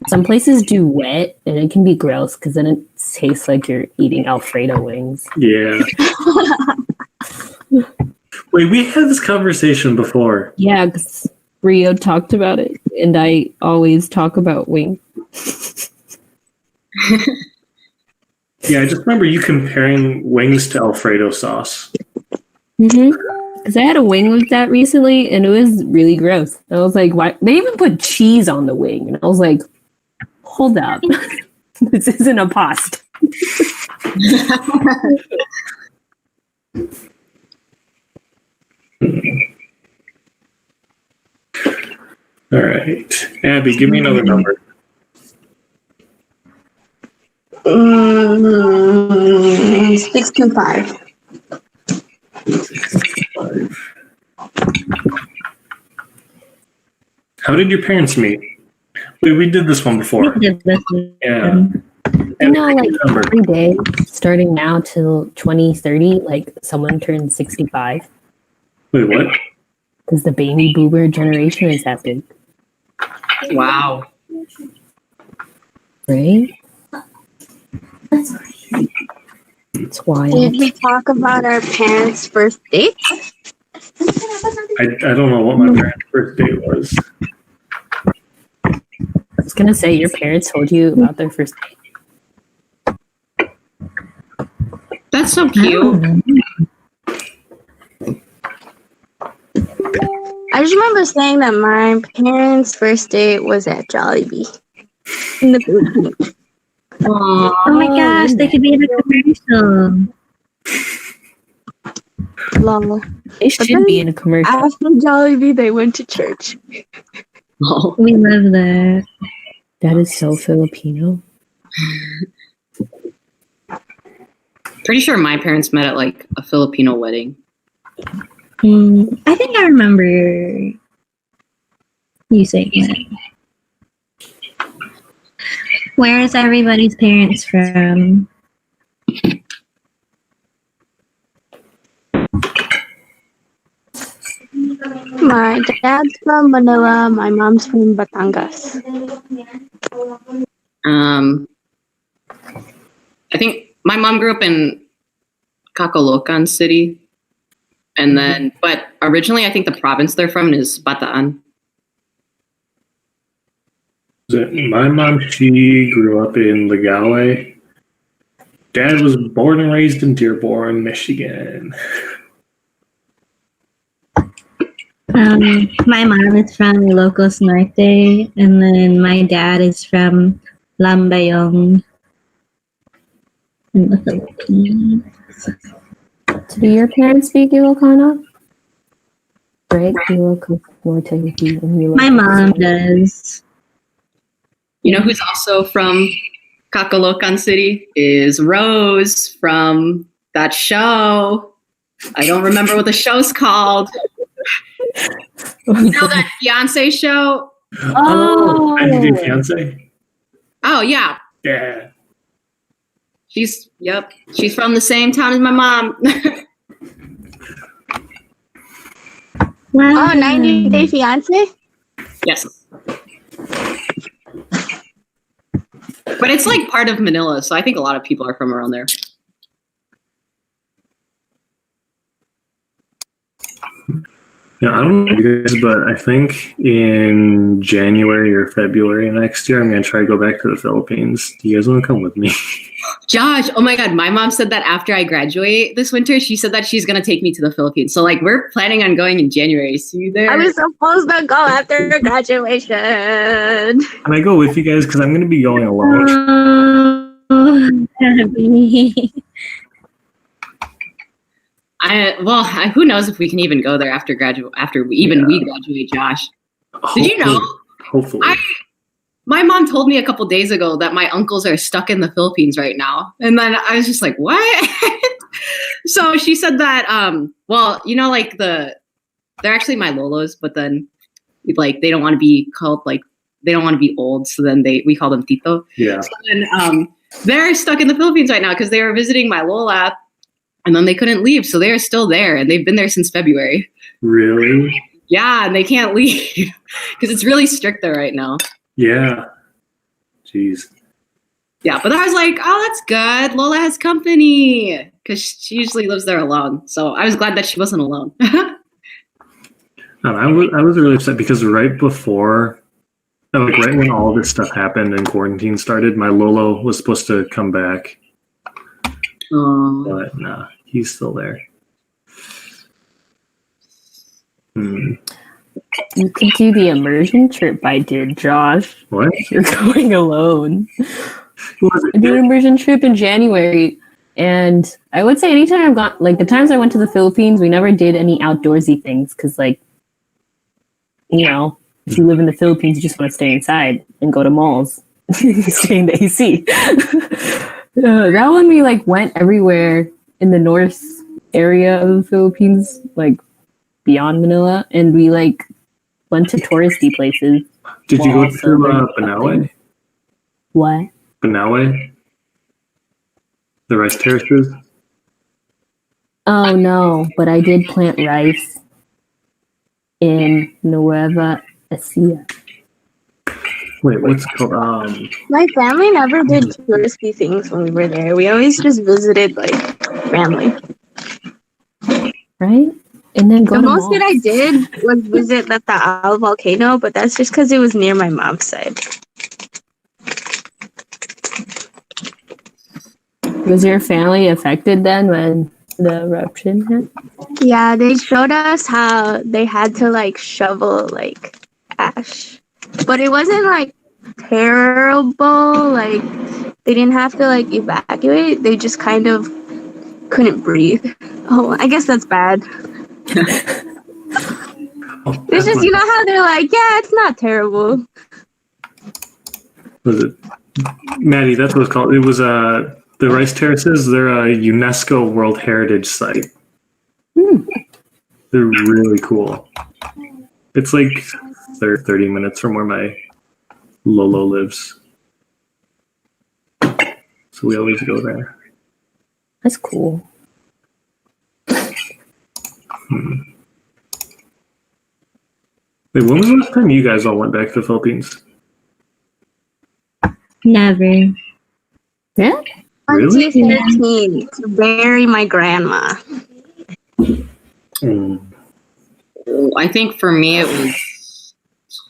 Some places do wet, and it can be gross because then it tastes like you're eating Alfredo wings. Yeah. Wait, we had this conversation before. Yeah, because Rio talked about it, and I always talk about wings. Yeah, I just remember you comparing wings to Alfredo sauce. Because I had a wing like that recently, and it was really gross. I was like, why? They even put cheese on the wing, and I was like, hold up. This isn't a pasta. All right. Abby, give me another number. 625. 5. How did your parents meet? We did this one before. We did this Yeah. You know, like every day, starting now till 2030, like someone turns 65. Wait, what? Because the baby boomer generation is that big, Wow. right? It's wild. Did we talk about our parents' first date? I don't know what my parents' first date was. I was gonna say your parents told you about their first date. That's so cute. I just remember saying that my parents' first date was at Jollibee in the Philippines. Oh my gosh, they could be in a commercial. Lol. They should be in a commercial. After Jollibee, they went to church. Oh. We love that. That is so Filipino. Pretty sure my parents met at like a Filipino wedding. I think I remember you saying that. Where is everybody's parents from? My dad's from Manila. My mom's from Batangas. I think my mom grew up in Caloocan City. And then, but originally, I think the province they're from is Bataan. My mom, she grew up in Legale. Dad was born and raised in Dearborn, Michigan. My mom is from Ilocos Norte, and then my dad is from Lambayong in the Philippines. Do your parents speak Ilocano? Right? Ilocos Norte and Ilocos. My mom does. You know who's also from Caloocan City is Rose from that show. I don't remember what the show's called. You know that fiance show? Oh, 90 Day Fiance? Oh, yeah. Yeah. She's from the same town as my mom. Wow. Oh, 90 Day Fiance? Yes. But it's like part of Manila, so I think a lot of people are from around there. Yeah, I don't know you guys, but I think in January or February next year, I'm going to try to go back to the Philippines. Do you guys want to come with me? Josh, oh my God, my mom said that after I graduate this winter, she said that she's going to take me to the Philippines. So like we're planning on going in January. See you there. I was supposed to go after graduation. Can I go with you guys? Because I'm going to be going alone. Abby. Who knows if we can even go there after we graduate, Josh. Did you know? Hopefully. My mom told me a couple days ago that my uncles are stuck in the Philippines right now. And then I was just like, what? So she said that, they're actually my lolos, but then like, they don't want to be called like they don't want to be old, so then we call them tito. Yeah. So then they're stuck in the Philippines right now because they were visiting my Lola, and then they couldn't leave, so they're still there, and they've been there since February. Really? Yeah, and they can't leave because it's really strict there right now. Yeah. Jeez. Yeah, but I was like, oh, that's good. Lola has company because she usually lives there alone. So I was glad that she wasn't alone. And I was really upset because right before, like right when all this stuff happened and quarantine started, my Lolo was supposed to come back, but nah, he's still there. You could do the immersion trip I did, Josh. What? You're going alone. Who was I did an immersion trip in January, and I would say anytime I've gone, like the times I went to the Philippines, we never did any outdoorsy things because, like, you know, if you live in the Philippines, you just want to stay inside and go to malls, stay in the AC. That one we like went everywhere in the north area of the Philippines, like beyond Manila, and we like went to touristy places. Did you go malls, through so, Banawe? What? Banawe? The rice terraces? Oh no, but I did plant rice in Nueva Ecija. Wait, what's it called? My family never did touristy things when we were there. We always just visited like family. Right? And then go The to most that I malls. did was visit the Taal volcano, but that's just because it was near my mom's side. Was your family affected then when the eruption hit? Yeah, they showed us how they had to like shovel like ash, but it wasn't like terrible. Like they didn't have to like evacuate. They just kind of couldn't breathe. Oh, I guess that's bad. It's just, you know how they're like, yeah, it's not terrible. Was it Maddie? That's what it's called. It was the rice terraces. They're a UNESCO World Heritage Site. They're really cool. It's like 30 minutes from where my Lolo lives, so we always go there. That's cool. Wait, when was the last time you guys all went back to the Philippines? Never. Yeah? Really? 2013 to bury my grandma. I think for me it was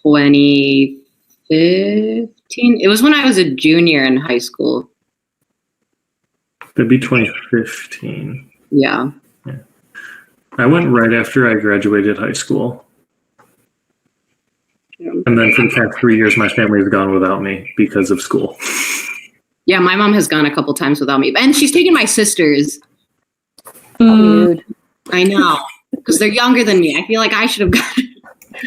2015. It was when I was a junior in high school. That'd be 2015. Yeah. I went right after I graduated high school. And then for the past 3 years, my family has gone without me because of school. Yeah, my mom has gone a couple times without me. And she's taken my sisters. Dude. I know. Because they're younger than me. I feel like I should have gone.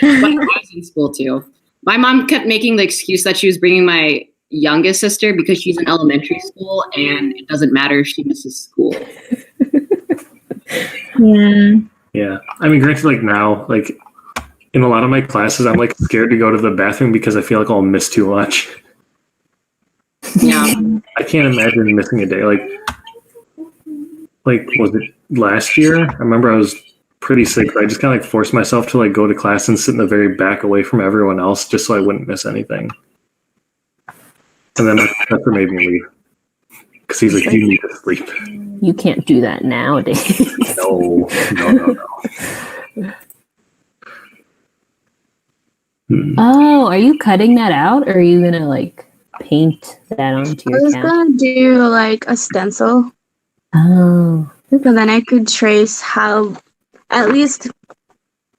But I was in school too. My mom kept making the excuse that she was bringing my youngest sister because she's in elementary school and it doesn't matter if she misses school. Yeah. Yeah. I mean, granted, like now, like in a lot of my classes, I'm like scared to go to the bathroom because I feel like I'll miss too much. Yeah. I can't imagine missing a day. Like was it last year? I remember I was pretty sick, but I just kind of like forced myself to like go to class and sit in the very back away from everyone else just so I wouldn't miss anything. And then my professor made me leave because he's like, you need to sleep. You can't do that nowadays. No. Oh, are you cutting that out, or are you gonna like paint that onto I your was cap? gonna do like a stencil, Oh, so then I could trace at least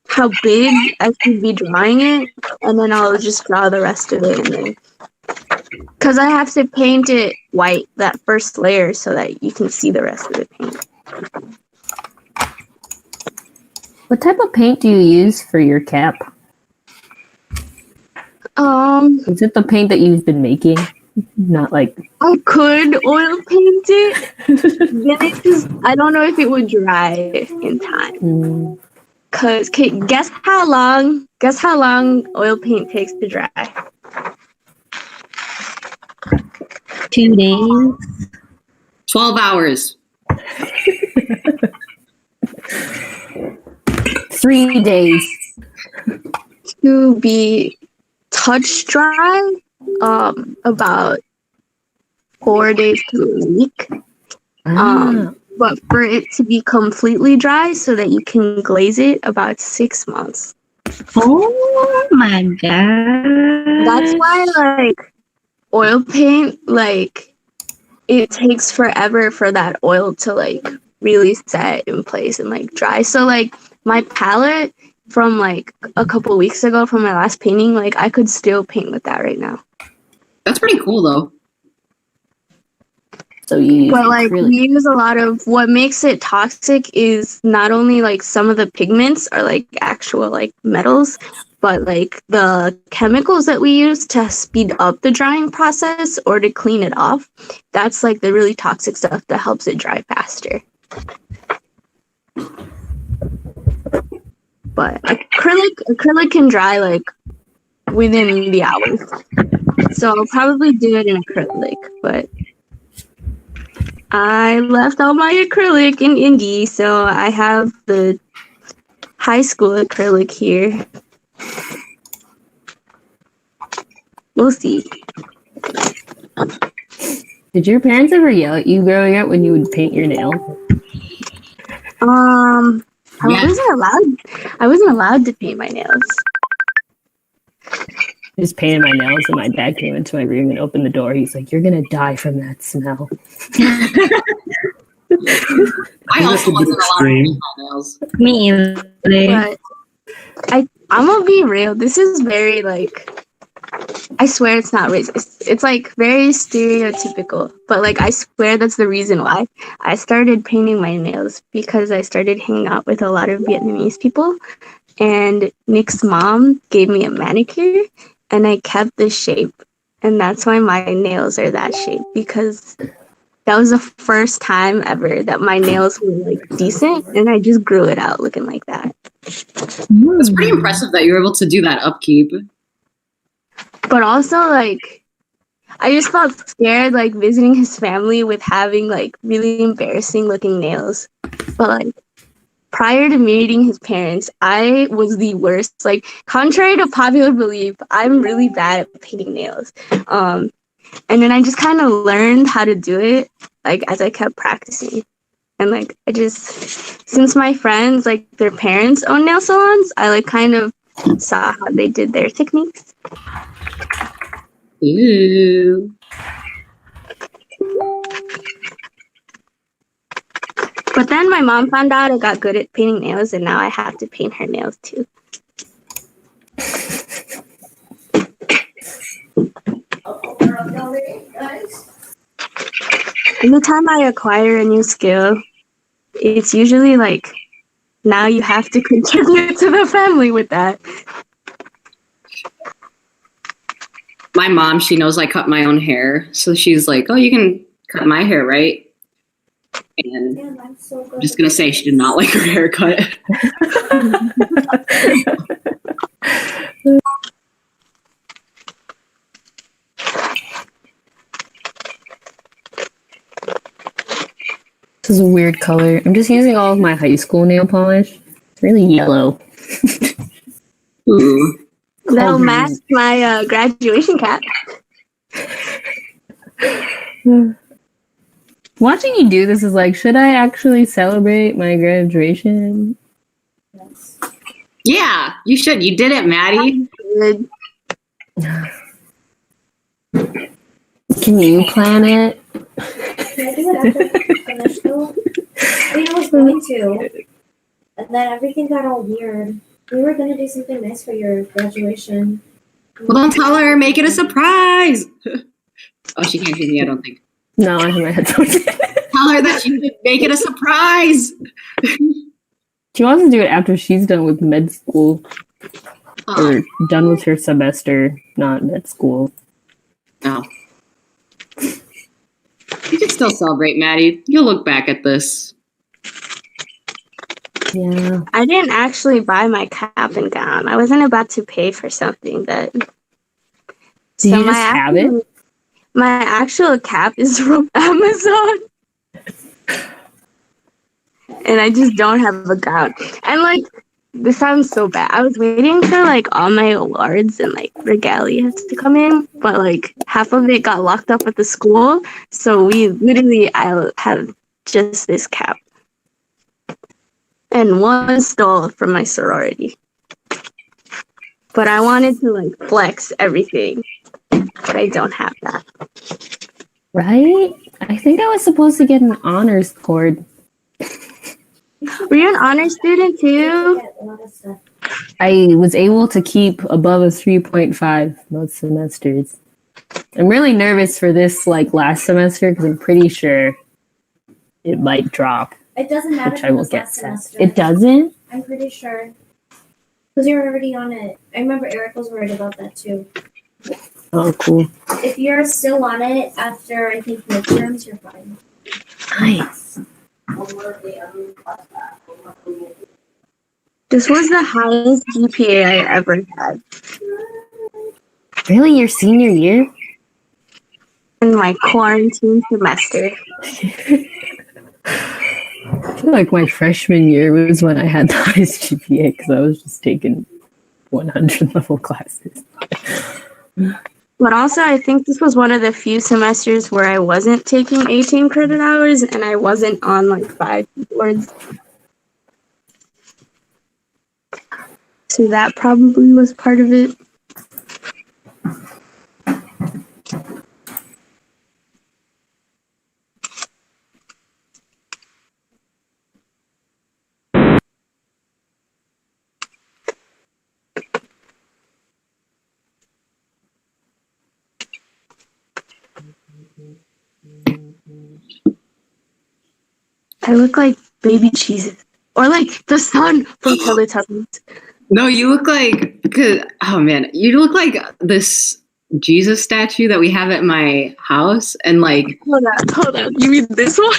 how big I should be drawing it, and then I'll just draw the rest of it in there. Because I have to paint it white, that first layer, so that you can see the rest of the paint. what type of paint do you use for your cap? Is Is it the paint that you've been making? Not like I could oil paint it, then it just, I don't know if it would dry in time. Cause guess how long oil paint takes to dry? 2 days. 12 hours. 3 days. To be touch dry, about 4 days to a week. But for it to be completely dry so that you can glaze it, about 6 months. Oh my god. That's why, like, oil paint, like, it takes forever for that oil to, like, really set in place and, like, dry. So, like, my palette from, like, a couple weeks ago from my last painting, like, I could still paint with that right now. That's pretty cool, though. So you use But like acrylic. we use a lot of what makes it toxic is not only like some of the pigments are like actual like metals, but like the chemicals that we use to speed up the drying process or to clean it off. That's like the really toxic stuff that helps it dry faster. But acrylic can dry like within the hours. So I'll probably do it in acrylic, but I left all my acrylic in Indy, so I have the high school acrylic here. We'll see. Did your parents ever yell at you growing up when you would paint your nails? I wasn't allowed to paint my nails. I just painted my nails, and my dad came into my room and opened the door. He's like, "You're gonna die from that smell." I also wasn't allowed to extreme. paint my nails. Me either. But I'm gonna be real. This is very like, I swear it's not racist. It's like very stereotypical. But like I swear that's the reason why I started painting my nails, because I started hanging out with a lot of Vietnamese people, and Nick's mom gave me a manicure, and I kept the shape, and that's why my nails are that shape, because that was the first time ever that my nails were like decent, and I just grew it out looking like that. It's pretty impressive that you were able to do that upkeep. But also like I just felt scared like visiting his family with having like really embarrassing looking nails. But like prior to meeting his parents, I was the worst. Like, contrary to popular belief, I'm really bad at painting nails. And then I just kind of learned how to do it, like, as I kept practicing. And, like, since my friends, like, their parents own nail salons, I, like, kind of saw how they did their techniques. Ooh. But then my mom found out I got good at painting nails, and now I have to paint her nails too. Anytime I acquire a new skill, it's usually like, now you have to contribute to the family with that. My mom, she knows I cut my own hair. So she's like, "Oh, you can cut my hair, right?" And I'm just going to say she did not like her haircut. This is a weird color. I'm just using all of my high school nail polish. It's really yellow. Ooh. That'll match my graduation cap. Watching you do this is like, should I actually celebrate my graduation? Yeah, you should. You did it, Maddie. Good. Can you plan it? Can I do it after I finish school? I mean, I was going to. And then everything got all weird. We were going to do something nice for your graduation. Well, don't tell her. Make it a surprise. Oh, she can't hear me, I don't think. No, I have my headphones in. Tell her that you should make it a surprise. She wants to do it after she's done with med school. Oh, Or done with her semester, not med school. no. You can still celebrate, Maddie. You'll look back at this. Yeah. I didn't actually buy my cap and gown. I wasn't about to pay for something that. Do you just have it? My actual cap is from Amazon. And I just don't have a gown. And like, this sounds so bad. I was waiting for like all my awards and like regalias to come in, but like half of it got locked up at the school. So I have just this cap. And one stole from my sorority. But I wanted to like flex everything. But I don't have that. Right? I think I was supposed to get an honors cord. Were you an honor student too? Get a lot of stuff. I was able to keep above a 3.5 most semesters. I'm really nervous for this like last semester because I'm pretty sure it might drop, It doesn't matter which if I will was get last set. semester. It doesn't? I'm pretty sure. Because you're already on it. I remember Eric was worried about that too. Oh, cool. If you're still on it after, I think, midterms, you're fine. Nice. This was the highest GPA I ever had Really? Your senior year? in my quarantine semester. I feel like my freshman year was when I had the highest GPA because I was just taking 100 level classes. But also, I think this was one of the few semesters where I wasn't taking 18 credit hours and I wasn't on like 5 boards. So that probably was part of it. I look like baby Jesus. Or like the sun from Teletubbies. No, you look like, oh man, you look like this Jesus statue that we have at my house, and like, Hold on. You mean this one?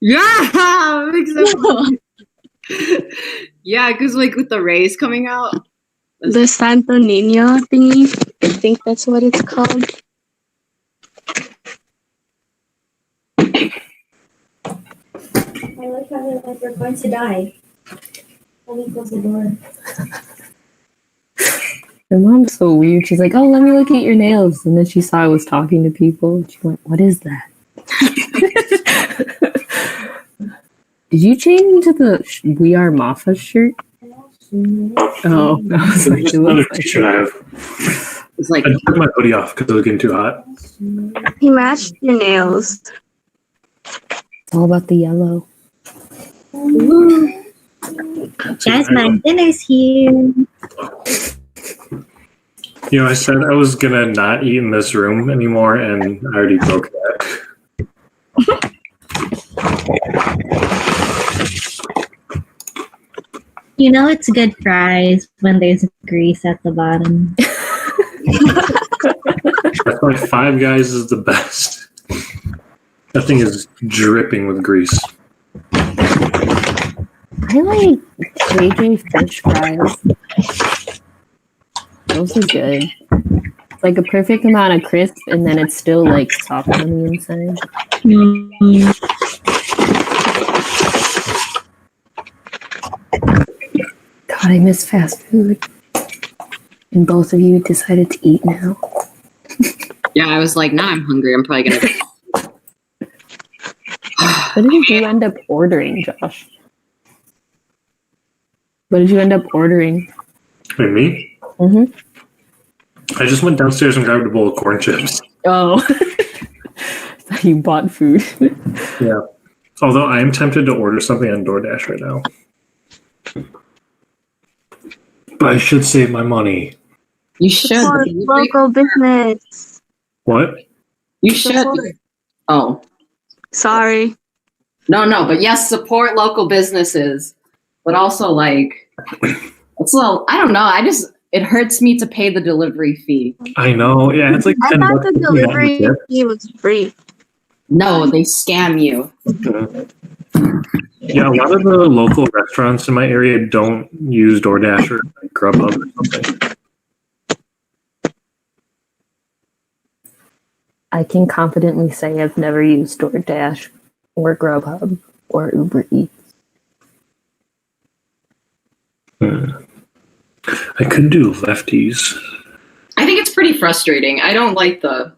yeah, makes sense. Yeah, because like with the rays coming out. The Santo Nino thingy. I think that's what it's called. I like how they're like, we're going to die. Let me close the door. My mom's so weird. She's like, "Oh, let me look at your nails," and then she saw I was talking to people. She went, "What is that?" Did you change into the "We Are Mafa" shirt? Oh, I was like, Just it another looks like t-shirt I have. It's like, I took my hoodie off because it was getting too hot. He matched your nails. it's all about the yellow. Guys, my dinner's here. You know, I said I was gonna not eat in this room anymore, and I already broke that. You know it's good fries when there's grease at the bottom. That's why Five Guys is the best. That thing is dripping with grease. I like JJ fish fries. Those are good. It's like a perfect amount of crisp, and then it's still like soft on the inside. God, I miss fast food. And both of you decided to eat now. yeah, I was like, now I'm hungry. I'm probably gonna. What did you end up ordering, Josh? What did you end up ordering? Wait, me? Mm-hmm. I just went downstairs and grabbed a bowl of corn chips. Oh. You bought food. Yeah. Although I am tempted to order something on DoorDash right now. But I should save my money. You should. Support local business. What? You should. Oh. Sorry. No, but yes, support local businesses. But also, like, it's a little, I don't know. It hurts me to pay the delivery fee. I know. Yeah, it's like I 10 thought bucks the to get delivery it. fee was free. No, they scam you. Yeah, a lot of the local restaurants in my area don't use DoorDash or like Grubhub or something. I can confidently say I've never used DoorDash or Grubhub or Uber Eats. I could do lefties. I think it's pretty frustrating. I don't like the.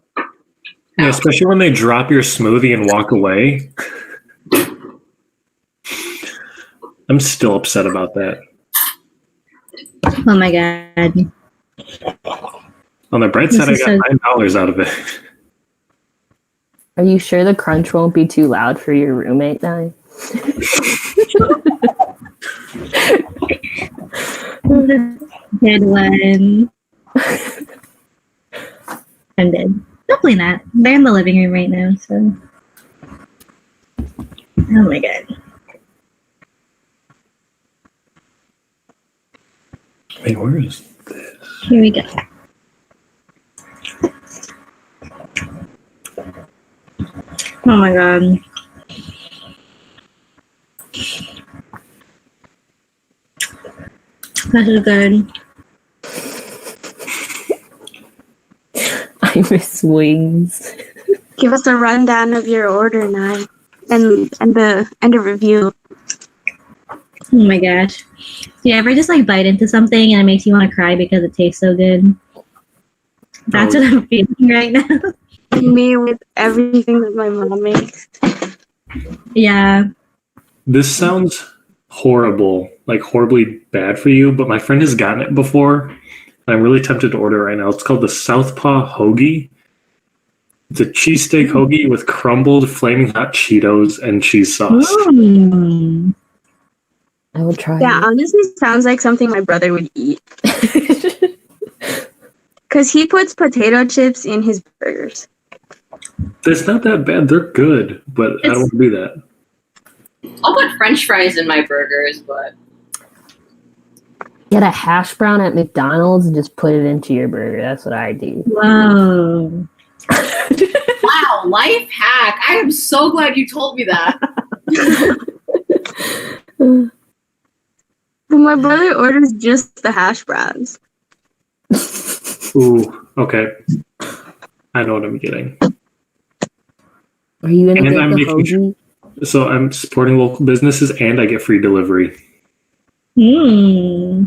Yeah, especially when they drop your smoothie and walk away. I'm still upset about that. Oh my god. On the bright This side, I is got so- $9 out of it. Are you sure the crunch won't be too loud for your roommate now? Good one. I'm dead. Hopefully not. They're in the living room right now, so. Oh my god. Wait, where is this? Here we go. Oh my god. That is good. I miss wings. Give us a rundown of your order, Nye, and a review. Oh my gosh. Do you ever just like bite into something and it makes you want to cry because it tastes so good? That's what I'm feeling right now. Me with everything that my mom makes. Yeah. This sounds horrible, like horribly bad for you, but my friend has gotten it before. And I'm really tempted to order it right now. It's called the Southpaw Hoagie. It's a cheesesteak hoagie with crumbled flaming hot Cheetos and cheese sauce. Mm. I would try Yeah, it. honestly, sounds like something my brother would eat. Because he puts potato chips in his burgers. It's not that bad. They're good, but I don't want to do that. I'll put French fries in my burgers, but Get a hash brown at McDonald's and just put it into your burger. That's what I do. Whoa. wow, life hack. I am so glad you told me that. But my brother orders just the hash browns. Ooh, okay. I know what I'm getting. Are you gonna And get I'm the making hoagie? So I'm supporting local businesses and I get free delivery. Hmm.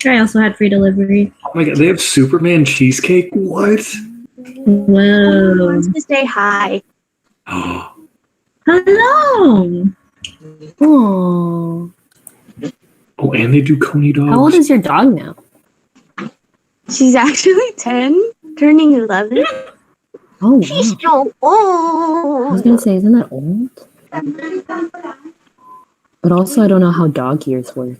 I also had free delivery. Oh my god, they have Superman cheesecake? What? Whoa. Wants to say hi. Oh, Hello. Oh. oh, and they do Coney dogs. How old is your dog now? She's actually 10, turning 11. Oh, She's wow. so I was old. gonna say, isn't that old? But also, I don't know how dog years work.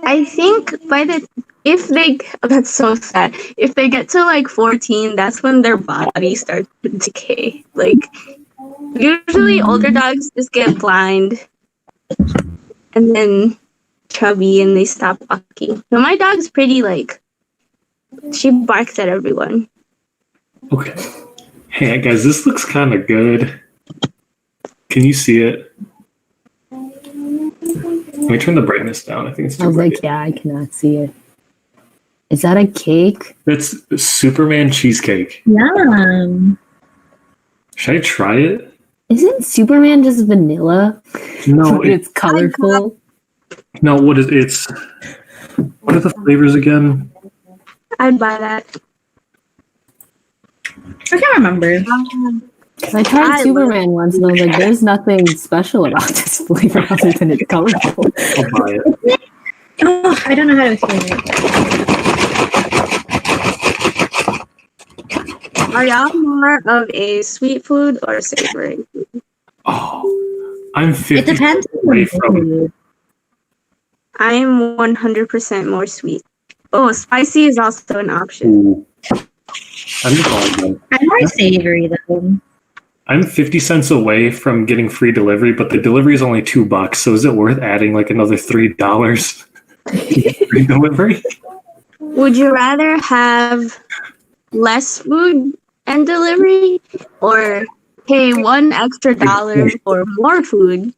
I think that's so sad. If they get to like 14, that's when their body starts to decay. Like, usually older dogs just get blind and then chubby and they stop walking. But my dog's pretty, like, she barks at everyone. Okay. Hey guys, this looks kind of good. Can you see it? Let me turn the brightness down. I think it's I too was bright. like, yeah, I cannot see it. Is that a cake? It's Superman cheesecake. Yum. Should I try it? Isn't Superman just vanilla? No, But it's colorful. no. What is it's? What are the flavors again? I'd buy that. I can't remember. 'Cause I tried I Superman once and I was like, there's nothing special about this flavor other than it's colorful. I'll buy it. Oh, I don't know how to explain it. Are y'all more of a sweet food or savory? Oh, I'm 50 It depends on away the from. mood. I am 100% more sweet. Oh, spicy is also an option. Ooh. I'm just calling them. I'm more savory though. I'm 50 cents away from getting free delivery, but the delivery is only $2. So is it worth adding like another $3 to get free delivery? Would you rather have less food and delivery or pay $1 extra for more food?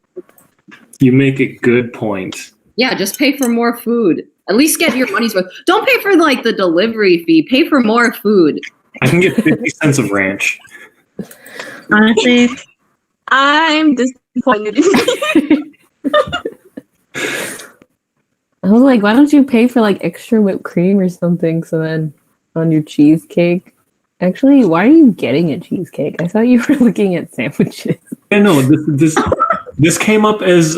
You make a good point. Yeah, just pay for more food. At least get your money's worth. Don't pay for like the delivery fee. Pay for more food. I can get 50 cents of ranch. Honestly, I'm disappointed. I was like, why don't you pay for like extra whipped cream or something? So then on your cheesecake. Actually, why are you getting a cheesecake? I thought you were looking at sandwiches. Yeah, no, this came up as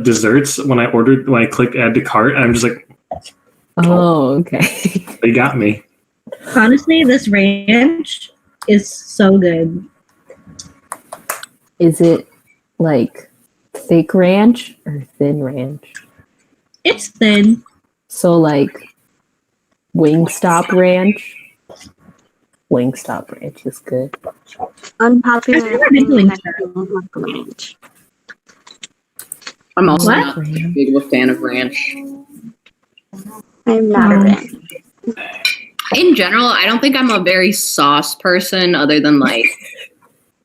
desserts when I clicked add to cart. I'm just like, Oh, okay. they got me. honestly, this ranch is so good. Is it like thick ranch or thin ranch? It's thin. So like Wingstop ranch. Wingstop ranch is good. Unpopular I've never been to opinion, Wingstop. I don't like ranch. I'm also What? not a big of a fan of ranch. I'm not a ranch. In general, I don't think I'm a very sauce person other than like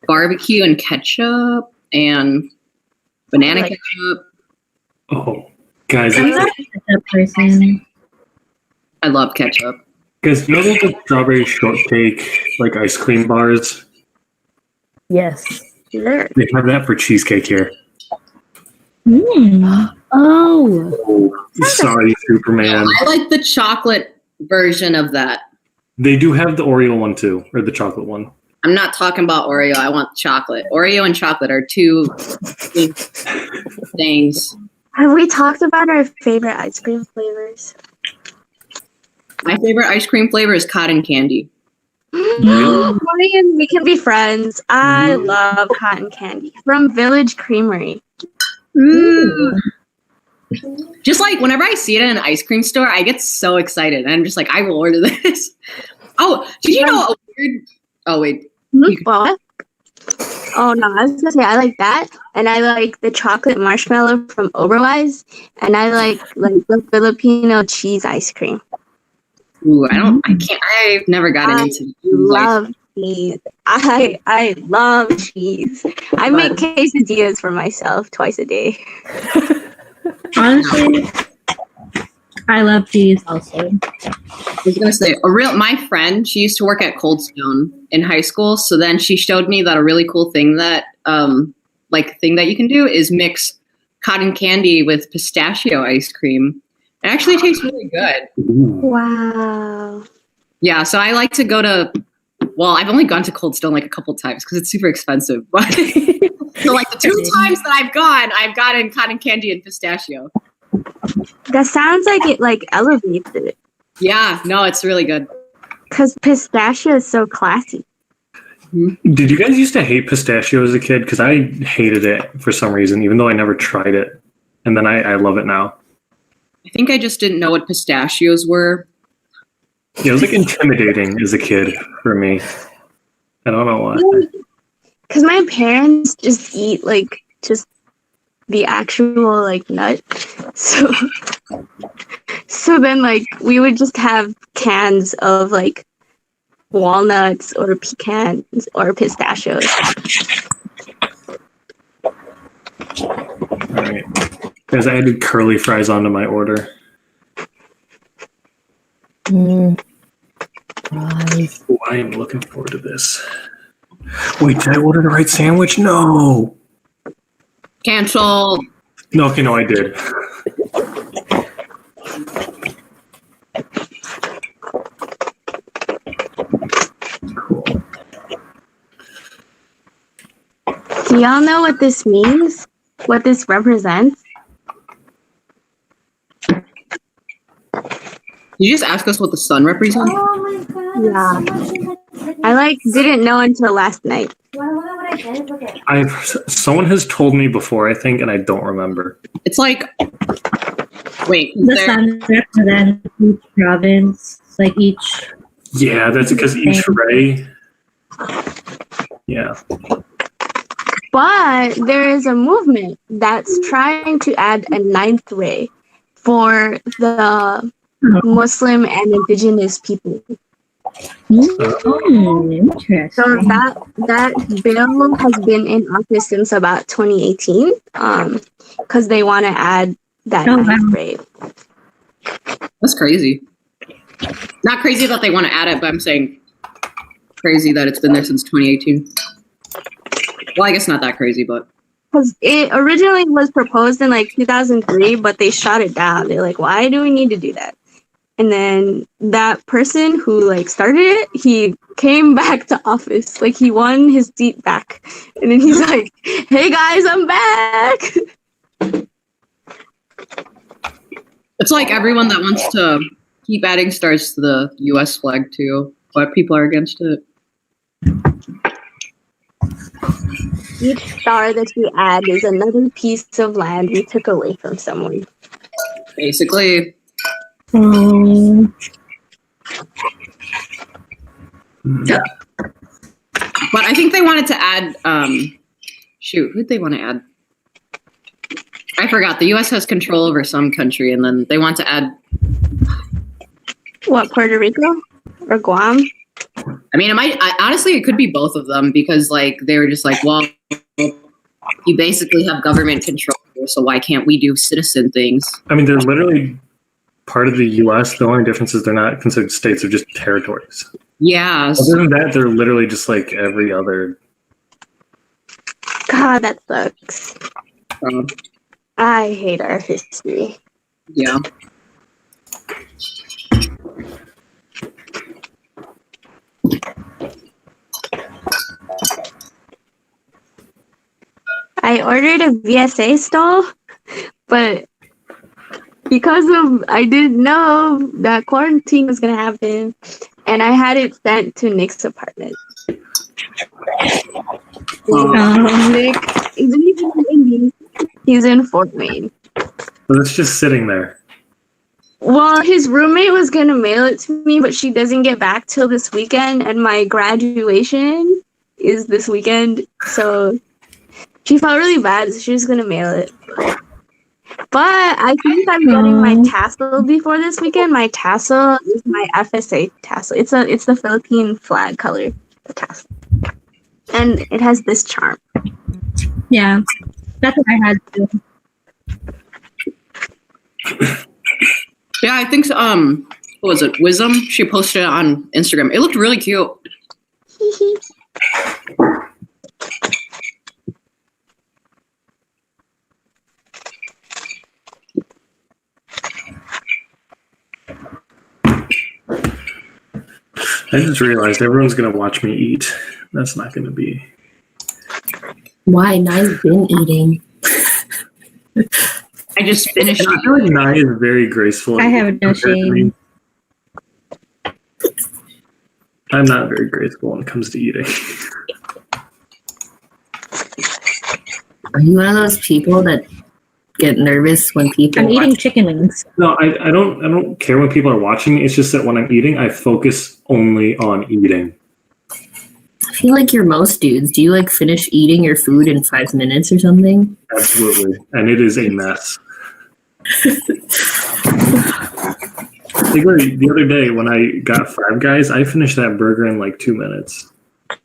barbecue and ketchup and banana Like- ketchup. Oh, guys, I'm not a ketchup person. I love ketchup. guys, you know those like, strawberry shortcake like ice cream bars? Yes. Sure. They have that for cheesecake here. Mm. Oh. Oh, sorry, Superman. I like the chocolate version of that. They do have the Oreo one too, or the chocolate one. I'm not talking about Oreo. I want chocolate. Oreo and chocolate are two things. Have we talked about our favorite ice cream flavors? My favorite ice cream flavor is cotton candy. Ryan, we can be friends. I love cotton candy from Village Creamery. Just like whenever I see it in an ice cream store, I get so excited. I'm just like, I will order this. Oh, did you know a weird? Oh wait, What? Oh no, I was gonna say I like that, and I like the chocolate marshmallow from Oberweis, and I like the Filipino cheese ice cream. ooh, I can't. I've never gotten I into. Love cheese. I love cheese. I make quesadillas for myself twice a day. Honestly, I love cheese also. I was gonna say my friend, she used to work at Cold Stone in high school. So then she showed me that a really cool thing that thing that you can do is mix cotton candy with pistachio ice cream. It actually tastes really good. Ooh. Wow. Yeah, so I like to go to I've only gone to Cold Stone like a couple times because it's super expensive. But so like the 2 times that I've gotten cotton candy and pistachio. That sounds like it like elevates it. Yeah, no, it's really good. Because pistachio is so classy. Did you guys used to hate pistachio as a kid? Because I hated it for some reason, even though I never tried it. And then I love it now. I think I just didn't know what pistachios were. Yeah, it was like intimidating as a kid for me. I don't know why. Because my parents just eat like just the actual like nut. So then like we would just have cans of like walnuts or pecans or pistachios. All right. Guys, I added curly fries onto my order. Fries. Oh, I am looking forward to this. Wait, did I order the right sandwich? No. Cancel. No, okay, no, I did. Cool. Do y'all know what this means? What this represents? You just ask us what the sun represents? Oh my god. Yeah. So much in the I like didn't know until last night. Wanna look at what I did? Look at Someone has told me before, I think, and I don't remember. It's like, wait, The sun represents each province, like each. Yeah, that's because each ray. Yeah. But there is a movement that's trying to add a 9th ray for the Muslim and indigenous people. Interesting. So that bill has been in office since about 2018, because they want to add that Oh, 9th wow. ray. That's crazy. Not crazy that they want to add it, but I'm saying crazy that it's been there since 2018. Well, I guess not that crazy, but Because it originally was proposed in like 2003, but they shot it down. They're like, why do we need to do that? And then that person who like started it, he came back to office. Like he won his seat back. And then he's like, hey guys, I'm back. it's like everyone that wants to keep adding stars to the US flag too, but people are against it. Each star that you add is another piece of land we took away from someone. Basically. But I think they wanted to add who'd they want to add? I forgot. The US has control over some country and then they want to add What, Puerto Rico or Guam? I mean, honestly, it could be both of them because, like, they were just like, well, you basically have government control, so why can't we do citizen things? I mean, they're literally part of the U.S. The only difference is they're not considered states; they're just territories. Yeah. Other than that, they're literally just like every other. God, that sucks. I hate our history. Yeah. I ordered a VSA stall, but because of I didn't know that quarantine was gonna happen, and I had it sent to Nick's apartment. Nick isn't even in Indy. He's in Fort Wayne. But it's just sitting there. Well, his roommate was gonna mail it to me, but she doesn't get back till this weekend, and my graduation is this weekend, so she felt really bad, so she was gonna mail it. But I think I'm getting my tassel before this weekend. My tassel is my FSA tassel. It's the Philippine flag color, the tassel, and it has this charm. Yeah, that's what I had too. Yeah, I think so, what was it? Wisdom? She posted it on Instagram. It looked really cute. I just realized everyone's gonna watch me eat. That's not gonna be. Why? Nai's been eating. I just finished I feel like Nai is very graceful. I have no shame. I'm not very graceful when it comes to eating. Are you one of those people that get nervous when people? I'm eating chicken wings. No, I don't care when people are watching me. It's just that when I'm eating, I focus only on eating. I feel like you're most dudes. Do you like finish eating your food in 5 minutes or something? Absolutely, and it is a mess. Like, the other day when I got Five Guys, I finished that burger in like 2 minutes. I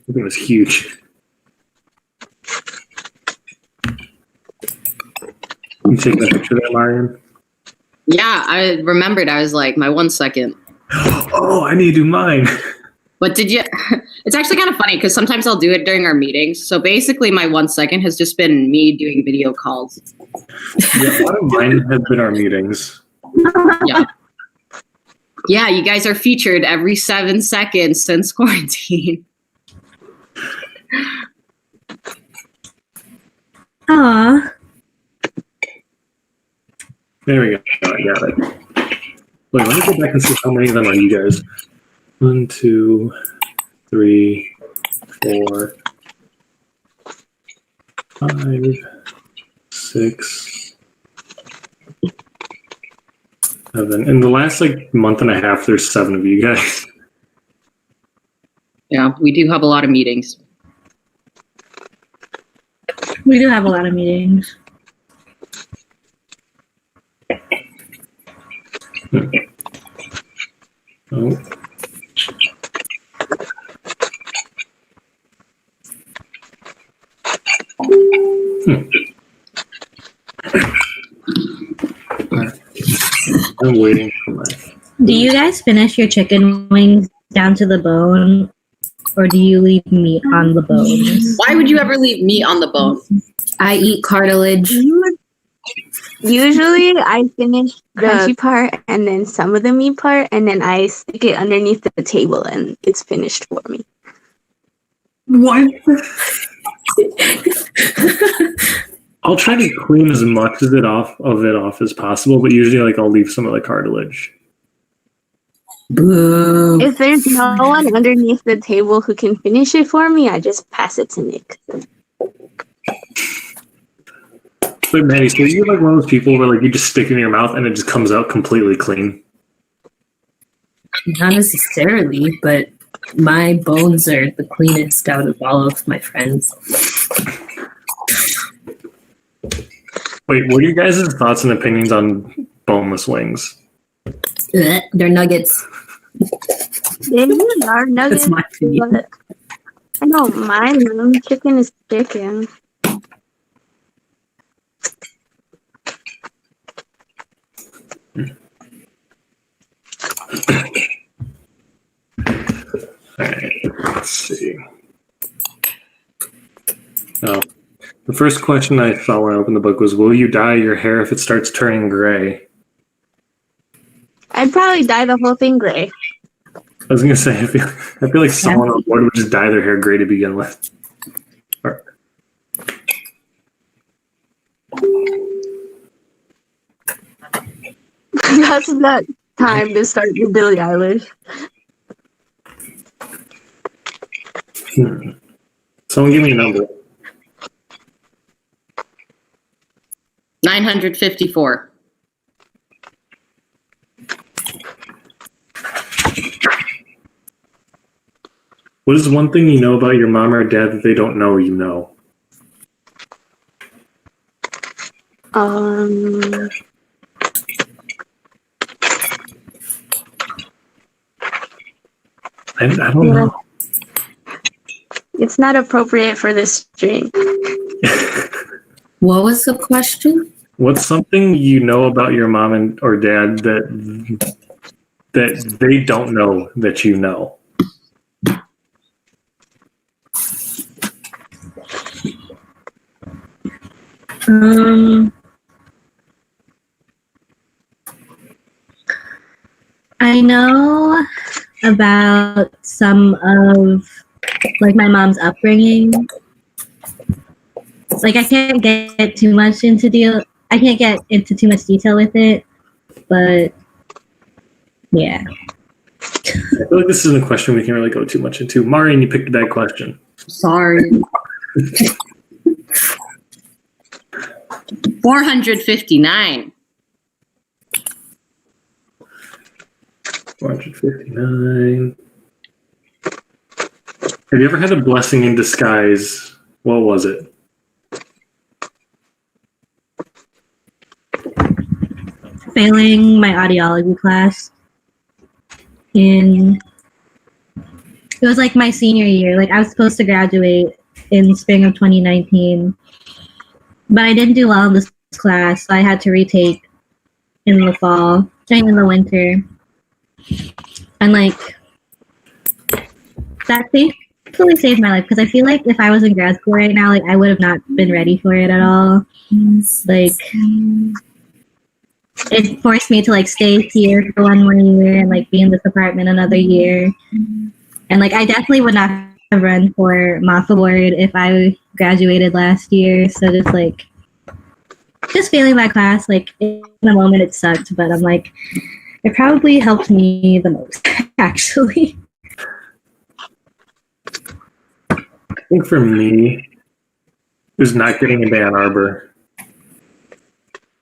think it was huge. You taking a picture there, Marion? Yeah, I remembered. I was like, my 1 second. Oh, I need to do mine. But did you? It's actually kind of funny because sometimes I'll do it during our meetings. So basically, my 1 second has just been me doing video calls. Yeah, a lot of mine have been our meetings. Yeah. Yeah, you guys are featured every 7 seconds since quarantine. Aw. There we go. I got it. Wait, let me go back and see how many of them are you guys. 1, 2, 3, 4, 5, 6, 7. In the last like month and a half, there's 7 of you guys. Yeah, we do have a lot of meetings. We do have a lot of meetings. Oh. I'm waiting for my. Do you guys finish your chicken wings down to the bone, or do you leave meat on the bones? Why would you ever leave meat on the bone? I eat cartilage. Usually, I finish the crunchy part and then some of the meat part, and then I stick it underneath the table, and it's finished for me. What? I'll try to clean as much of it off as possible, but usually like I'll leave some of the cartilage. Boo. If there's no one underneath the table who can finish it for me, I just pass it to Nick. But Maddie, so you're like one of those people where like you just stick it in your mouth and it just comes out completely clean. Not necessarily, but my bones are the cleanest out of all of my friends. Wait, what are you guys' thoughts and opinions on boneless wings? Ugh, they're nuggets. They are nuggets. That's my opinion. But I don't mind them. Chicken is chicken. Alright, let's see. Oh, the first question I saw when I opened the book was, will you dye your hair if it starts turning gray? I'd probably dye the whole thing gray. I was going to say, I feel like someone on board would just dye their hair gray to begin with. Or- That's not time to start with Billie Eilish. Someone give me a number. 954. What is one thing you know about your mom or dad that they don't know you know? I don't know. It's not appropriate for this drink. What was the question? What's something you know about your mom or dad that they don't know that you know? I know about some of like my mom's upbringing. Like I can't get too much into I can't get into too much detail with it, but yeah. I feel like this isn't a question we can really go too much into. Marian, you picked a bad question. Sorry. 459. 459. Have you ever had a blessing in disguise? What was it? Failing my audiology class it was like my senior year. Like I was supposed to graduate in spring of 2019, but I didn't do well in this class, so I had to retake in the fall, in the winter. And like that thankfully saved my life, because I feel like if I was in grad school right now, like I would have not been ready for it at all. Like it forced me to like stay here for one more year and like be in this apartment another year. And like I definitely would not have run for Mafa board if I graduated last year. So just failing that class, like in the moment it sucked, but I'm like, it probably helped me the most, actually. I think for me, it was not getting into Ann Arbor.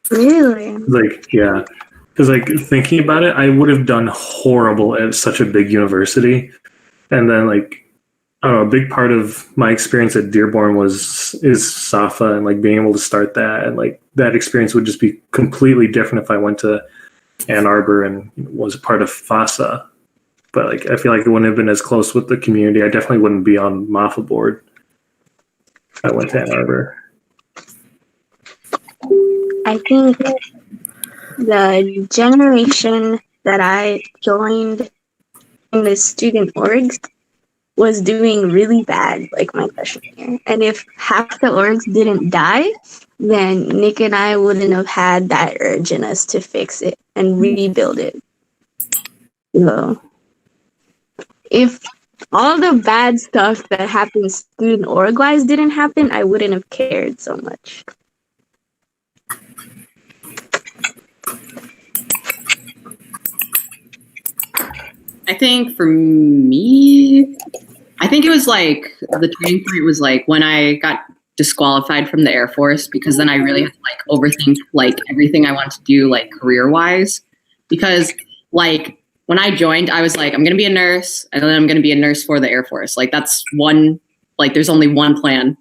Really? Like, yeah. Because, like, thinking about it, I would have done horrible at such a big university. And then, like, I don't know, a big part of my experience at Dearborn is Safa and, like, being able to start that. And, like, that experience would just be completely different if I went to Ann Arbor and was a part of FASA. But, like, I feel like it wouldn't have been as close with the community. I definitely wouldn't be on Mafa board if I went to Ann Arbor. I think the generation that I joined in the student orgs was doing really bad, like my freshman year. And if half the orgs didn't die, then Nick and I wouldn't have had that urge in us to fix it and rebuild it. So, if all the bad stuff that happened student org-wise didn't happen, I wouldn't have cared so much. I think for me, I think it was like the turning point was like when I got disqualified from the Air Force, because then I really had to like overthink like everything I wanted to do like career wise, because like when I joined, I was like, I'm gonna be a nurse and then I'm gonna be a nurse for the Air Force. Like that's one, like there's only one plan.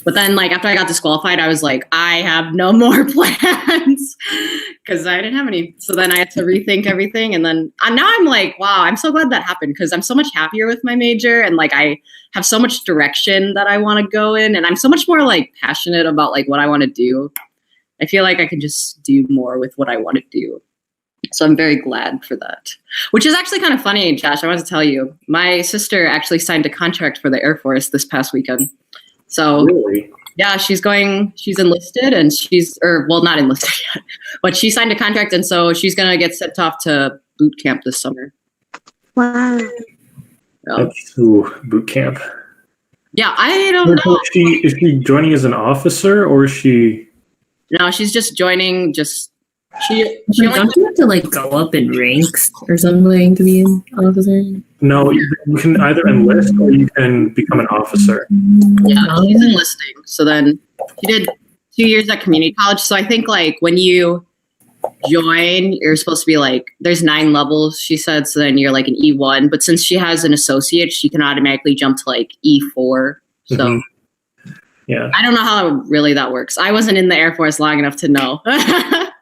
But then like after I got disqualified, I was like, I have no more plans because I didn't have any. So then I had to rethink everything. And then now I'm like, wow, I'm so glad that happened because I'm so much happier with my major. And like I have so much direction that I want to go in. And I'm so much more like passionate about like what I want to do. I feel like I can just do more with what I want to do. So I'm very glad for that. Which is actually kind of funny, Josh. I want to tell you, my sister actually signed a contract for the Air Force this past weekend. So Really? yeah, she's enlisted and not enlisted yet, but she signed a contract. And so she's going to get sent off to boot camp this summer. Wow. So, Boot camp. yeah, I don't know. Is she joining as an officer or is she? No, she's just joining. She Don't you have to like go up in ranks or something to be an officer? No, you can either enlist or you can become an officer. she's enlisting. So then she did 2 years at community college. So I think like when you join, you're supposed to be like, there's 9 levels, she said. So then you're like an E1. But since she has an associate, she can automatically jump to like E4. So Yeah. I don't know how really that works. I wasn't in the Air Force long enough to know.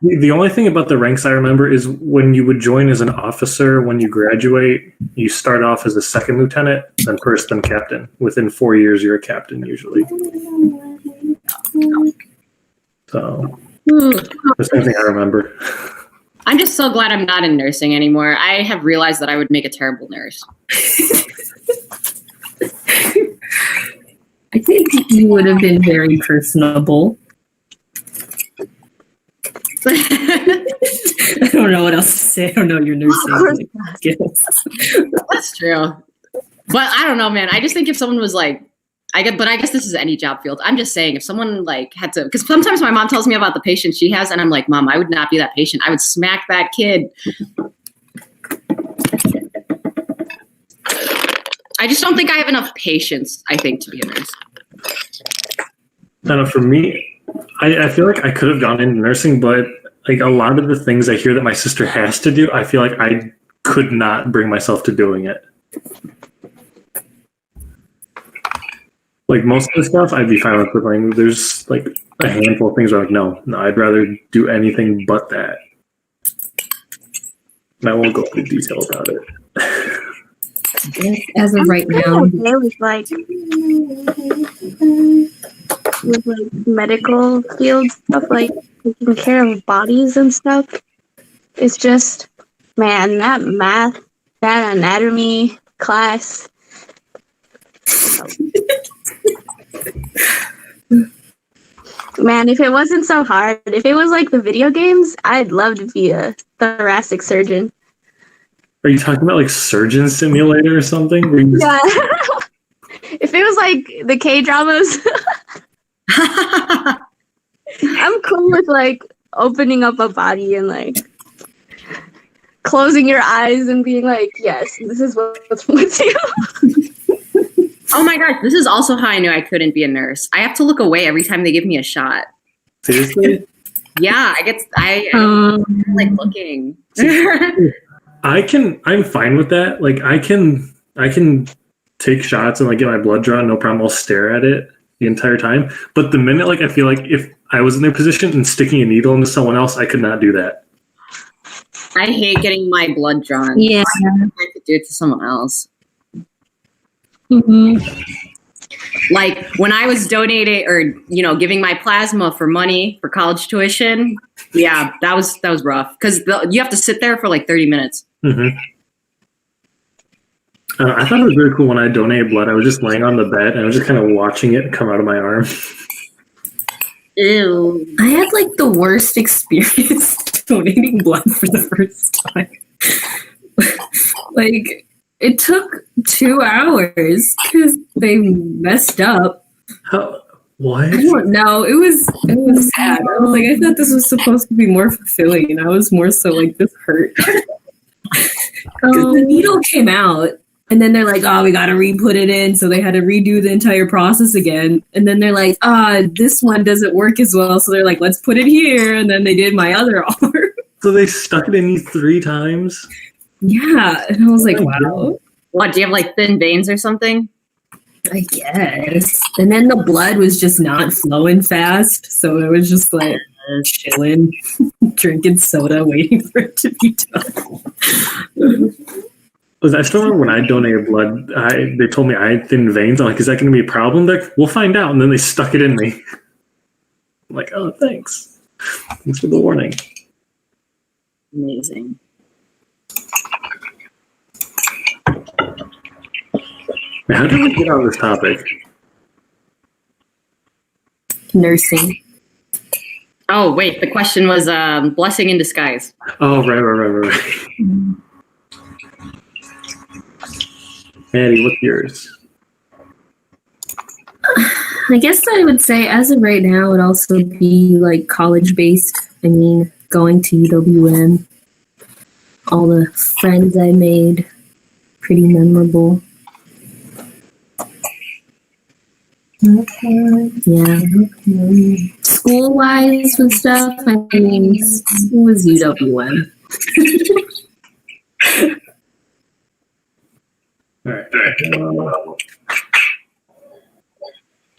The only thing about the ranks I remember is when you would join as an officer, when you graduate, you start off as a second lieutenant, then first, then captain. Within 4 years, you're a captain usually. So the same thing I remember. I'm just so glad I'm not in nursing anymore. I have realized that I would make a terrible nurse. I think you would have been very personable. I don't know what else to say. I don't know your nursing skills. That's true. But I don't know, man. I just think if someone was like, I guess this is any job field. I'm just saying if someone like had to, because sometimes my mom tells me about the patient she has and I'm like, Mom, I would not be that patient. I would smack that kid. I just don't think I have enough patience, I think, to be a nurse. I don't know, for me, I feel like I could have gone into nursing, but like a lot of the things I hear that my sister has to do, I feel like I could not bring myself to doing it. Like most of the stuff I'd be fine with, but like there's like a handful of things where I'm like, no, I'd rather do anything but that. And I won't go into detail about it. As of right now, Okay with like medical field stuff, like taking care of bodies and stuff. It's just, man, that math, that anatomy class. Man, if it wasn't so hard, if it was like the video games, I'd love to be a thoracic surgeon. Are you talking about like Surgeon Simulator or something? Where you just- Yeah. If it was like the K-dramas, I'm cool with like opening up a body and like closing your eyes and being like, yes, this is what's wrong with you. Oh my gosh, this is also how I knew I couldn't be a nurse. I have to look away every time they give me a shot. Seriously? Yeah, I like looking. I'm fine with that. Like I can take shots and like get my blood drawn, no problem. I'll stare at it the entire time. But the minute like I feel like if I was in their position and sticking a needle into someone else, I could not do that. I hate getting my blood drawn. Yeah. I could do it to someone else. Mm-hmm. Like when I was donating or giving my plasma for money for college tuition, yeah, that was rough because you have to sit there for like 30 minutes. Mm-hmm. I thought it was really cool when I donated blood. I was just laying on the bed and I was just kind of watching it come out of my arm. Ew. I had like the worst experience donating blood for the first time. Like it took 2 hours because they messed up. What? I don't know. It was sad. I was like, I thought this was supposed to be more fulfilling, and I was more so like, this hurt. Because the needle came out, and then they're like, oh, we got to re-put it in. So they had to redo the entire process again. And then they're like, this one doesn't work as well. So they're like, let's put it here. And then they did my other arm. So they stuck it in you 3 times? Yeah. And I was like, wow. What, do you have like thin veins or something? I guess. And then the blood was just not flowing fast. So it was just like chilling, drinking soda, waiting for it to be done. I still remember when I donated blood, they told me I had thin veins. I'm like, is that going to be a problem? They're like, we'll find out. And then they stuck it in me. I'm like, oh, thanks. Thanks for the warning. Amazing. Now, how did we get on this topic? Nursing. Oh, wait. The question was blessing in disguise. Oh, right. Maddie, what's yours? I guess I would say as of right now, it would also be like college-based. I mean, going to UWM. All the friends I made, pretty memorable. Yeah. School-wise and stuff, I mean, it was UWM. All right.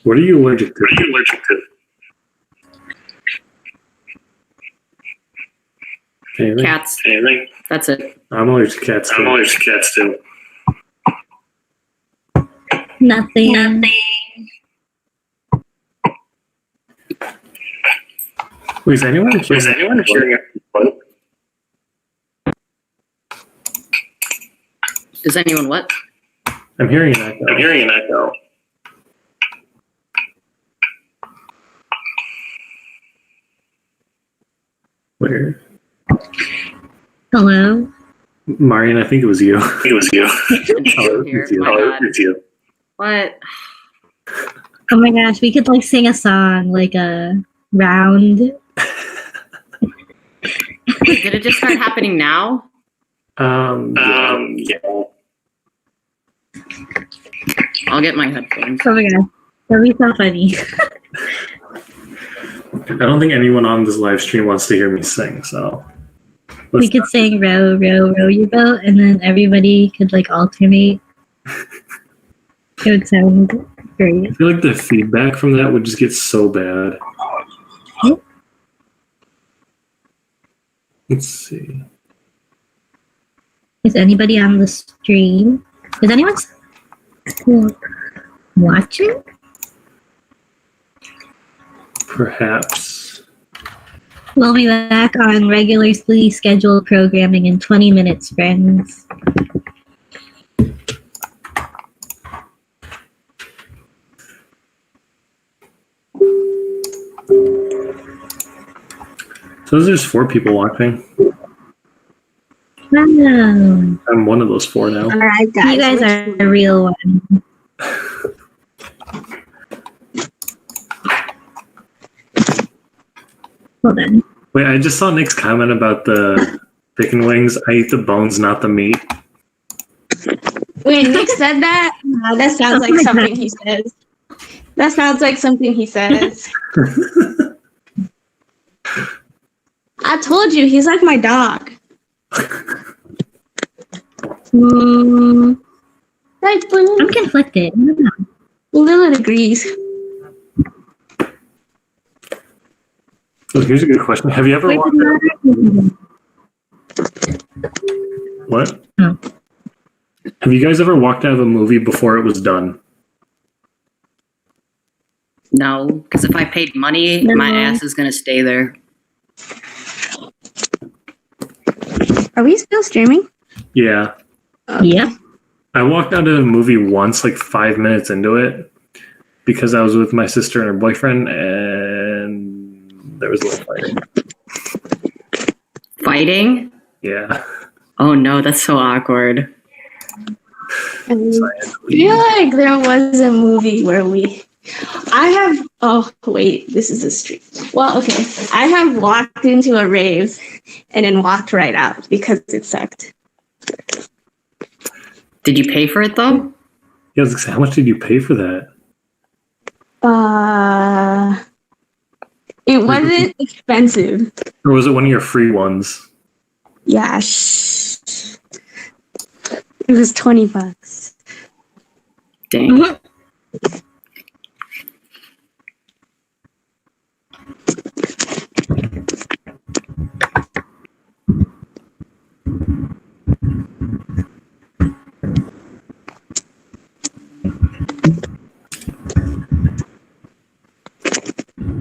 What are you allergic to? Anything? Cats. Anything? That's it. I'm allergic to cats too. Nothing. Wait, is anyone hearing what? Does anyone what? I'm hearing an echo. Where? Hello? Marian, I think it was you. Here. It's you. What? Oh my gosh, we could like sing a song, like a round. Wait, did it just start happening now? Yeah. I'll get my headphones. Oh my gosh, that'd be so funny. I don't think anyone on this live stream wants to hear me sing, so. We could sing row, row, row your boat, and then everybody could like alternate. It would sound great. I feel like the feedback from that would just get so bad. Let's see. Is anybody on the stream? Is anyone watching? Perhaps. We'll be back on regularly scheduled programming in 20 minutes, friends. So there's 4 people watching. Wow. I'm one of those 4 now. All right, guys. You guys are the real one. Hold on. Wait, I just saw Nick's comment about the chicken wings. I eat the bones, not the meat. Wait, Nick said that? No, that sounds like something he says. That sounds like something he says. I told you, he's like my dog. Right, I'm conflicted. I don't know. Lilith agrees. So here's a good question. Have you ever Wait, walked What? Oh. Have you guys ever walked out of a movie before it was done? No, because if I paid money, my ass is gonna stay there. Are we still streaming? Yeah. Yep. I walked out of a movie once, like 5 minutes into it, because I was with my sister and her boyfriend, and there was a little fighting. Fighting? Yeah. Oh no, that's so awkward. I feel like there was a movie where oh wait, this is a stream. Well, okay. I have walked into a rave and then walked right out because it sucked. Did you pay for it though? Yeah, I was gonna say, how much did you pay for that? It wasn't expensive. Or was it one of your free ones? Yeah. It was $20. Dang.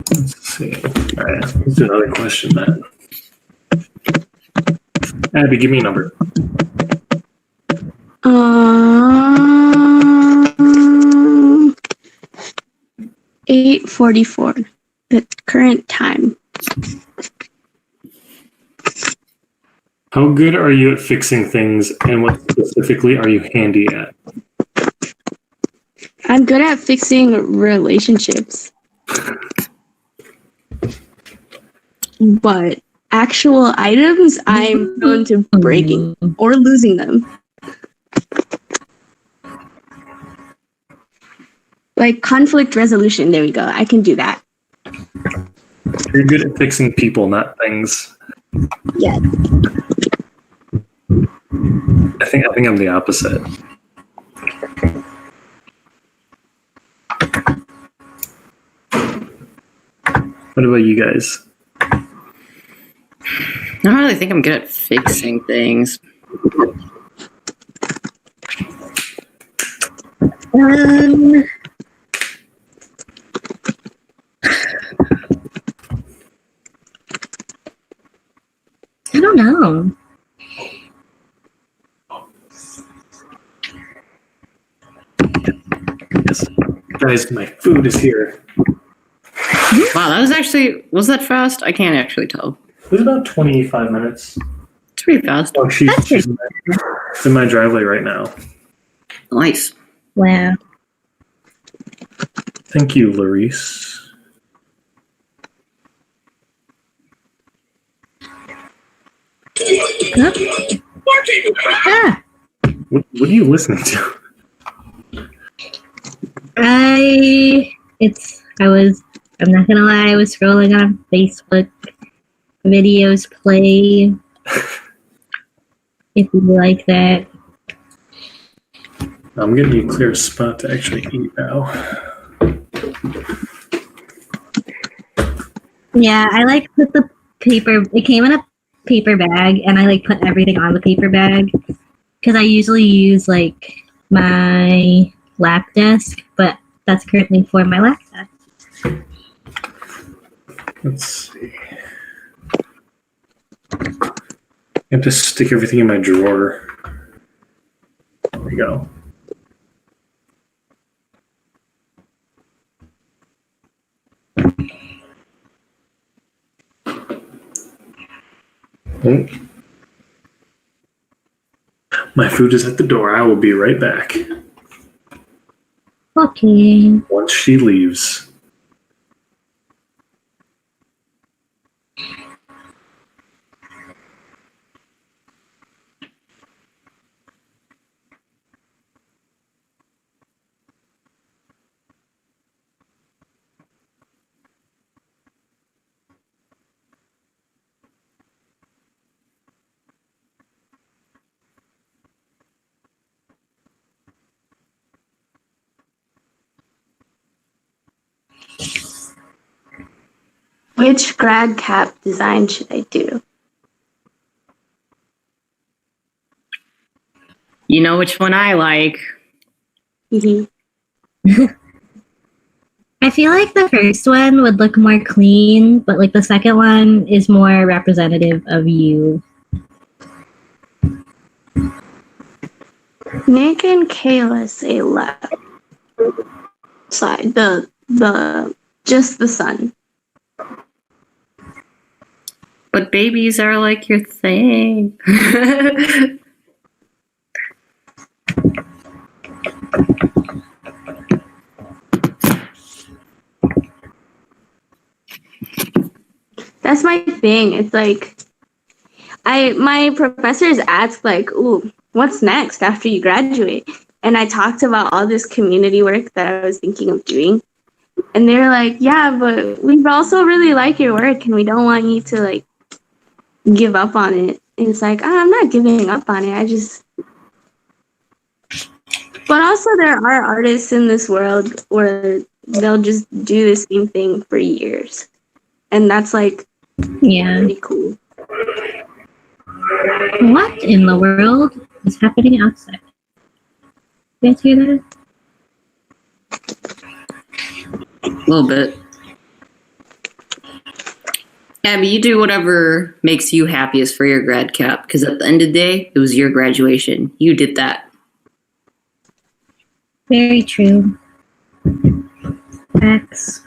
Let's see. All right, let's do another question then. Abby, give me a number. 8:44. The current time. How good are you at fixing things, and what specifically are you handy at? I'm good at fixing relationships. But actual items, I'm prone to breaking or losing them. Like conflict resolution, there we go. I can do that. You're good at fixing people, not things. Yeah. I think I'm the opposite. What about you guys? I don't really think I'm good at fixing things. I don't know. Yes. Guys, my food is here. Wow, was that fast? I can't actually tell. It was about 25 minutes. It's pretty fast. Oh, she's in my driveway right now. Nice. Wow. Thank you, Larice. Ah, What are you listening to? I'm not gonna lie, I was scrolling on Facebook. Videos play. If you like that. I'm getting you a clear spot to actually eat now. Yeah, I like put the paper. It came in a paper bag, and I like put everything on the paper bag because I usually use like my lap desk, but that's currently for my laptop. Let's see. I have to stick everything in my drawer. There we go. Oh. My food is at the door. I will be right back Okay. once she leaves. Which grad cap design should I do? You know which one I like. Mhm. I feel like the first one would look more clean, but like the second one is more representative of you. Nick and Kayla say left side. The just the sun. But babies are like your thing. That's my thing. It's like my professors ask like, "Ooh, what's next after you graduate?" And I talked about all this community work that I was thinking of doing. And they're like, "Yeah, but we also really like your work and we don't want you to like give up on it." And it's like, I'm not giving up on it. But also there are artists in this world where they'll just do the same thing for years. And that's like pretty cool. What in the world is happening outside? You guys hear that? A little bit. Abby, you do whatever makes you happiest for your grad cap, because at the end of the day, it was your graduation. You did that. Very true. Facts.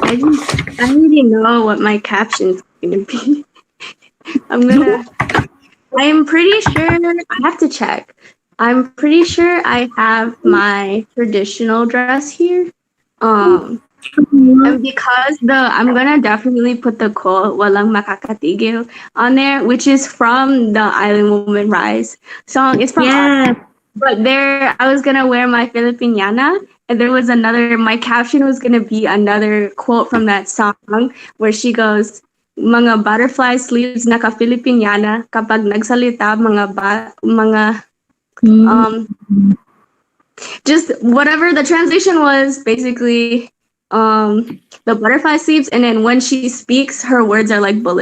I already know what my caption's gonna be. I am pretty sure, I have to check. I'm pretty sure I have my traditional dress here. And because I'm gonna definitely put the quote "Walang makakatigil" on there, which is from the Island Woman Rise song. It's from but there I was gonna wear my Filipiniana, and there was my caption was gonna be another quote from that song where she goes, "Mga butterfly sleeves naka Filipiniana kapag nagsalita mga just whatever the translation was, basically the butterfly sleeves, and then when she speaks, her words are like bullets."